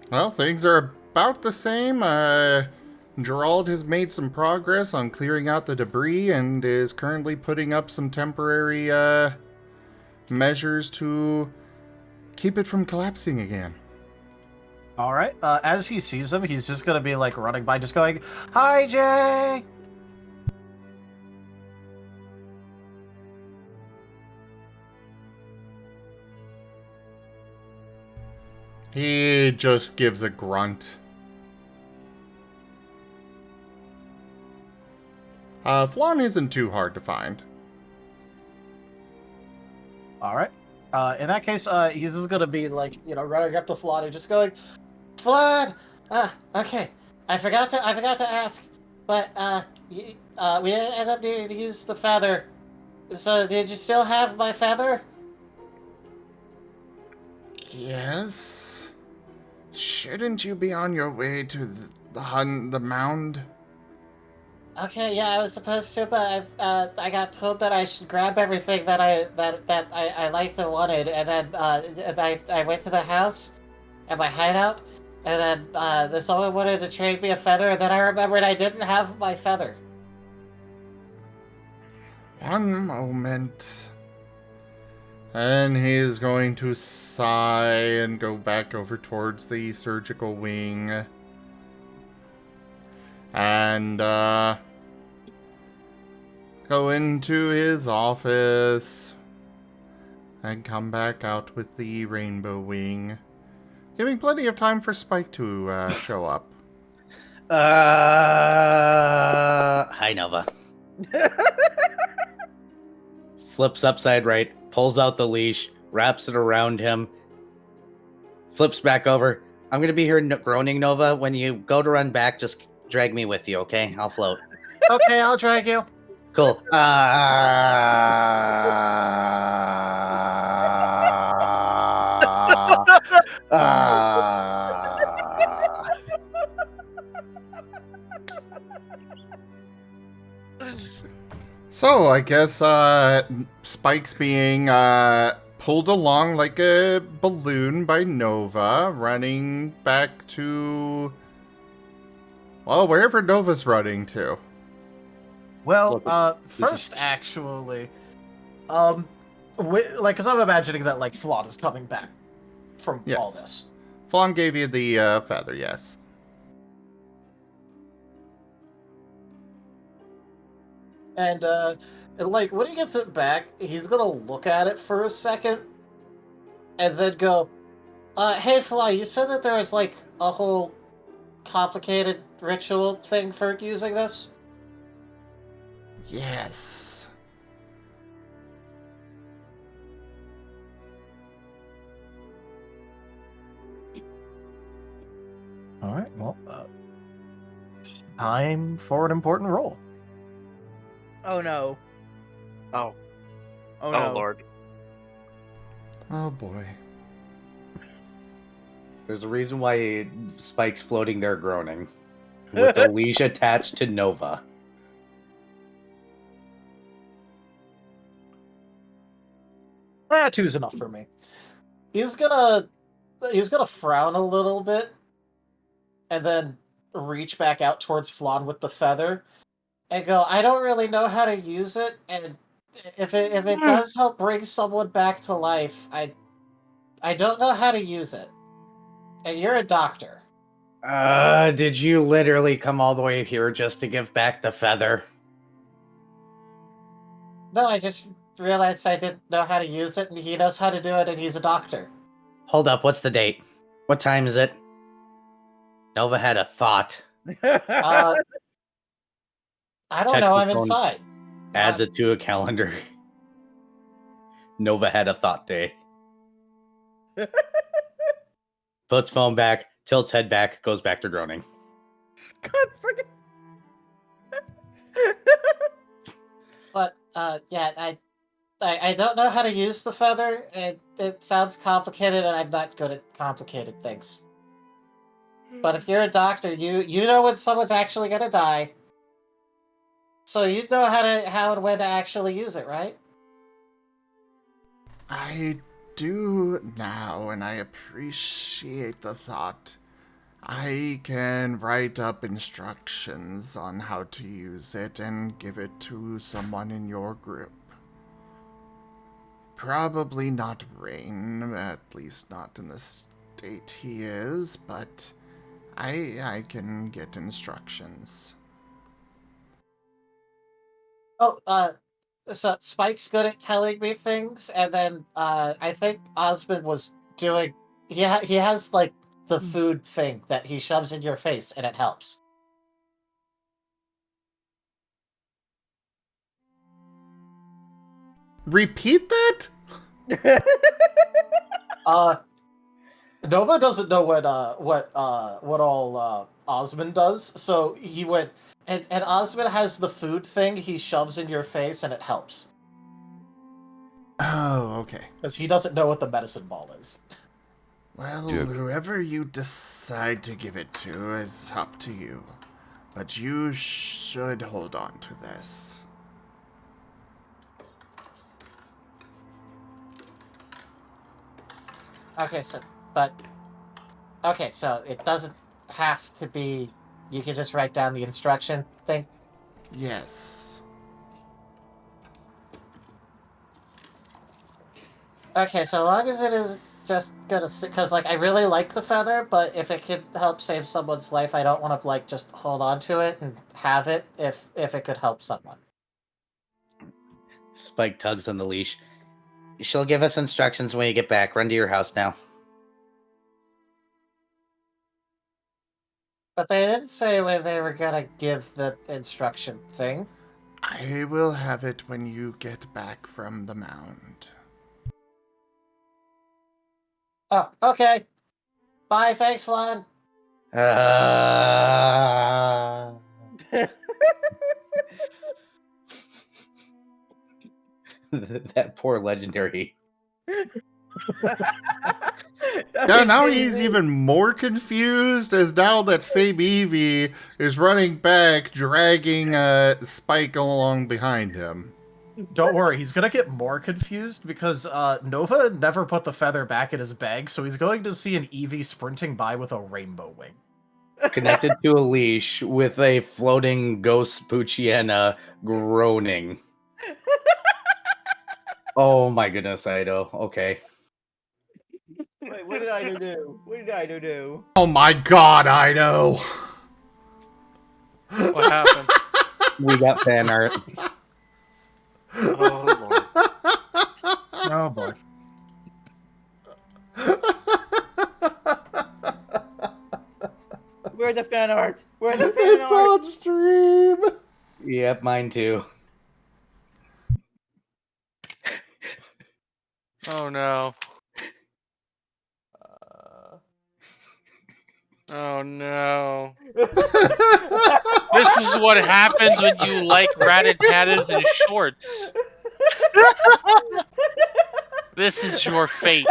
Well, things are about the same. Gerald has made some progress on clearing out the debris and is currently putting up some temporary measures to keep it from collapsing again. All right. As he sees him, he's just gonna be like running by, just going, "Hi, Jay." He just gives a grunt. Flan isn't too hard to find. All right. In that case, he's just gonna be like, running up to Flawed and just going, "Flawed, okay. I forgot to ask, but we ended up needing to use the feather. So did you still have my feather?" Yes. Shouldn't you be on your way to the mound? Okay, yeah, I was supposed to, but I got told that I should grab everything that I liked and wanted, and then I went to the house at my hideout, and then someone wanted to trade me a feather, and then I remembered I didn't have my feather. One moment. And he's going to sigh and go back over towards the surgical wing. And, go into his office. And come back out with the rainbow wing. Giving plenty of time for Spike to, show up. Hi, Nova. Flips upside right, pulls out the leash, wraps it around him, flips back over. I'm going to be here groaning, Nova. When you go to run back, just drag me with you, okay? I'll float. Okay, I'll drag you. Cool. So, I guess, Spike's being, pulled along like a balloon by Nova, running back to... well, wherever Nova's running to. Well, This first, actually, because I'm imagining that, like, Flawed is coming back from all Yes. this. Flan gave you the, feather, yes. And, like, when he gets it back, he's gonna look at it for a second, and then go, "Hey, Fly, you said that there was, like, a whole complicated ritual thing for using this?" Yes. Alright, well, time for an important roll. Oh no. Oh. Oh no. Oh, Lord. Oh boy. There's a reason why Spike's floating there groaning. With the leash attached to Nova. Two's enough for me. He's gonna frown a little bit, and then reach back out towards Flan with the feather, and go, "I don't really know how to use it, and if it does help bring someone back to life, I don't know how to use it. And you're a doctor." Did you literally come all the way here just to give back the feather? No, I just realized I didn't know how to use it, and he knows how to do it, and he's a doctor. Hold up, what's the date? What time is it? Nova had a thought. I don't Checks know, his I'm phone. inside. Adds it to a calendar. Nova had a thought day. Puts phone back, tilts head back, goes back to groaning. God freaking. But, yeah, I don't know how to use the feather. It sounds complicated, and I'm not good at complicated things. But if you're a doctor, you know when someone's actually gonna die. So you know how and when to actually use it, right? I do now, and I appreciate the thought. I can write up instructions on how to use it and give it to someone in your group. Probably not Raen, at least not in the state he is, but I can get instructions. Oh, so Spike's good at telling me things, and then I think Osmond was doing. He has like the food thing that he shoves in your face, and it helps. Repeat that? Nova doesn't know what all Osmond does, so he went and Osmond has the food thing he shoves in your face and it helps. Oh, okay. Because he doesn't know what the medicine ball is. Well, Yep. whoever you decide to give it to is up to you. But you should hold on to this. Okay, so it doesn't have to be. You can just write down the instruction thing. Yes. Okay, so long as it is just gonna, because like I really like the feather, but if it could help save someone's life, I don't want to like just hold on to it and have it if it could help someone. Spike tugs on the leash. She'll give us instructions when you get back. Run to your house now. But they didn't say when they were gonna give the instruction thing. I will have it when you get back from the mound. Oh, okay. Bye, thanks, Juan. That poor legendary. Now he's even more confused as now that same Eevee is running back, dragging Spike along behind him. Don't worry, he's gonna get more confused because Nova never put the feather back in his bag, so he's going to see an Eevee sprinting by with a rainbow wing. Connected to a leash with a floating ghost Puchiana groaning. Oh my goodness, Ido. Okay. Wait, what did Ido do? What did Ido do? Oh my god, Ido! What happened? We got fan art. Oh lord. Oh boy. Where's the fan art? Where's the fan It's art? on stream! Yep, mine too. Oh no. Oh no. This is what happens when you like rat-a-tatas and shorts. This is your fate.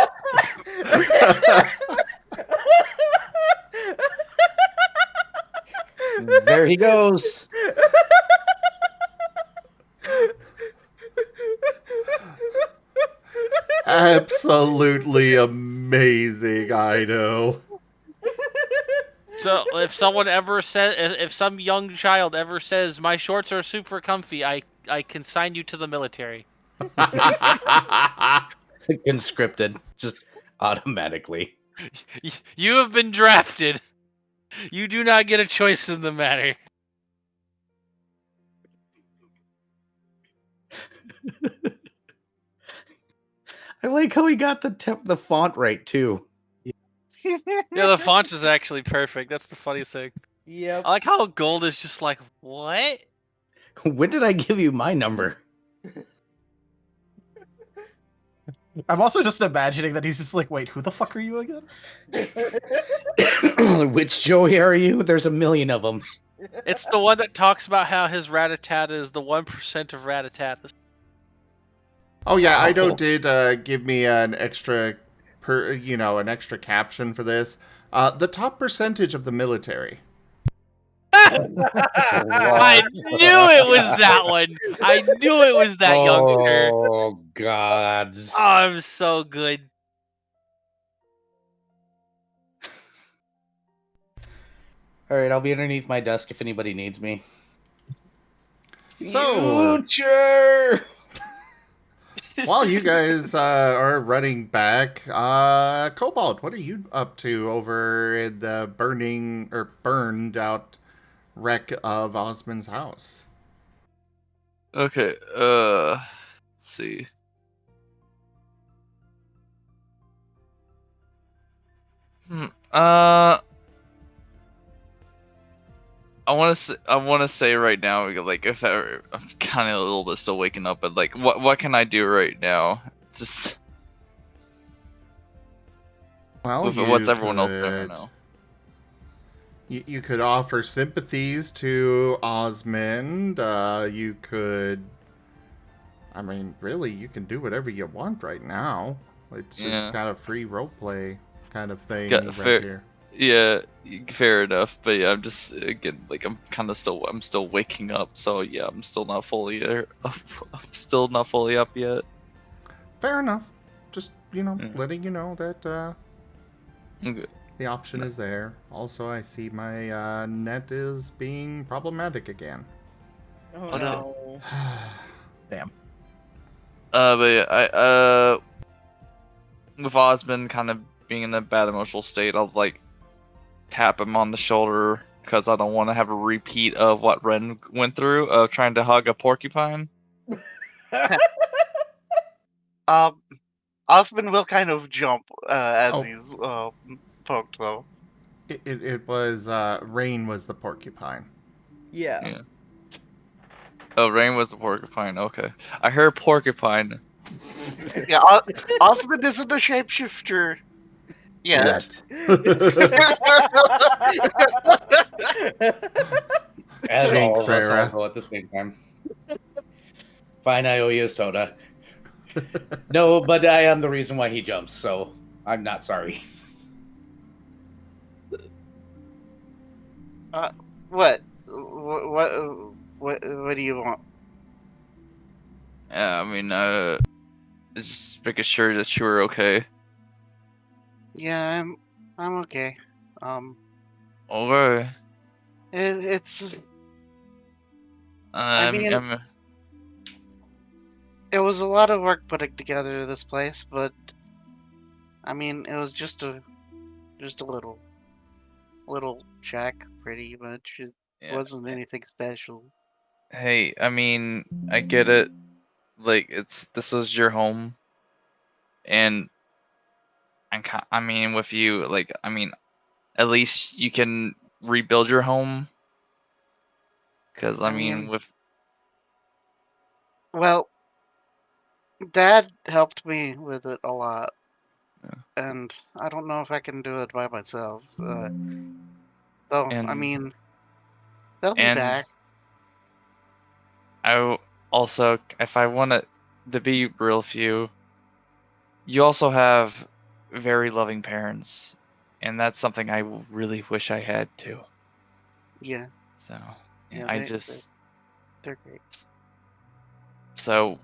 There he goes. Absolutely amazing, Ido. So if someone ever says, if some young child ever says my shorts are super comfy, I consign you to the military. Conscripted, just automatically. You have been drafted. You do not get a choice in the matter. I like how he got the font right too. Yeah, the font is actually perfect. That's the funniest thing. Yep. I like how gold is just like, what? When did I give you my number? I'm also just imagining that he's just like, wait, who the fuck are you again? Which Joey are you? There's a million of them. It's the one that talks about how his Rattata is the 1% of Rattatas. Oh yeah, Ido Oh. did give me an extra, an extra caption for this. The top percentage of the military. I knew it was that one. I knew it was that youngster. Oh God. Oh, I'm so good. All right, I'll be underneath my desk if anybody needs me. So, Future. while you guys are running back, Cobalt, what are you up to over in the burned out wreck of Osmond's house? Okay, let's see. Hmm. I want to say right now, like if I'm kind of a little bit still waking up, but like, what can I do right now? It's just Well, what's everyone else doing right now? You could offer sympathies to Osmond. You could. I mean, really, you can do whatever you want right now. It's just Yeah. kind of free roleplay kind of thing Got right fair- here. Yeah, fair enough. But yeah, I'm just again like I'm still waking up, so yeah, I'm still not fully up yet. Fair enough. Just, Yeah. letting you know that Okay. the option is there. Also, I see my net is being problematic again. Oh Oh, no. Damn. But yeah, with Osmond kind of being in a bad emotional state, I'll like tap him on the shoulder because I don't want to have a repeat of what Raen went through of trying to hug a porcupine. Osmond will kind of jump as Oh. he's poked, though. It was, Rain was the porcupine. Yeah. Oh, Raen was the porcupine. Okay, I heard porcupine. Yeah, Osmond isn't a shapeshifter yet. As Jinx, all of us all Farah. go at the same time. Fine, I owe you a soda. No, but I am the reason why he jumps, so I'm not sorry. What? What do you want? Yeah, I mean, just making sure that you were okay. Yeah, I'm okay. Okay. It's. I mean, I'm it was a lot of work putting together this place, but I mean, it was just a little shack, pretty much. It yeah. wasn't anything special. Hey, I mean, I get it. Like, this is your home, and I mean, with you, like, I mean, at least you can rebuild your home. Because I mean, with Well, Dad helped me with it a lot, Yeah. and I don't know if I can do it by myself. So I and mean, they'll be and back. also, if I want to be real with you, you also have very loving parents, and that's something I really wish I had too. Yeah, So yeah, I just they're great. so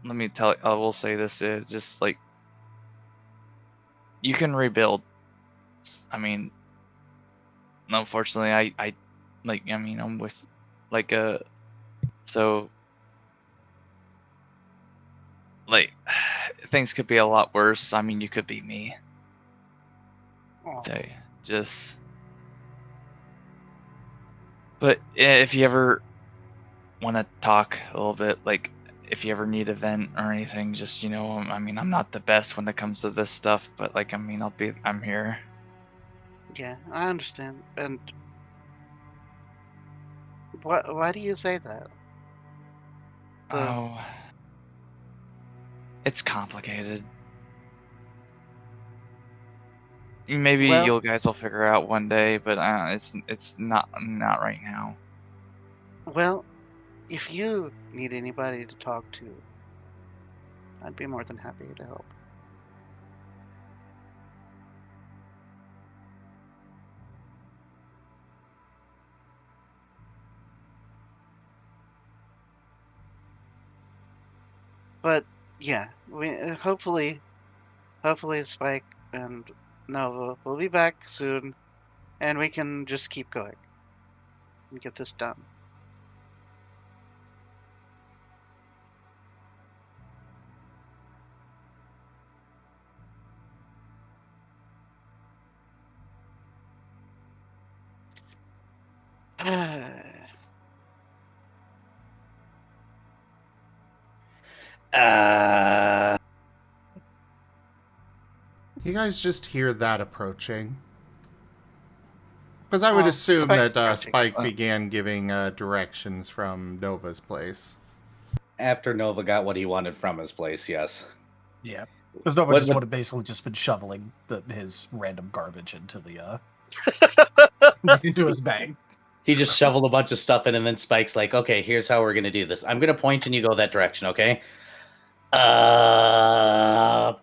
let me tell I will say this is just like you can rebuild. I mean, unfortunately, I like I mean I'm with like so like things could be a lot worse. I mean, you could be me. Aw. So just but if you ever want to talk a little bit, like if you ever need a vent or anything, just I mean, I'm not the best when it comes to this stuff, but like I mean, I'm here. Yeah, I understand. And why do you say that? Oh, it's complicated. Maybe Well- you guys will figure out one day, but it's not right now. Well, if you need anybody to talk to, I'd be more than happy to help. But yeah, we hopefully Spike and Nova will be back soon, and we can just keep going and get this done. You guys just hear that approaching? Because I would Oh, assume Spike's that approaching. Spike began giving directions from Nova's place. After Nova got what he wanted from his place, yes. Yeah. Because Nova What- just what- would have basically just been shoveling his random garbage into the into his bag. He just shoveled a bunch of stuff in, and then Spike's like, okay, here's how we're going to do this. I'm going to point and you go that direction, okay?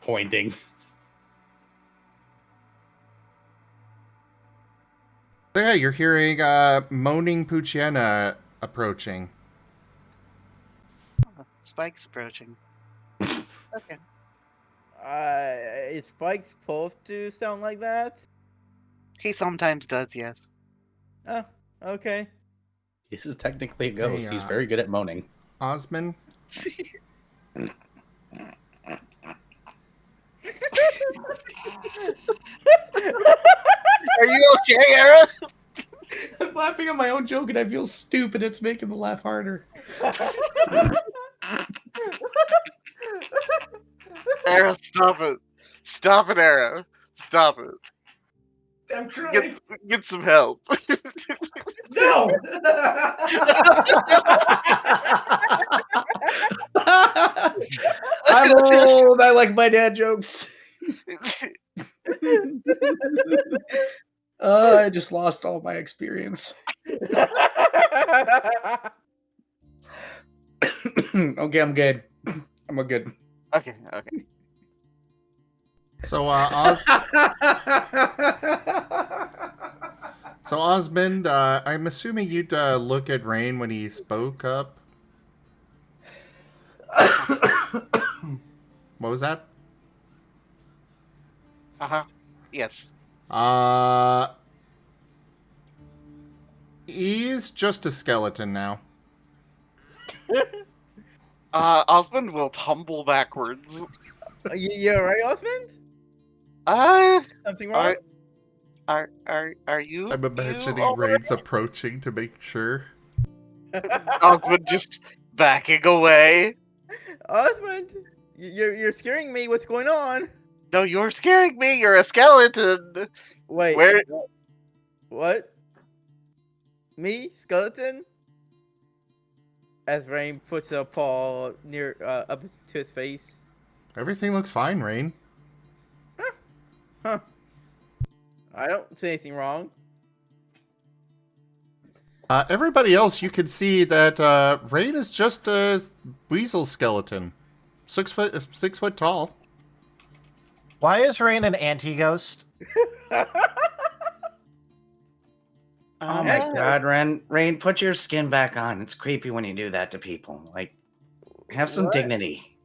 Pointing. Yeah, you're hearing moaning Puchiena approaching. Spike's approaching. Okay. Is Spike supposed to sound like that? He sometimes does, yes. Oh, okay. This is technically a ghost. Hey, He's very good at moaning. Osmond? Are you okay, Era? I'm laughing at my own joke, and I feel stupid. It's making the laugh harder. Era, stop it. Stop it, Era. Stop it. I'm trying. Get some help. No! I'm old. I like my dad jokes. I just lost all my experience. Okay, I'm good. I'm good. Okay. So, So, Osmond, I'm assuming you'd look at Rain when he spoke up. What was that? Yes. He's just a skeleton now. Osmond will tumble backwards. You alright, Osmond? Something wrong? Are you? I'm imagining you Rain's approaching to make sure. Osmond just backing away. Osmond, you're scaring me. What's going on? No, you're scaring me. You're a skeleton. Wait. Where? What? Me, skeleton? As Rain puts a paw near up to his face. Everything looks fine, Rain. Huh. I don't see anything wrong. Everybody else, you can see that Rain is just a weasel skeleton. 6 foot tall. Why is Rain an anti-ghost? Oh my god, Rain, put your skin back on. It's creepy when you do that to people. Like, have some What? dignity.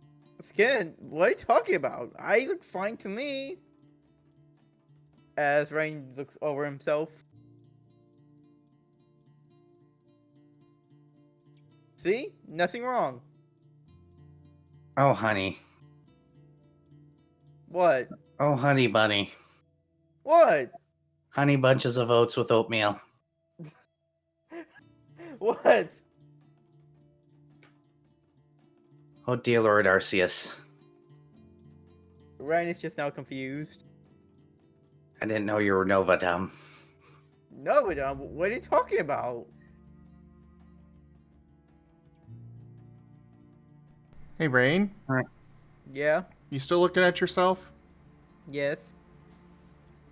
Skin? What are you talking about? I look fine to me. As Rain looks over himself. See? Nothing wrong. Oh, honey. What? Oh, honey bunny. What? Honey bunches of oats with oatmeal. What? Oh, dear Lord Arceus. Rain is just now confused. I didn't know you were Nova, dumb. No, what are you talking about? Hey, Rain, Yeah? you still looking at yourself? Yes.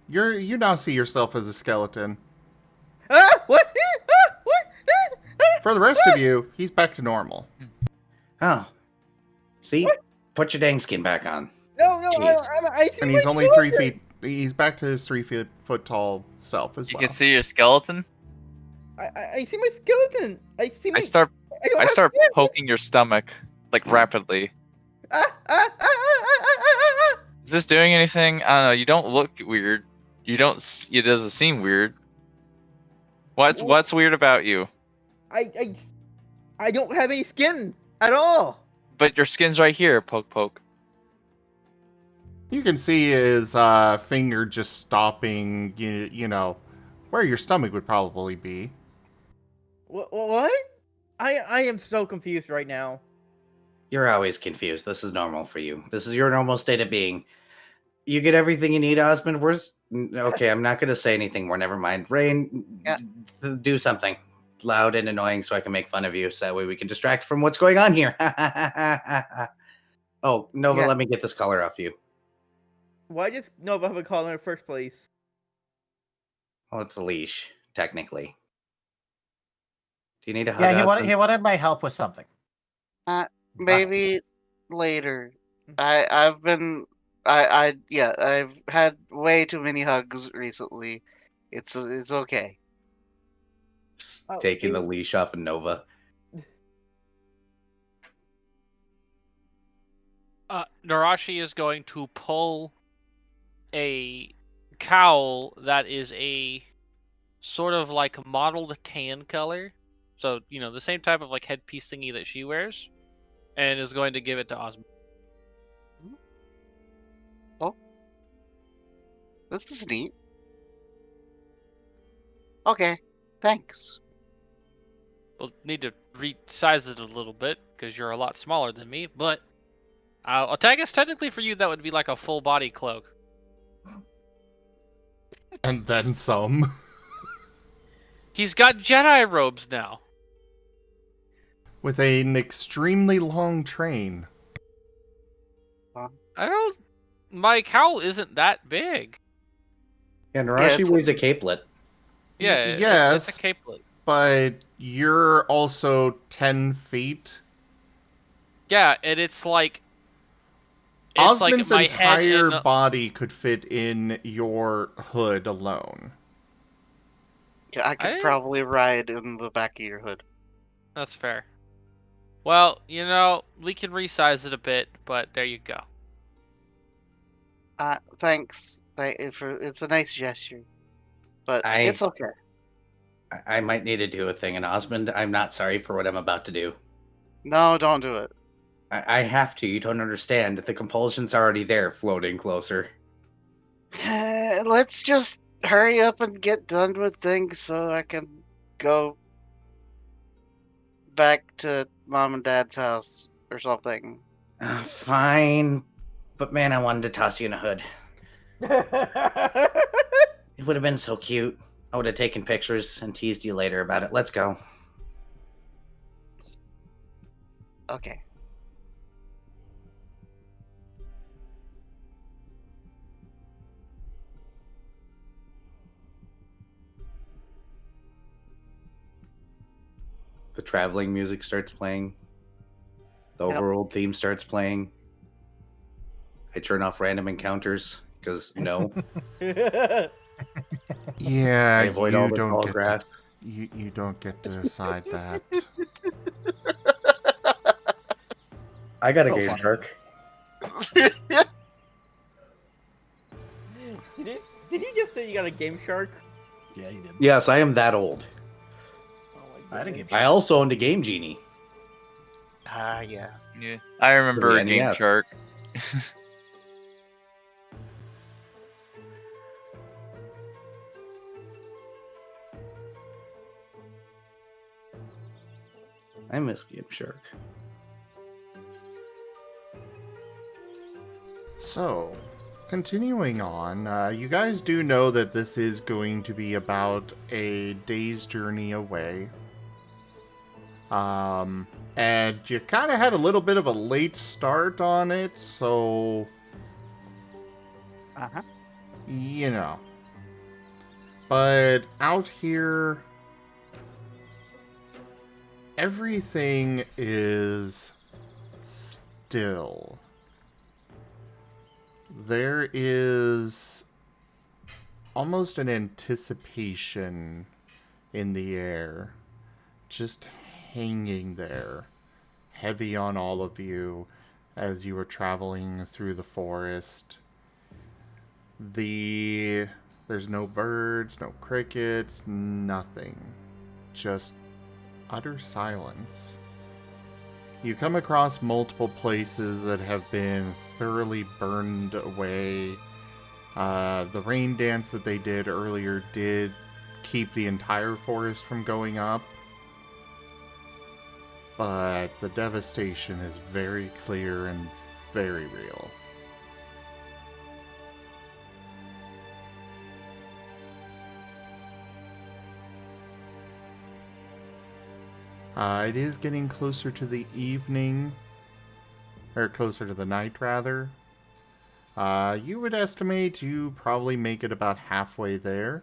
You now see yourself as a skeleton. Ah! What? Ah! What? For the rest of you, he's back to normal. Oh. See? Put your dang skin back on. No, Jeez. I see And my he's only 3 skeleton! feet. He's back to his 3 foot tall self as You well. can see your skeleton. I see my skeleton! I see my... I start don't have start skin! poking your stomach like rapidly. Ah! Is this doing anything? I don't know. You don't look weird. You don't. It doesn't seem weird. What's weird about you? I don't have any skin at all! But your skin's right here. Poke, poke. You can see his finger just stopping, you know, where your stomach would probably be. What? I am so confused right now. You're always confused. This is normal for you. This is your normal state of being. You get everything you need, Osmond. Okay, I'm not going to say anything more. Never mind. Rain, do something loud and annoying so I can make fun of you. So that way we can distract from what's going on here. Oh, Nova, let me get this collar off you. Why does Nova have a collar in the first place? Well, it's a leash, technically. Do you need a hug? Yeah, he wanted my help with something. Maybe later. I've had way too many hugs recently. It's okay. Taking the leash off of Nova. Nerashi is going to pull a cowl that is a sort of like mottled tan color. So, you know, the same type of like headpiece thingy that she wears. And is going to give it to Osmond. Oh. This is neat. Okay. Thanks. We'll need to resize it a little bit because you're a lot smaller than me, but I guess technically for you that would be like a full body cloak. And then some. He's got Jedi robes now. With an extremely long train. My cowl isn't that big. Yeah, Nerashi weighs a capelet. Yeah, yes, it's a capelet. But you're also 10 feet. Yeah, and it's like... Osmond's my entire head body could fit in your hood alone. Yeah, I could probably ride in the back of your hood. That's fair. Well, you know, we can resize it a bit, but there you go. Thanks. It's a nice gesture. But it's okay. I might need to do a thing, and Osmond, I'm not sorry for what I'm about to do. No, don't do it. I have to. You don't understand. The compulsion's already there, floating closer. Let's just hurry up and get done with things so I can go back to Mom and Dad's house or something. Fine. But man, I wanted to toss you in a hood. It would have been so cute. I would have taken pictures and teased you later about it. Let's go. Okay. The traveling music starts playing. The overworld theme starts playing. I turn off random encounters because no. Yeah, I avoid all the don't tall get grass. You don't get to decide that. I got a game shark. Did you just say you got a Game Shark? Yeah, you did. Yes, I am that old. I had a Game I also owned a Game Genie. Yeah. Yeah, I remember For a the Game NES. Shark. I miss Game Shark. So, continuing on, you guys do know that this is going to be about a day's journey away. And you kind of had a little bit of a late start on it, so... You know. But out here... everything is still. there is almost an anticipation in the air, just hanging there, heavy on all of you as you are traveling through the forest. There's no birds, no crickets, nothing. Just utter silence. You come across multiple places that have been thoroughly burned away. The rain dance that they did earlier did keep the entire forest from going up. But the devastation is very clear and very real. It is getting closer to the evening, or closer to the night, rather. You would estimate you probably make it about halfway there.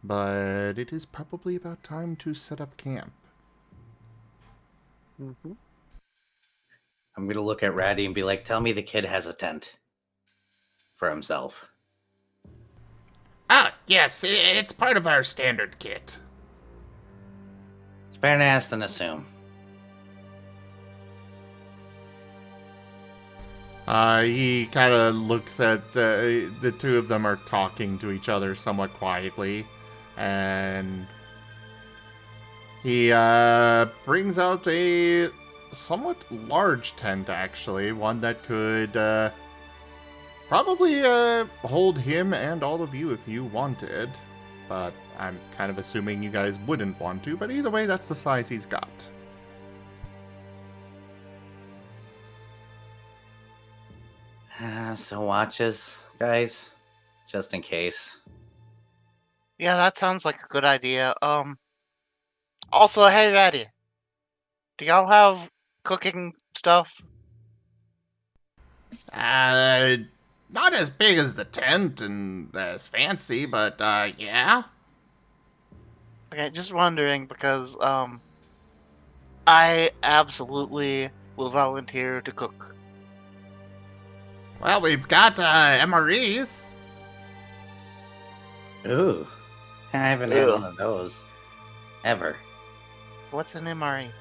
But it is probably about time to set up camp. I'm going to look at Ratty and be like, tell me the kid has a tent for himself. Ah, yes, it's part of our standard kit. It's better to ask than assume. He kind of looks at the two of them are talking to each other somewhat quietly, and he brings out a somewhat large tent, actually, one that could probably hold him and all of you if you wanted, but I'm kind of assuming you guys wouldn't want to, but either way, that's the size he's got. So watches, guys, just in case. Yeah, that sounds like a good idea. Also, hey, Ratty, do y'all have cooking stuff? Not as big as the tent and as fancy, but, yeah. Okay, just wondering because, I absolutely will volunteer to cook. Well, we've got, MREs. Ooh, I haven't had one of those ever. What's an MRE?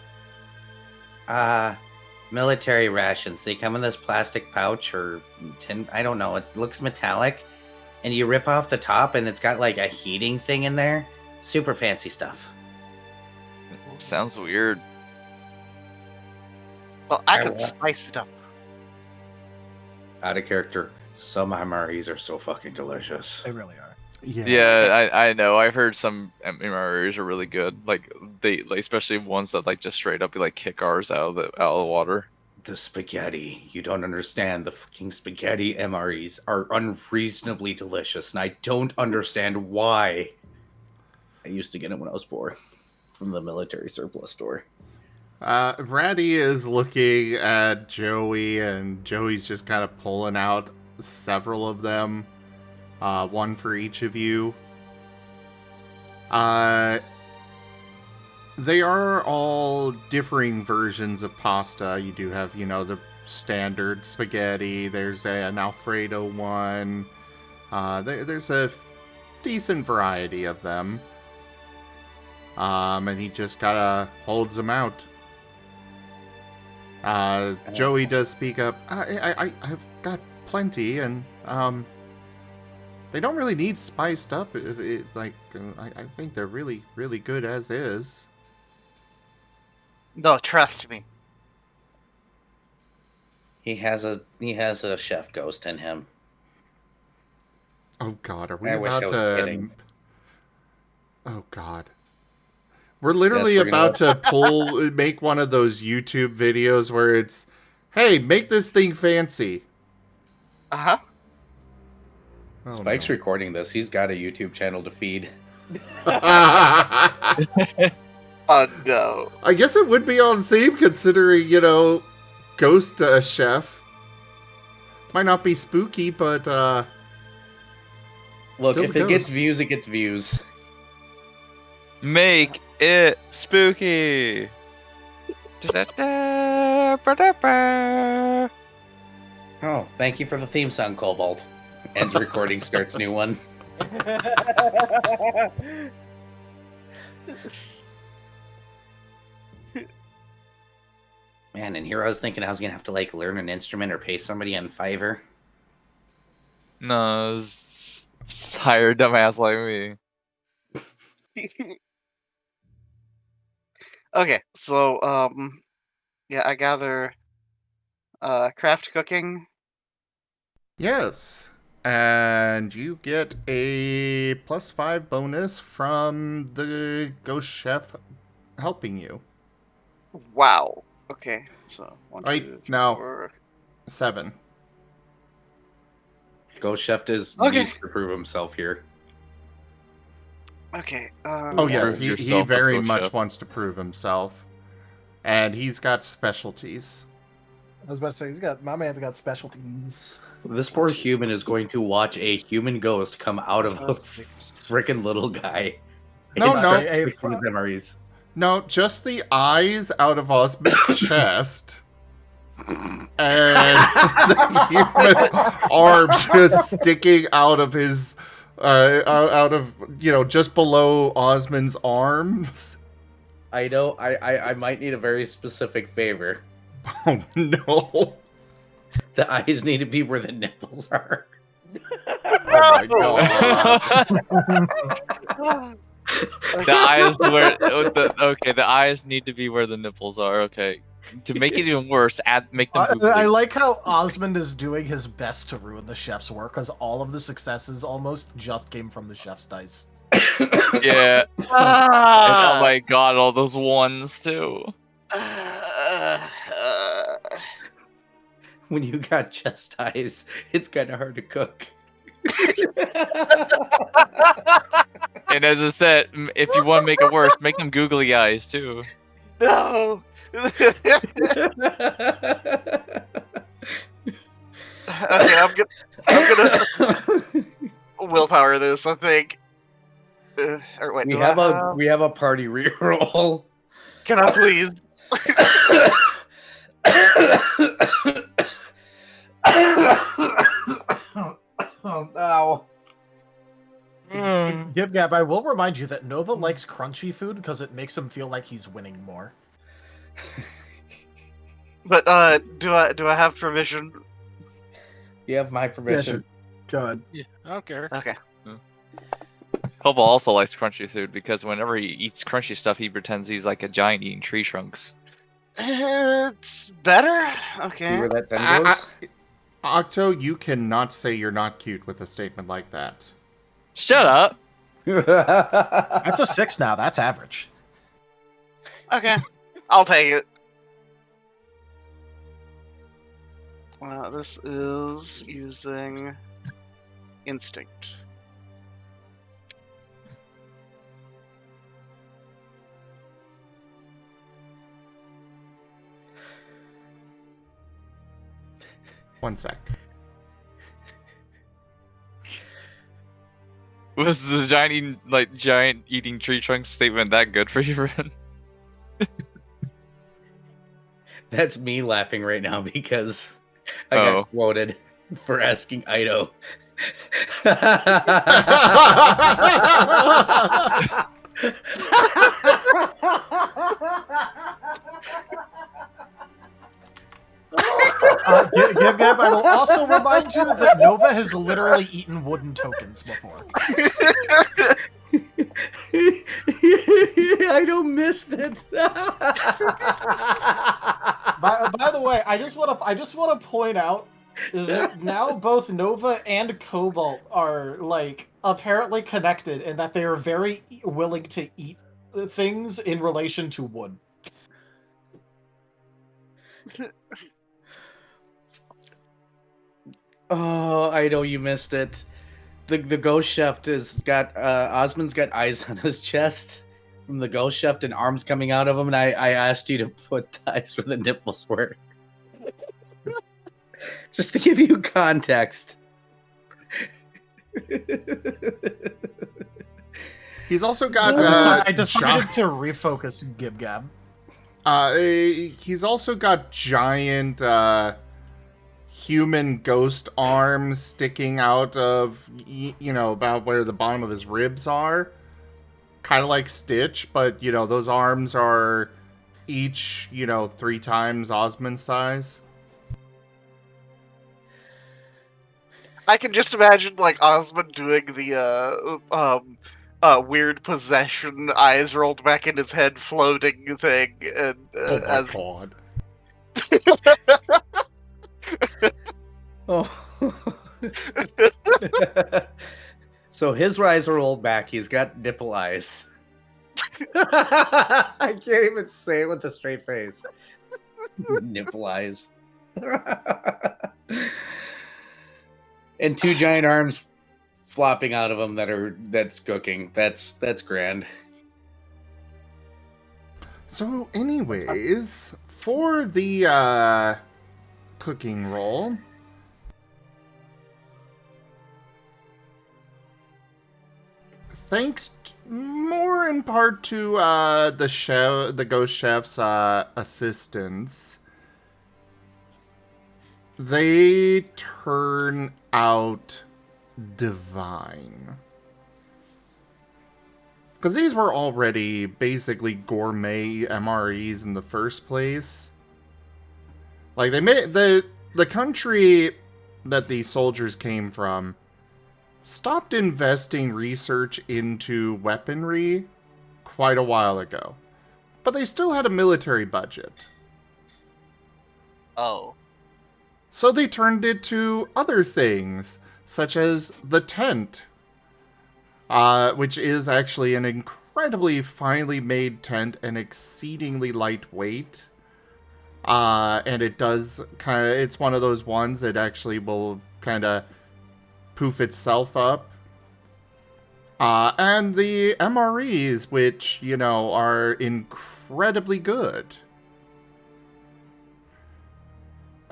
Military rations. They come in this plastic pouch or tin. I don't know. It looks metallic, and you rip off the top, and it's got like a heating thing in there. Super fancy stuff. Sounds weird. Well, I could spice it up. Out of character. Some MREs are so fucking delicious. They really are. Yes. Yeah, I know. I've heard some MREs are really good. Like especially ones that like just straight up like kick ours out of the water. The spaghetti. You don't understand. The fucking spaghetti MREs are unreasonably delicious, and I don't understand why. I used to get them when I was poor from the military surplus store. Ratty is looking at Joey, and Joey's just kind of pulling out several of them. One for each of you. They are all differing versions of pasta. You do have, the standard spaghetti. There's an Alfredo one. There's a decent variety of them. And he just kind of holds them out. Joey does speak up. I've got plenty, and they don't really need spiced up. I think they're really, really good as is. No, trust me. He has a chef ghost in him. Oh God, are we I about wish I was to? kidding. Oh God. We're literally Yes, we're about to make one of those YouTube videos where it's, hey, make this thing fancy. Uh-huh. Oh, Spike's no. recording this. He's got a YouTube channel to feed. Oh no. I guess it would be on theme considering, ghost chef. Might not be spooky, but Look, still if it gets views, it gets views. Make it spooky. Da-da-da, ba-da-ba. Oh, thank you for the theme song, Cobalt. Ends recording, starts new one. Man, and here I was thinking I was gonna have to like learn an instrument or pay somebody on Fiverr. No, it's hire a dumbass like me. Okay, so yeah, I gather craft cooking. Yes. And you get a +5 bonus from the ghost chef helping you. Wow. Okay, so 1, Right 2, 3, now. 4. 7. Ghost Chef needs Okay. to prove himself here. Okay. Oh yes, Prove he yourself as very Ghost much Chef. wants to prove himself. And he's got specialties. I was about to say, my man's got specialties. This poor human is going to watch a human ghost come out of a freaking little guy. No, and no. start fixing his memories. No, just the eyes out of Osmund's chest. And the human arms just sticking out of his just below Osmund's arms. I know I might need a very specific favor. Oh no. The eyes need to be where the nipples are. Oh my god. The eyes where the eyes need to be where the nipples are. Okay, to make it even worse, make them. I like how Osmund is doing his best to ruin the chef's work, because all of the successes almost just came from the chef's dice. Yeah. And, oh my god, all those ones too. When you got chest eyes, it's kind of hard to cook. And as I said, if you want to make it worse, make them googly eyes too. No. Okay, I'm gonna willpower this. I think. Or wait, we have a party reroll. Can I please? Ow. Gab, I will remind you that Nova likes crunchy food because it makes him feel like he's winning more. But do I have permission? You have my permission. Go ahead. Yeah, I don't care. Okay. Cobalt also likes crunchy food because whenever he eats crunchy stuff, he pretends he's like a giant eating tree trunks. It's better. Okay. See where that then goes? Octo, you cannot say you're not cute with a statement like that. Shut up. That's a 6 now. That's average. Okay, I'll take it. This is using instinct. One sec. Was the giant eating tree trunks statement that good for you, Ren? That's me laughing right now because I got quoted for asking Ido. Gab, I will also remind you that Nova has literally eaten wooden tokens before. I don't miss it. By the way, I just want to point out that now both Nova and Cobalt are like apparently connected in that they are very willing to eat things in relation to wood. Oh, I know you missed it. The ghost chef has got Osmund's got eyes on his chest from the ghost chef and arms coming out of him, and I asked you to put the eyes where the nipples were. Just to give you context. He's also got I decided to refocus Gab. He's also got giant human ghost arms sticking out of, about where the bottom of his ribs are. Kind of like Stitch, but, those arms are each, 3 times Osmond's size. I can just imagine like Osmond doing the weird possession, eyes rolled back in his head, floating thing, and Oh my as god. Oh. So his eyes are rolled back. He's got nipple eyes. I can't even say it with a straight face. Nipple eyes. And 2 giant arms flopping out of him that's cooking. That's grand. So anyways, for the cooking roll, thanks more in part to the ghost chef's assistance, they turn out divine. Because these were already basically gourmet MREs in the first place. Like, they made the country that these soldiers came from stopped investing research into weaponry quite a while ago. But they still had a military budget. oh, So they turned it to other things, such as the tent, which is actually an incredibly finely made tent and exceedingly lightweight. And it does it's one of those ones that actually will kind of poof itself up. And the MREs, which, are incredibly good.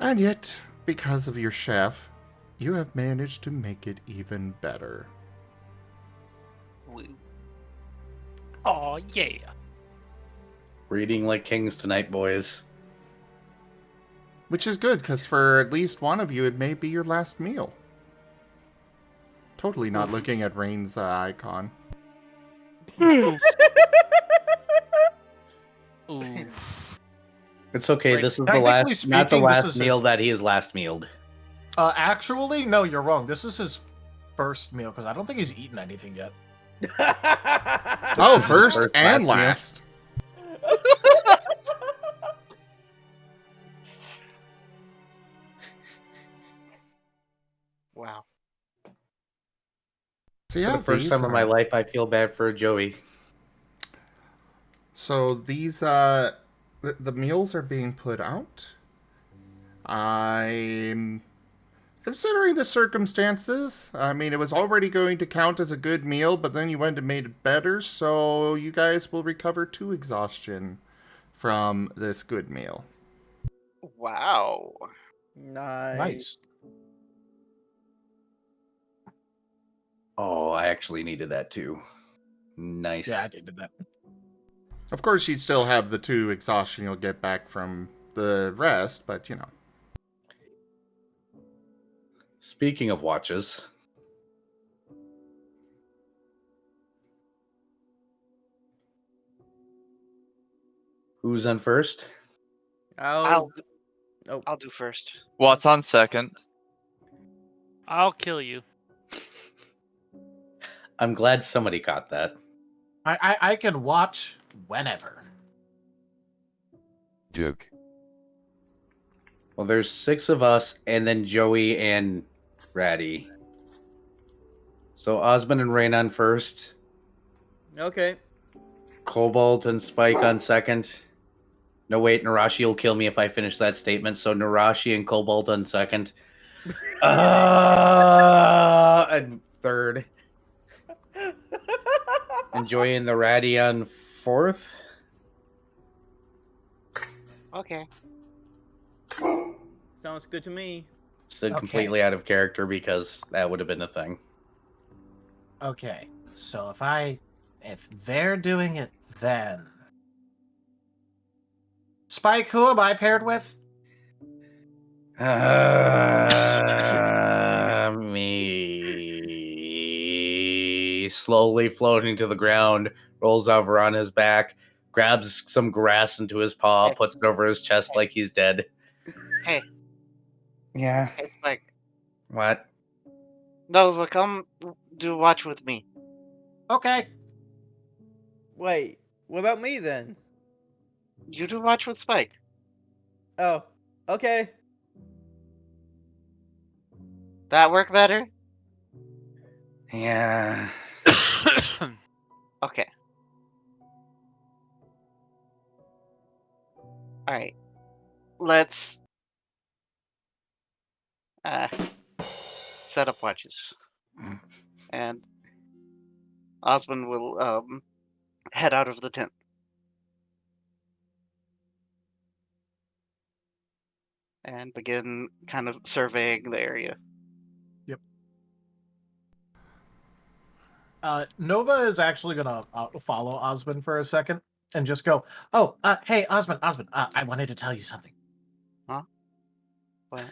And yet, because of your chef, you have managed to make it even better. Oh, yeah. We're eating like kings tonight, boys. Which is good, because for at least one of you, it may be your last meal. Totally not looking at Rain's icon. Ooh. It's okay. Like, this is the technically last, not the speaking, this last is meal his- that he has last mealed. Actually, no, you're wrong. This is his first meal because I don't think he's eaten anything yet. Oh, is his first first and last meal. last. wow. So For yeah, the first these time in my are- life, I feel bad for Joey. So these, the meals are being put out. I'm considering the circumstances. I mean, it was already going to count as a good meal, but then you went and made it better, so you guys will recover 2 exhaustion from this good meal. Wow. Nice. Oh, I actually needed that too. Nice. Yeah, I needed that. Of course, you'd still have the 2 exhaustion you'll get back from the rest, but Speaking of watches, who's on first? Oh, I'll do first. What's on second? I'll kill you. I'm glad somebody caught that. I can watch whenever. Joke. Well, there's 6 of us, and then Joey and Ratty. So Osmond and Raen on first. okay. Cobalt and Spike on second. No, wait, Nerashi will kill me if I finish that statement. So Nerashi and Cobalt on second. And third. And Joey and the Ratty on fourth. Okay. Sounds good to me. Still Okay. completely out of character because that would have been a thing. Okay, so if they're doing it, then Spike, who am I paired with? Me slowly floating to the ground, rolls over on his back, grabs some grass into his paw, Hey. puts it over his chest like he's dead. Hey, Yeah. hey, Spike. What? Nova, come do watch with me. Okay. Wait, what about me then? You do watch with Spike. Oh, okay. That work better? Yeah. Okay. Alright. Let's set up watches. And Osmond will head out of the tent. And begin kind of surveying the area. Nova is actually gonna follow Osmond for a second and just go, "Oh, hey, Osmond, I wanted to tell you something." Huh? What?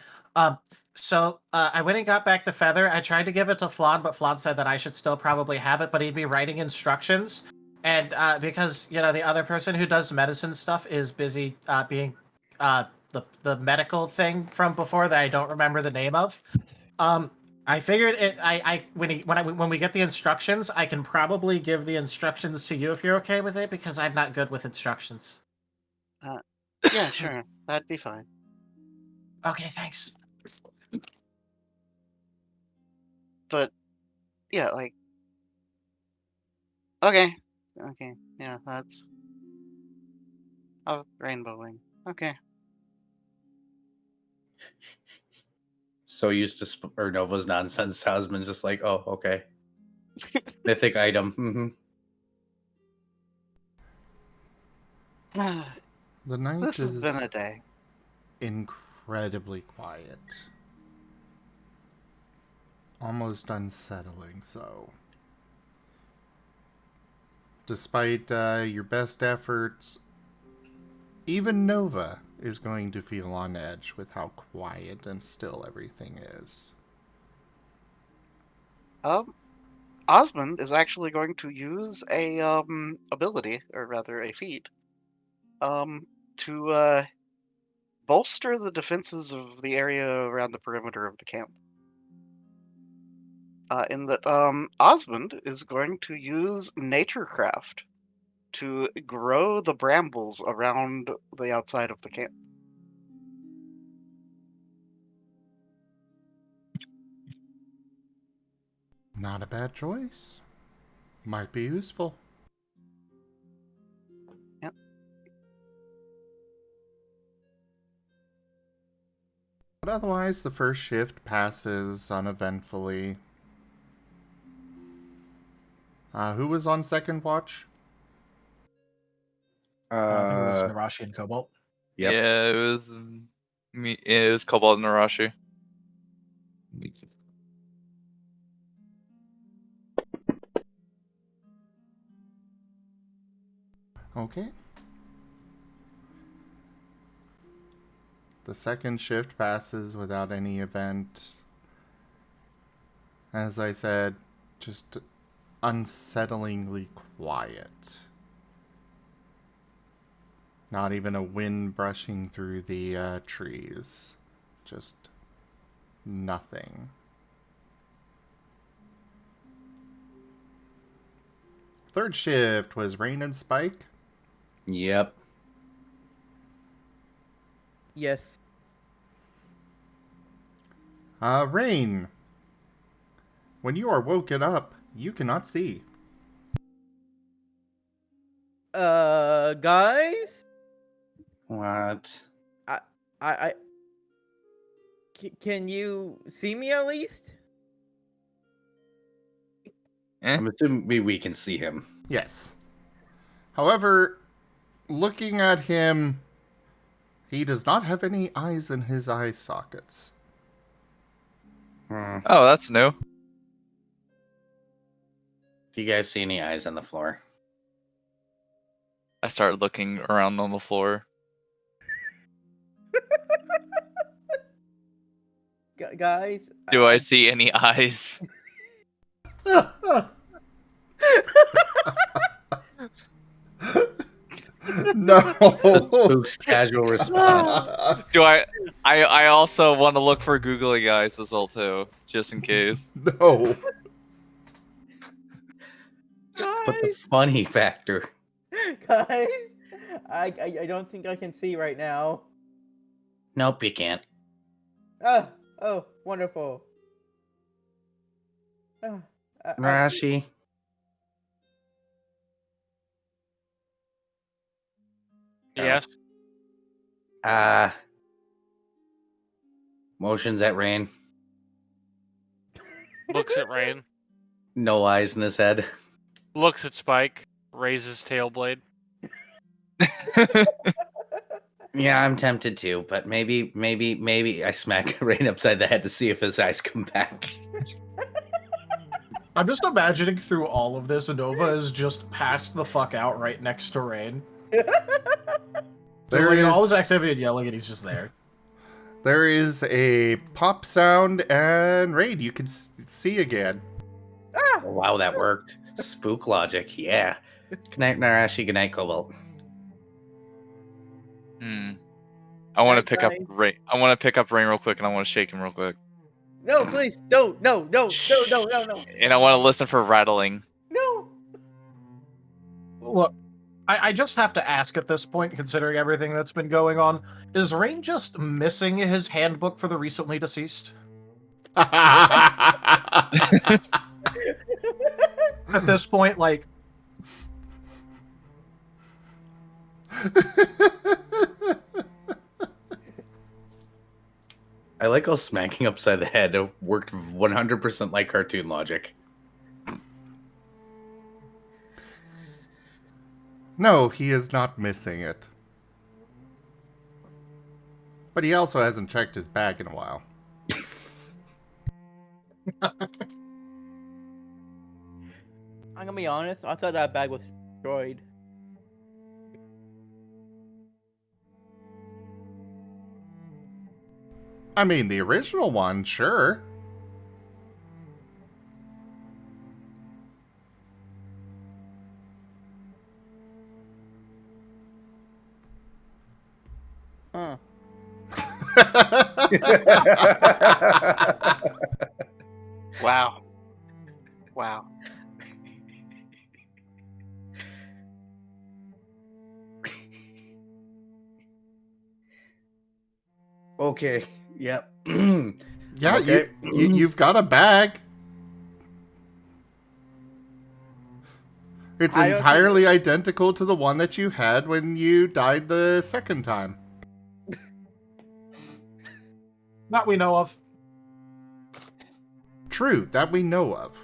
So I went and got back the feather. I tried to give it to Flawed, but Flawed said that I should still probably have it, but he'd be writing instructions. And because the other person who does medicine stuff is busy being the medical thing from before that I don't remember the name of. I figured it. When we get the instructions, I can probably give the instructions to you if you're okay with it, because I'm not good with instructions. Yeah, sure. That'd be fine. Okay, thanks. But yeah, like okay. Okay. Yeah, that's rainbowing. Okay. So used to Nova's nonsense, Osmond's just like, oh, okay. Mythic item. The night This has is been a day. incredibly quiet. Almost unsettling so. Despite your best efforts, even Nova is going to feel on edge with how quiet and still everything is. Osmond is actually going to use a ability, or rather a feat, to bolster the defenses of the area around the perimeter of the camp. In that Osmond is going to use Naturecraft to grow the brambles around the outside of the camp. Not a bad choice. Might be useful. Yep. But otherwise, the first shift passes uneventfully. Who was on second watch? I think it was Nerashi and Cobalt. Yep. Yeah, it was me. It was Cobalt and Nerashi. Okay. The second shift passes without any event. As I said, just unsettlingly quiet. Not even a wind brushing through the trees. Just nothing. Third shift was Rain and Spike. Yep. Yes. Rain. When you are woken up, you cannot see. Guys? What? Can you see me at least? I'm assuming we can see him. Yes. However, looking at him, he does not have any eyes in his eye sockets. Do Oh, that's new. you guys see any eyes on the floor? I started looking around on the floor. guys. Do I see any eyes? No. Spook's casual response. Do I also want to look for googly eyes as well too, just in case. No. But the funny factor. Guys, I don't think I can see right now. Nope, you can't. Oh, wonderful. Nerashi. Yes. Motions at Rain. Looks at Rain. No eyes in his head. Looks at Spike. Raises tail blade. Yeah, I'm tempted to, but maybe I smack Rain upside the head to see if his eyes come back. I'm just imagining through all of this, Nova is just passed the fuck out right next to Rain. There like, is all his activity and yelling, and he's just there. There is a pop sound, and Raid, you can see again. Oh, wow, that worked. Spook logic, yeah. Good night, Nerashi. Good night, Cobalt. I want to pick up Rain. I want to pick up Rain real quick, and I want to shake him real quick. No, please, no. And I want to listen for rattling. No. Look, I just have to ask at this point, considering everything that's been going on, is Rain just missing his handbook for the recently deceased? At this point, like... I like how smacking upside the head worked 100% like cartoon logic. No, he is not missing it. But he also hasn't checked his bag in a while. I'm gonna be honest, I thought that bag was destroyed. I mean, the original one, sure. Huh. Wow. Wow. Okay. Yep. Yeah, Okay. you've got a bag. It's I don't entirely identical to the one that you had when you died the second time. That we know of. True, that we know of.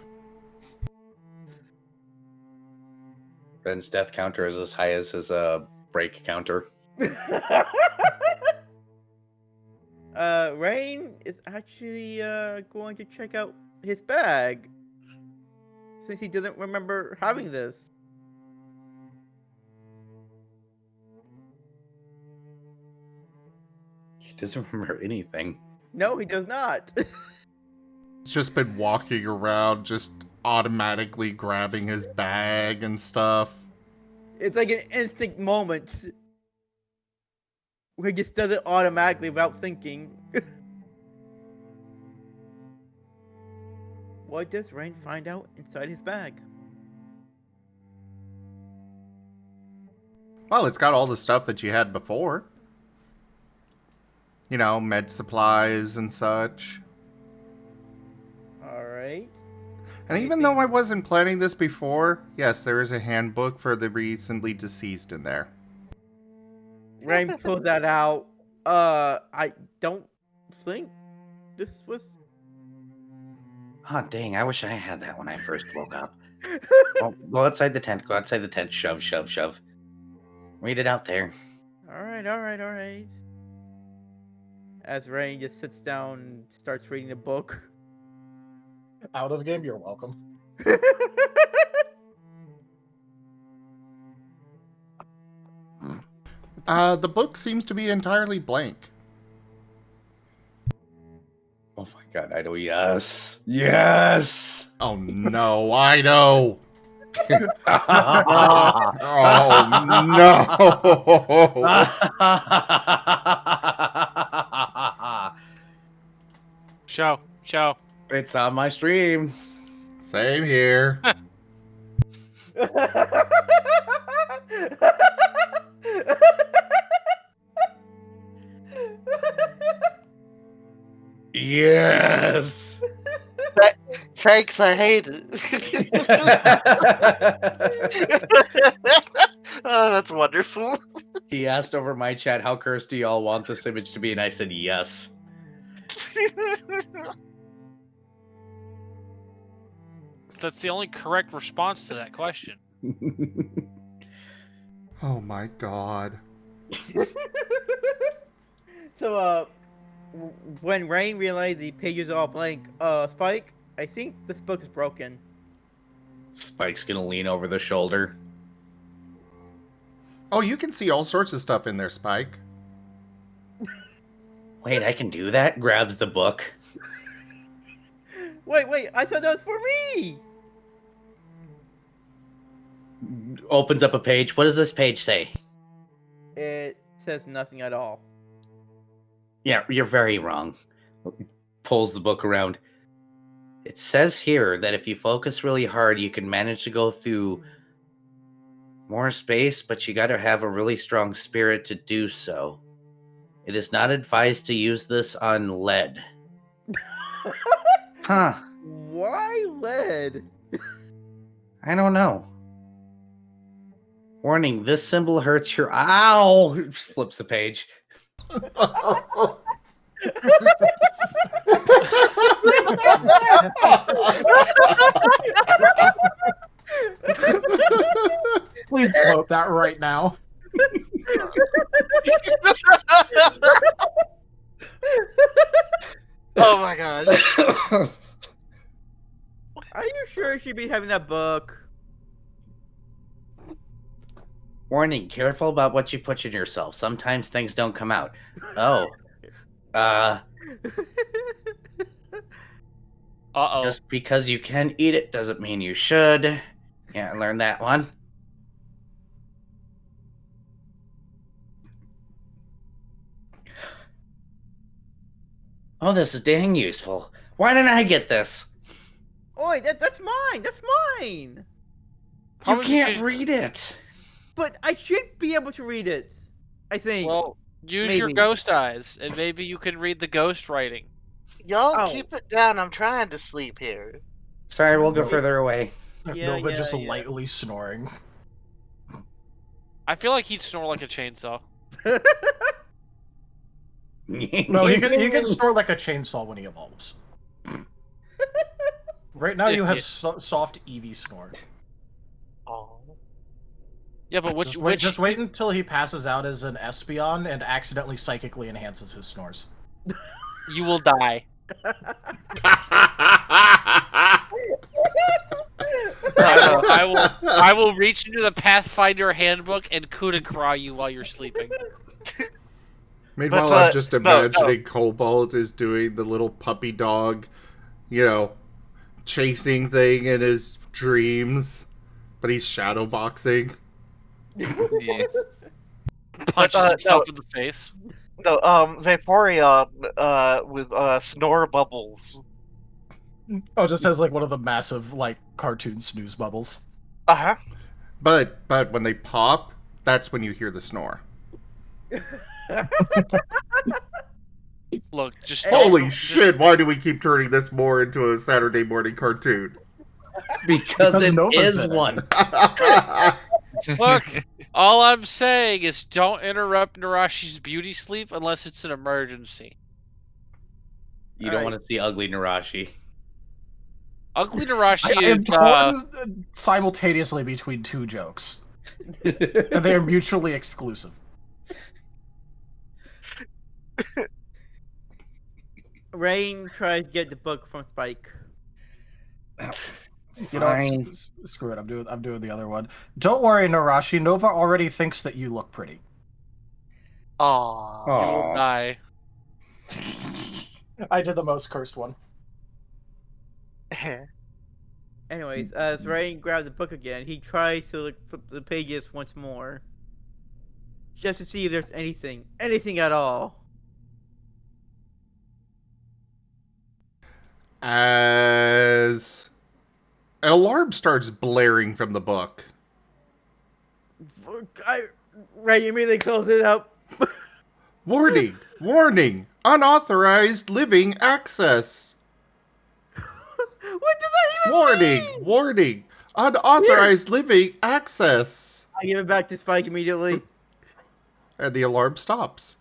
Ben's death counter is as high as his break counter. Rain is actually going to check out his bag since he doesn't remember having this. He doesn't remember anything. No, he does not. He's just been walking around, just automatically grabbing his bag and stuff. It's like an instant moment where he just does it automatically without thinking. What does Rain find out inside his bag? Well, it's got all the stuff that you had before. You know, med supplies and such. Alright. And even though I wasn't planning this before, yes, there is a handbook for the recently deceased in there. Rain pulled that out. I don't think this was... Oh, dang. I wish I had that when I first woke up. Go outside the tent. Go outside the tent. Shove, shove, shove. Read it out there. Alright. As Rain just sits down and starts reading the book. Out of game, you're welcome. The book seems to be entirely blank. Well, God, I know. Yes. Yes. Oh no, I know. Oh no. Show. It's on my stream. Same here. Yes. Thanks, I hate it. Oh, that's wonderful. He asked over my chat, how cursed do y'all want this image to be? And I said, yes. That's the only correct response to that question. Oh my god. So, when Rain realized the pages are all blank, Spike, I think this book is broken. Spike's gonna lean over the shoulder. Oh, you can see all sorts of stuff in there, Spike. Wait, I can do that? Grabs the book. Wait, I thought that was for me! Opens up a page. What does this page say? It says nothing at all. Yeah, you're very wrong. Pulls the book around. It says here that if you focus really hard, you can manage to go through more space, but you gotta have a really strong spirit to do so. It is not advised to use this on lead. Huh. Why lead? I don't know. Warning, this symbol hurts your... Ow! Flips the page. Please quote that right now. Oh my god. Are you sure she'd be having that book? Warning, careful about what you put in yourself. Sometimes things don't come out. Oh. Uh-oh. Just because you can eat it doesn't mean you should. Yeah, I learned that one. Oh, this is dang useful. Why didn't I get this? Oi, that's mine! That's mine! You can't read it. But I should be able to read it. I think. Well, use your Maybe. ghost eyes, and maybe you can read the ghost writing. Y'all Ow. keep it down. I'm trying to sleep here. Sorry, we'll go further away. Yeah, Nova just yeah. lightly snoring. I feel like he'd snore like a chainsaw. No, he can snore like a chainsaw when he evolves. Right now, you have soft Eevee snore. Oh. Yeah, but Just wait until he passes out as an Espeon and accidentally psychically enhances his snores. You will die. I will reach into the Pathfinder handbook and coup de grace you while you're sleeping. Meanwhile, I'm just imagining Cobalt is doing the little puppy dog, chasing thing in his dreams, but he's shadowboxing. Yeah. Punches himself in the face. No, Vaporeon, with, snore bubbles. Oh, just has like one of the massive like cartoon snooze bubbles. Uh-huh. But when they pop, that's when you hear the snore. Look, just Holy shit, why do we keep turning this more into a Saturday morning cartoon? Because it Nova's is in it. one. Look, all I'm saying is don't interrupt Nerashi's beauty sleep unless it's an emergency. You don't want to see ugly Nerashi. Ugly Nerashi I am is torn simultaneously between two jokes, and they are mutually exclusive. Rain tries to get the book from Spike. You know, what? Screw it. I'm doing the other one. Don't worry, Nerashi. Nova already thinks that you look pretty. Aww. You will die. I did the most cursed one. Anyways, as Raen grabs the book again, he tries to flip the pages once more, just to see if there's anything at all. As an alarm starts blaring from the book. Raen immediately closes it up. Warning! Warning! Unauthorized living access! What does that even Warning! mean? Warning! Unauthorized living access! I give it back to Spike immediately. And the alarm stops.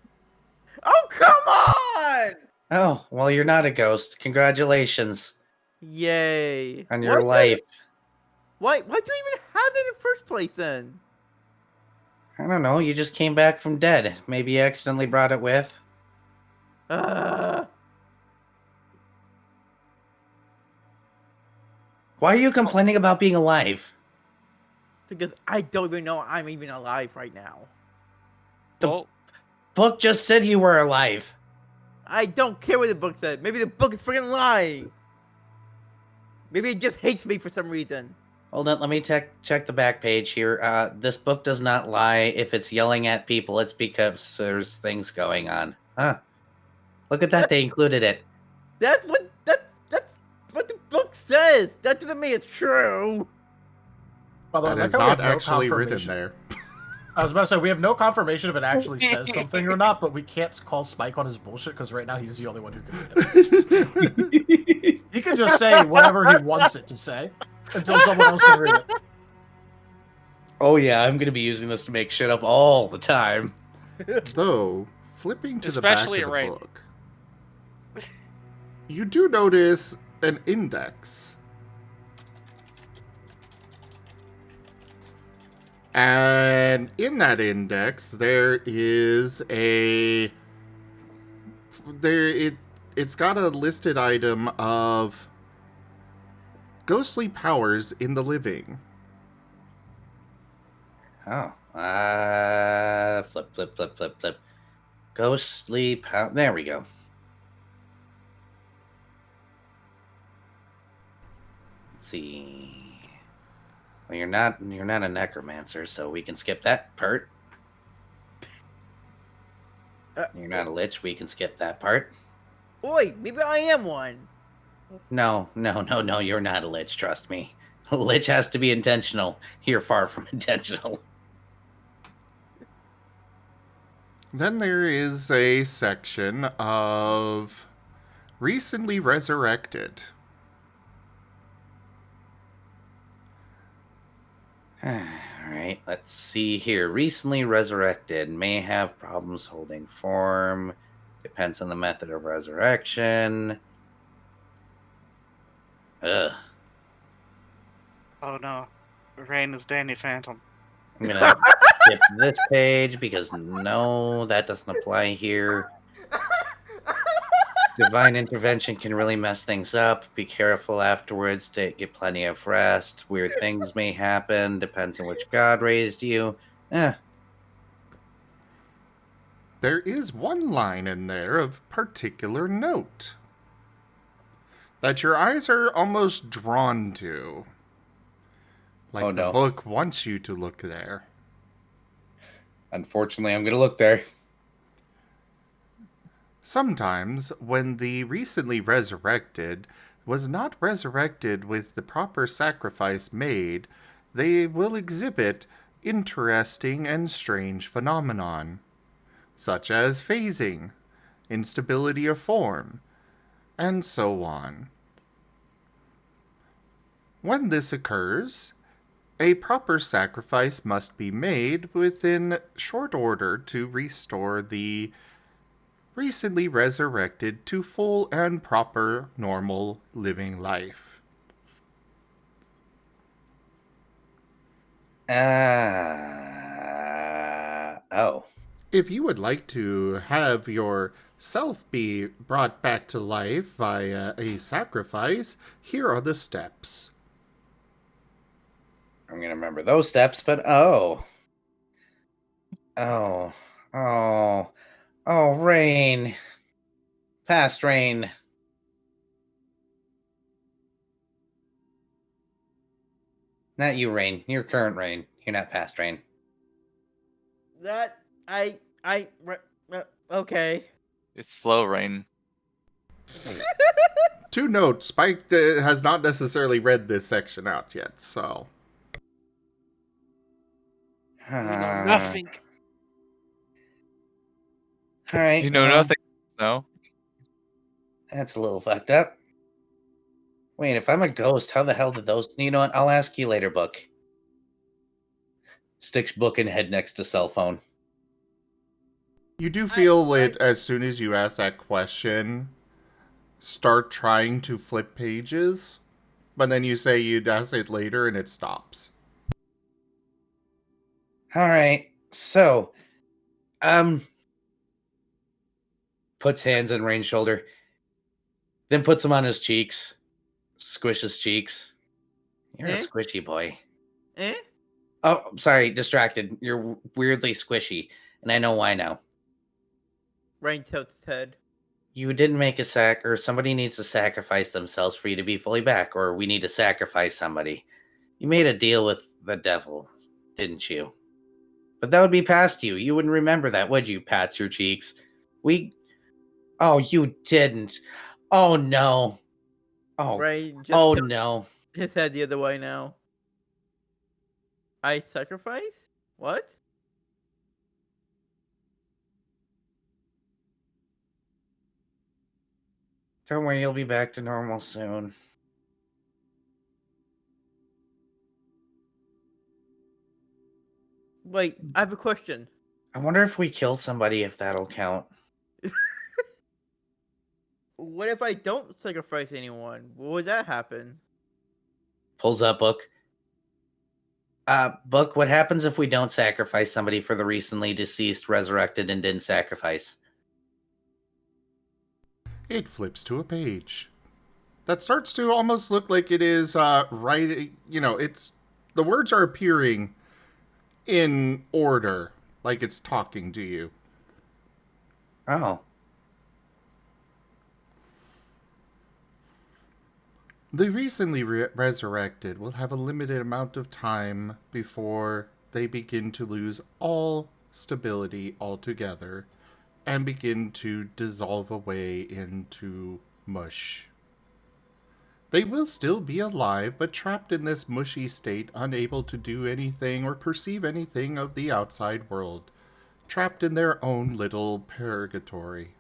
Oh, come on! Oh, well, you're not a ghost. Congratulations Yay. on your life. Why'd you even have it in the first place then? I don't know. You just came back from dead. Maybe you accidentally brought it with. Uh, Why are you complaining about being alive? because I don't even know I'm even alive right now. The Well, book just said you were alive. I don't care what the book said. Maybe the book is freaking lying. Maybe it just hates me for some reason. Hold on, let me check the back page here. This book does not lie. If it's yelling at people, it's because there's things going on. Huh. Look at that, they included it. That's what the book says. That doesn't mean it's true. Although, That is like how we not have no actually written confirmation- there. I was about to say, we have no confirmation if it actually says something or not, but we can't call Spike on his bullshit because right now he's the only one who can read it. He can just say whatever he wants it to say until someone else can read it. Oh yeah, I'm gonna be using this to make shit up all the time. Though, flipping to Especially the back at of the book, you do notice an index. And in that index, there is it's got a listed item of ghostly powers in the living. Oh. Flip. Ghostly power. There we go. Let's see. Well, you're not a necromancer, so we can skip that part. You're not a lich, we can skip that part. Oi, maybe I am one. No, you're not a lich, trust me. A lich has to be intentional. You're far from intentional. Then there is a section of recently resurrected. Alright, let's see here. Recently resurrected. May have problems holding form. Depends on the method of resurrection. Ugh. Oh no. Raen is Danny Phantom. I'm gonna skip this page because no, that doesn't apply here. Divine intervention can really mess things up. Be careful afterwards to get plenty of rest. Weird things may happen. Depends on which god raised you. There is one line in there of particular note that your eyes are almost drawn to. Like Oh, the no. book wants you to look there. Unfortunately, I'm gonna look there. Sometimes, when the recently resurrected was not resurrected with the proper sacrifice made, they will exhibit interesting and strange phenomenon, such as phasing, instability of form, and so on. When this occurs, a proper sacrifice must be made within short order to restore the recently resurrected to full and proper normal living life. Oh. If you would like to have yourself be brought back to life via a sacrifice, here are the steps. I'm gonna remember those steps, but oh, Raen. Past Raen. Not you, Rain. You're current Rain. You're not past Rain. That okay. It's slow, Rain. To note, Spike has not necessarily read this section out yet, so. We know nothing. All right. You know well, nothing. No. That's a little fucked up. Wait, if I'm a ghost, how the hell did those... You know what? I'll ask you later, Book. Sticks book and head next to cell phone. You do feel it as soon as you ask that question, start trying to flip pages, but then you say you'd ask it later and it stops. All right. So, puts hands on Rain's shoulder, then puts them on his cheeks, squishes cheeks. You're a squishy boy. Oh, sorry, distracted. You're weirdly squishy, and I know why now. Rain tilts his head. You didn't make a sac, or somebody needs to sacrifice themselves for you to be fully back, or we need to sacrifice somebody. You made a deal with the devil, didn't you? But that would be past you. You wouldn't remember that, would you? Pats your cheeks. Oh, you didn't. Oh, no. Oh, Rain just oh tilts no. his head the other way now. I sacrifice? What? Don't worry, you'll be back to normal soon. Wait, I have a question. I wonder if we kill somebody, if that'll count. What if I don't sacrifice anyone? Would that happen? Pulls up Book. Book, what happens if we don't sacrifice somebody for the recently deceased, resurrected, and didn't sacrifice? It flips to a page that starts to almost look like it is it's the words are appearing in order, like it's talking to you. Oh. The recently resurrected will have a limited amount of time before they begin to lose all stability altogether and begin to dissolve away into mush. They will still be alive, but trapped in this mushy state, unable to do anything or perceive anything of the outside world, trapped in their own little purgatory.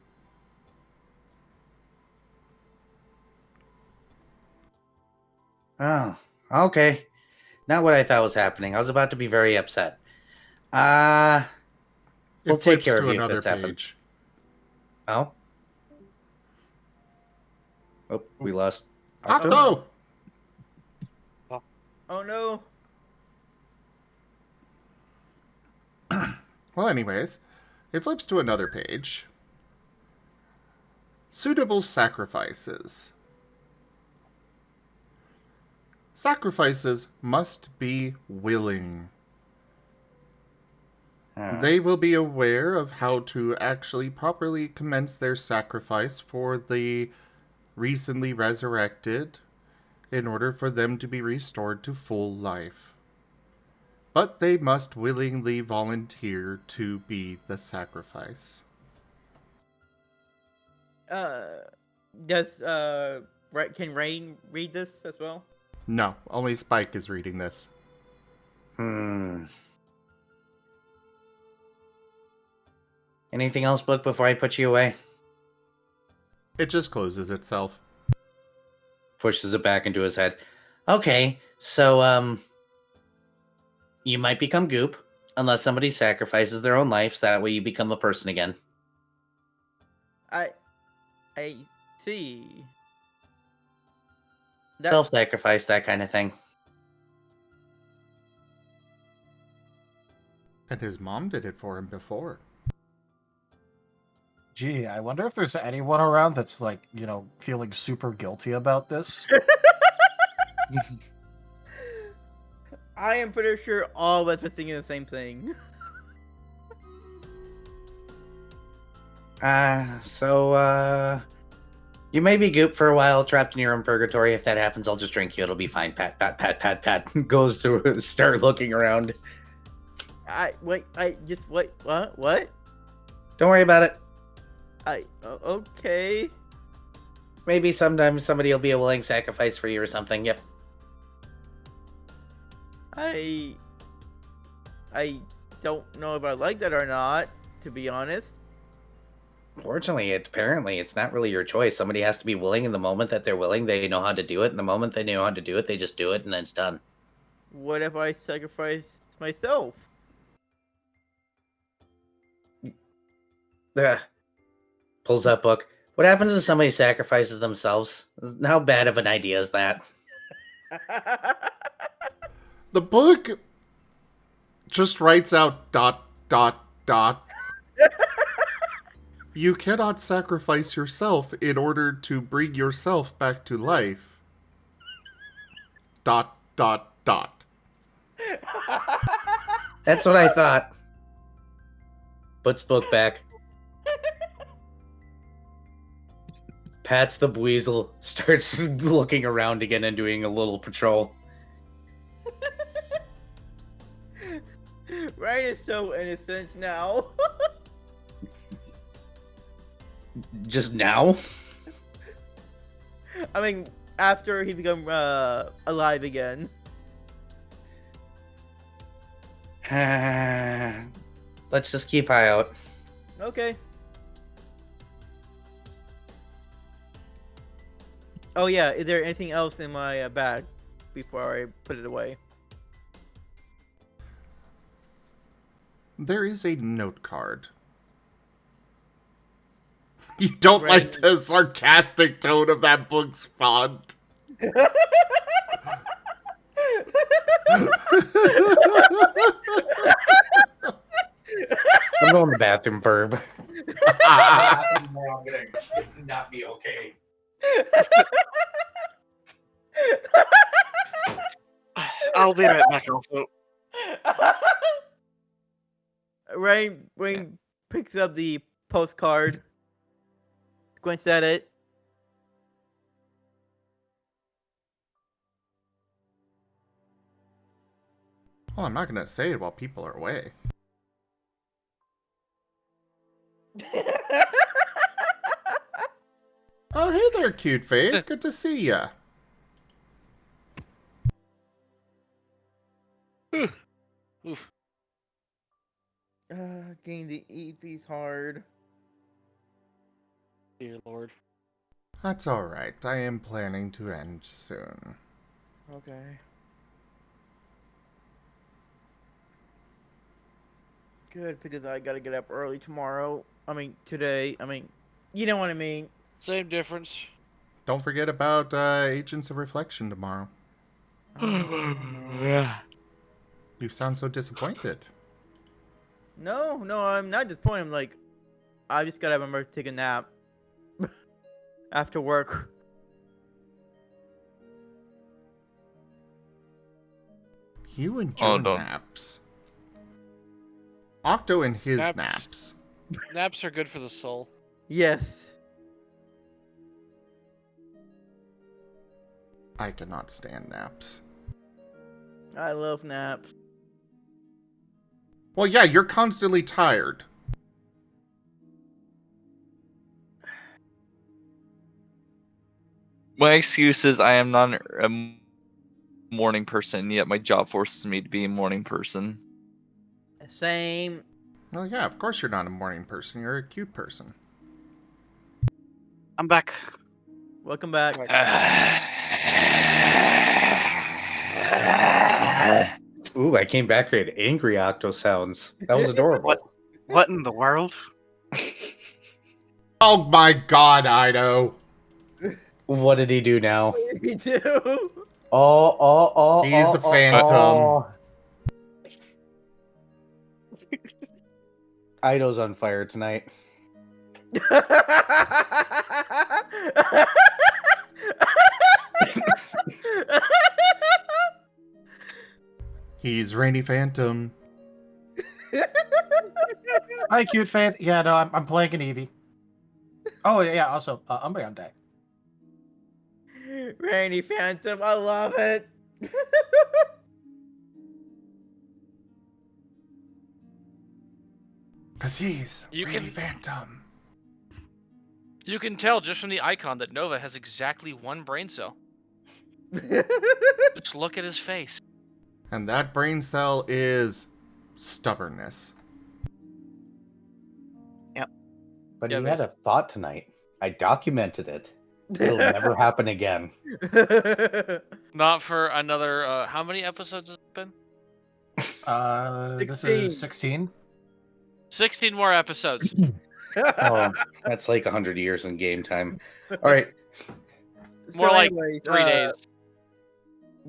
Oh, okay. Not what I thought was happening. I was about to be very upset. We'll take care of you if it's happened. Oh? Oh, we lost. Octo! Oh no. Well, anyways, it flips to another page. Suitable sacrifices. Sacrifices must be willing. They will be aware of how to actually properly commence their sacrifice for the recently resurrected in order for them to be restored to full life. But they must willingly volunteer to be the sacrifice. Can Rain read this as well? No, only Spike is reading this. Anything else, Book, before I put you away? It just closes itself. Pushes it back into his head. Okay, so, you might become goop, unless somebody sacrifices their own life, so that way you become a person again. I see. Self-sacrifice, that kind of thing. And his mom did it for him before. Gee, I wonder if there's anyone around that's like, feeling super guilty about this. I am pretty sure all of us are thinking the same thing. You may be goop for a while, trapped in your own purgatory. If that happens, I'll just drink you. It'll be fine. Pat, pat, pat, pat, pat. Goes to start looking around. What? Don't worry about it. Okay. Maybe sometimes somebody will be a willing sacrifice for you or something. Yep. I don't know if I like that or not, to be honest. Fortunately, apparently it's not really your choice. Somebody has to be willing in the moment that they're willing. They know how to do it. And the moment they know how to do it, they just do it and then it's done. What if I sacrifice myself? Pulls that book. What happens if somebody sacrifices themselves? How bad of an idea is that? The book just writes out ... You cannot sacrifice yourself in order to bring yourself back to life. ... That's what I thought. Puts book back. Pats the weasel, starts looking around again and doing a little patrol. Raen is so innocent now. Just now? I mean, after he become alive again. Let's just keep eye out. Okay. Oh yeah, is there anything else in my bag before I put it away? There is a note card. You don't like the sarcastic tone of that book's font. I'm going to the bathroom, Burb. I'm gonna not be okay. I'll be right back also. Raen picks up the postcard, squints at it. Oh, I'm not gonna say it while people are away. Oh, hey there, cute Faith. Good to see ya. Oof. Getting to eat these hard. Dear Lord. That's alright. I am planning to end soon. Okay. Good, because I gotta get up early tomorrow. Today. You know what I mean. Same difference. Don't forget about Agents of Reflection tomorrow. You sound so disappointed. No, I'm not disappointed. I just gotta remember to take a nap after work. You and your naps. Octo and his naps. Naps are good for the soul. Yes. I cannot stand naps. I love naps. Well, yeah, you're constantly tired. My excuse is I am not a morning person, yet my job forces me to be a morning person. Same. Well, yeah, of course you're not a morning person. You're a cute person. I'm back. Welcome back. Ooh, I came back with angry Octo sounds. That was adorable. What in the world? Oh my god, Ido. What did he do now? What did he do? He's a phantom. Ido's on fire tonight. He's Rainy Phantom. Hi, cute Faith. Yeah, no, I'm playing an Eevee. Oh, yeah, also, Umbreon deck. Rainy Phantom, I love it. Cause he's You Rainy can- Phantom. You can tell just from the icon that Nova has exactly one brain cell. Just look at his face. And that brain cell is stubbornness. But Yeah, he had a thought tonight. I documented it. It'll never happen again. Not for another. How many episodes has it been? This is 16. 16 more episodes. Oh, that's like 100 years in game time. All right. More like anyways, 3 days.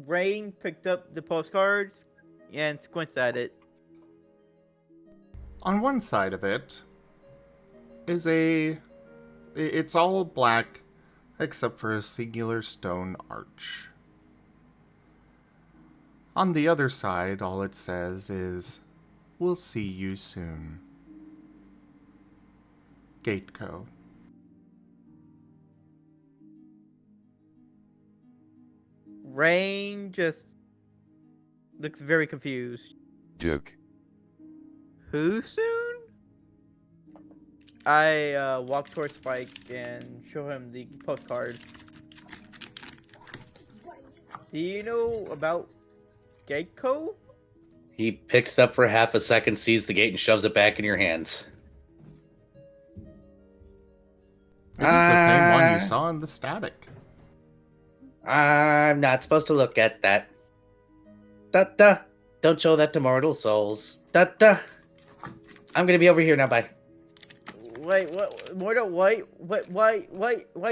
Rain picked up the postcards and squints at it. On one side of it is it's all black except for a singular stone arch. On the other side, all it says is, "We'll see you soon. Gateco." Rain just looks very confused. Duke. Who soon? I walk towards Spike and show him the postcard. Do you know about Gateco? He picks up for half a second, sees the gate, and shoves it back in your hands. It is the same one you saw in the static. I'm not supposed to look at that. Da-da. Don't show that to mortal souls. Da-da. I'm gonna be over here now, bye. Wait, what? Why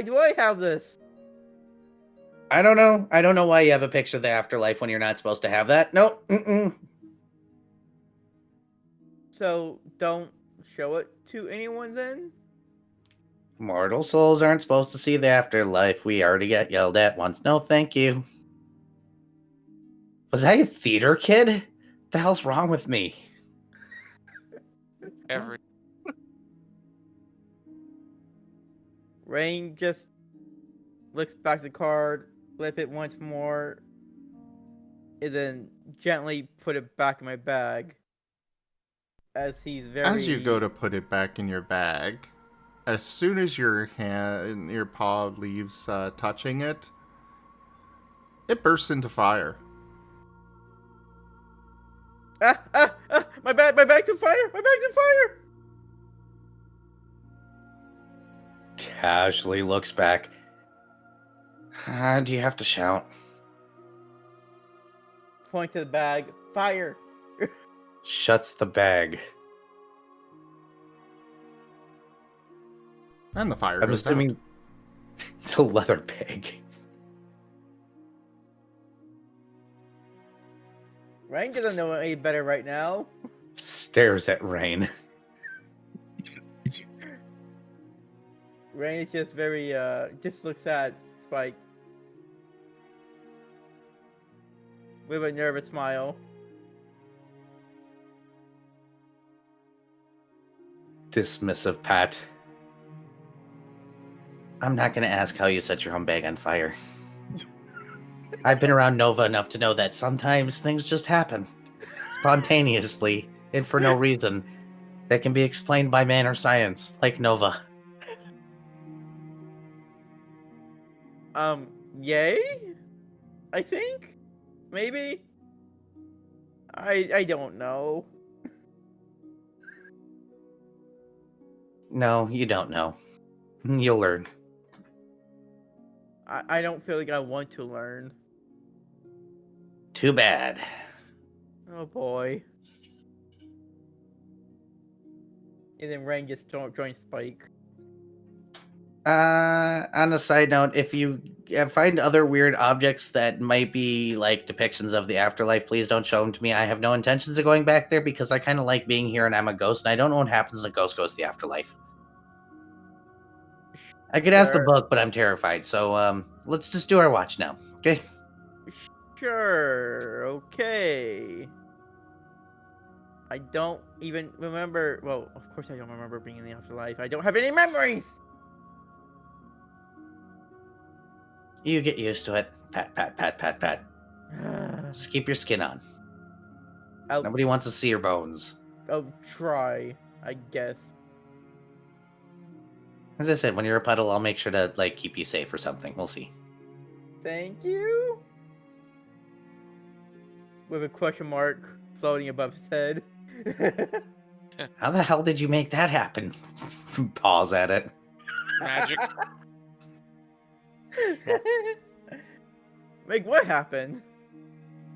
do I have this? I don't know. I don't know why you have a picture of the afterlife when you're not supposed to have that. No. Mm-mm. So don't show it to anyone then? Mortal souls aren't supposed to see the afterlife. We already got yelled at once. No, thank you. Was I a theater kid? What the hell's wrong with me? Every Rain just looks back at the card, flip it once more, and then gently put it back in my bag. As he's very. As you go to put it back in your bag, as soon as your paw leaves touching it, it bursts into fire. My bag's on fire! My bag's on fire! Casually looks back. Do you have to shout? Point to the bag. Fire! Shuts the bag. And the fire I'm goes assuming out. it's a leather bag. Rain doesn't know any better right now. Stares at Rain. Rain is just very, just looks at Spike. With a nervous smile. Dismissive pat. I'm not going to ask how you set your own bag on fire. I've been around Nova enough to know that sometimes things just happen. Spontaneously, and for no reason. That can be explained by man or science, like Nova. Yay? I think? Maybe? I don't know. No, you don't know. You'll learn. I don't feel like I want to learn. Too bad. Oh boy. And then Rain just joins Spike. On a side note, if you find other weird objects that might be like depictions of the afterlife, please don't show them to me. I have no intentions of going back there because I kind of like being here and I'm a ghost and I don't know what happens when a ghost goes to the afterlife. I could ask the book, but I'm terrified. So let's just do our watch now, okay? Sure, okay. I don't even remember. Well, of course I don't remember being in the afterlife. I don't have any memories! You get used to it. Pat, pat, pat, pat, pat. Just keep your skin on. Nobody wants to see your bones. I'll try, I guess. As I said, when you're a puddle, I'll make sure to like keep you safe or something. We'll see. Thank you. With a question mark floating above his head. How the hell did you make that happen? Pause at it. Magic. Make what happen?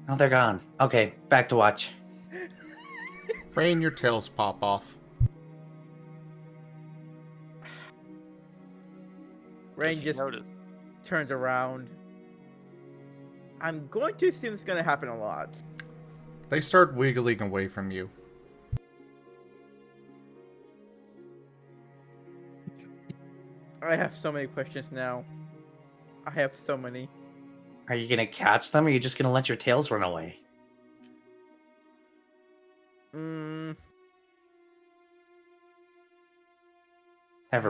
Oh, they're gone. Okay, back to watch. Rain, your tails pop off. Rain Does he just notice? turns around. I'm going to assume it's going to happen a lot. They start wiggling away from you. I have so many questions now. I have so many. Are you gonna catch them, or are you just gonna let your tails run away? Never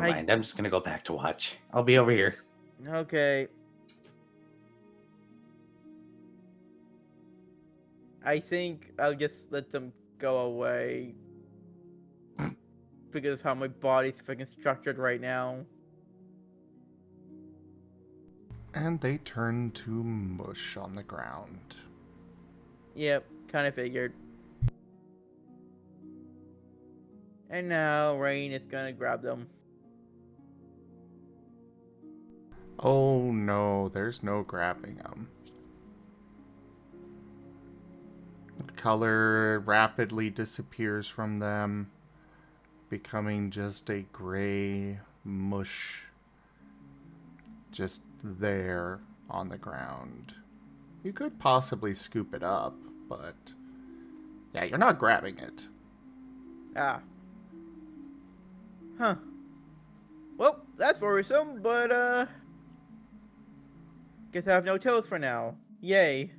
mind. I'm just gonna go back to watch. I'll be over here. Okay. I think I'll just let them go away. Because of how my body's freaking structured right now. And they turn to mush on the ground. Yep, kind of figured. And now Rain is gonna grab them. Oh no, there's no grabbing them. The color rapidly disappears from them, becoming just a gray mush. Just there on the ground. You could possibly scoop it up, but yeah, you're not grabbing it. Ah. Huh. Well, that's worrisome, but guess I have no tails for now. Yay.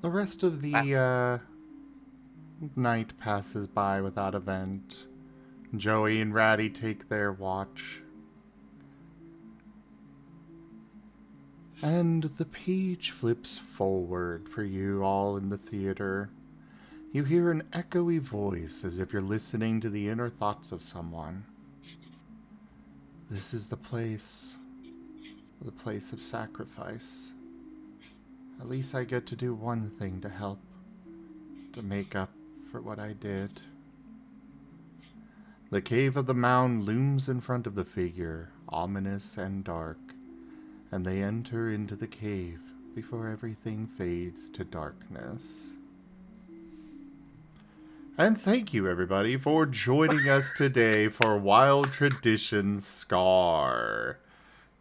The rest of the night passes by without event. Joey and Ratty take their watch. And the page flips forward for you all in the theater. You hear an echoey voice as if you're listening to the inner thoughts of someone. This is the place of sacrifice. At least I get to do one thing to help, to make up for what I did. The cave of the mound looms in front of the figure, ominous and dark, and they enter into the cave before everything fades to darkness. And thank you, everybody, for joining us today for Wild Traditions Scar.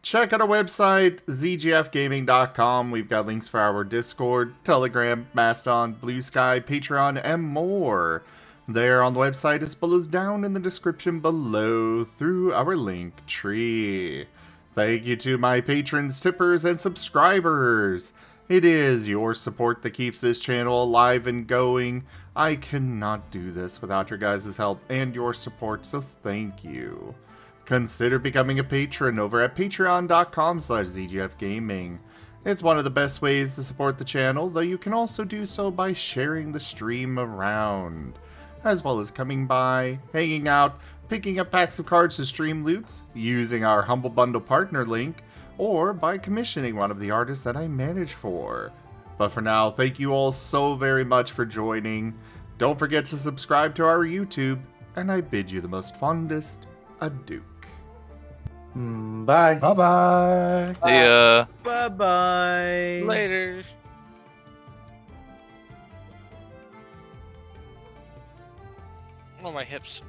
Check out our website, zgfgaming.com. We've got links for our Discord, Telegram, Mastodon, Blue Sky, Patreon, and more. There on the website, as well as down in the description below through our link tree. Thank you to my patrons, tippers, and subscribers. It is your support that keeps this channel alive and going. I cannot do this without your guys' help and your support, so thank you. Consider becoming a patron over at patreon.com/zgfgaming. It's one of the best ways to support the channel, though you can also do so by sharing the stream around, as well as coming by, hanging out, picking up packs of cards to stream loots, using our Humble Bundle partner link, or by commissioning one of the artists that I manage for. But for now, thank you all so very much for joining. Don't forget to subscribe to our YouTube, and I bid you the most fondest adieu. Bye. Bye-bye. See ya. Bye-bye. Later. Oh, my hips.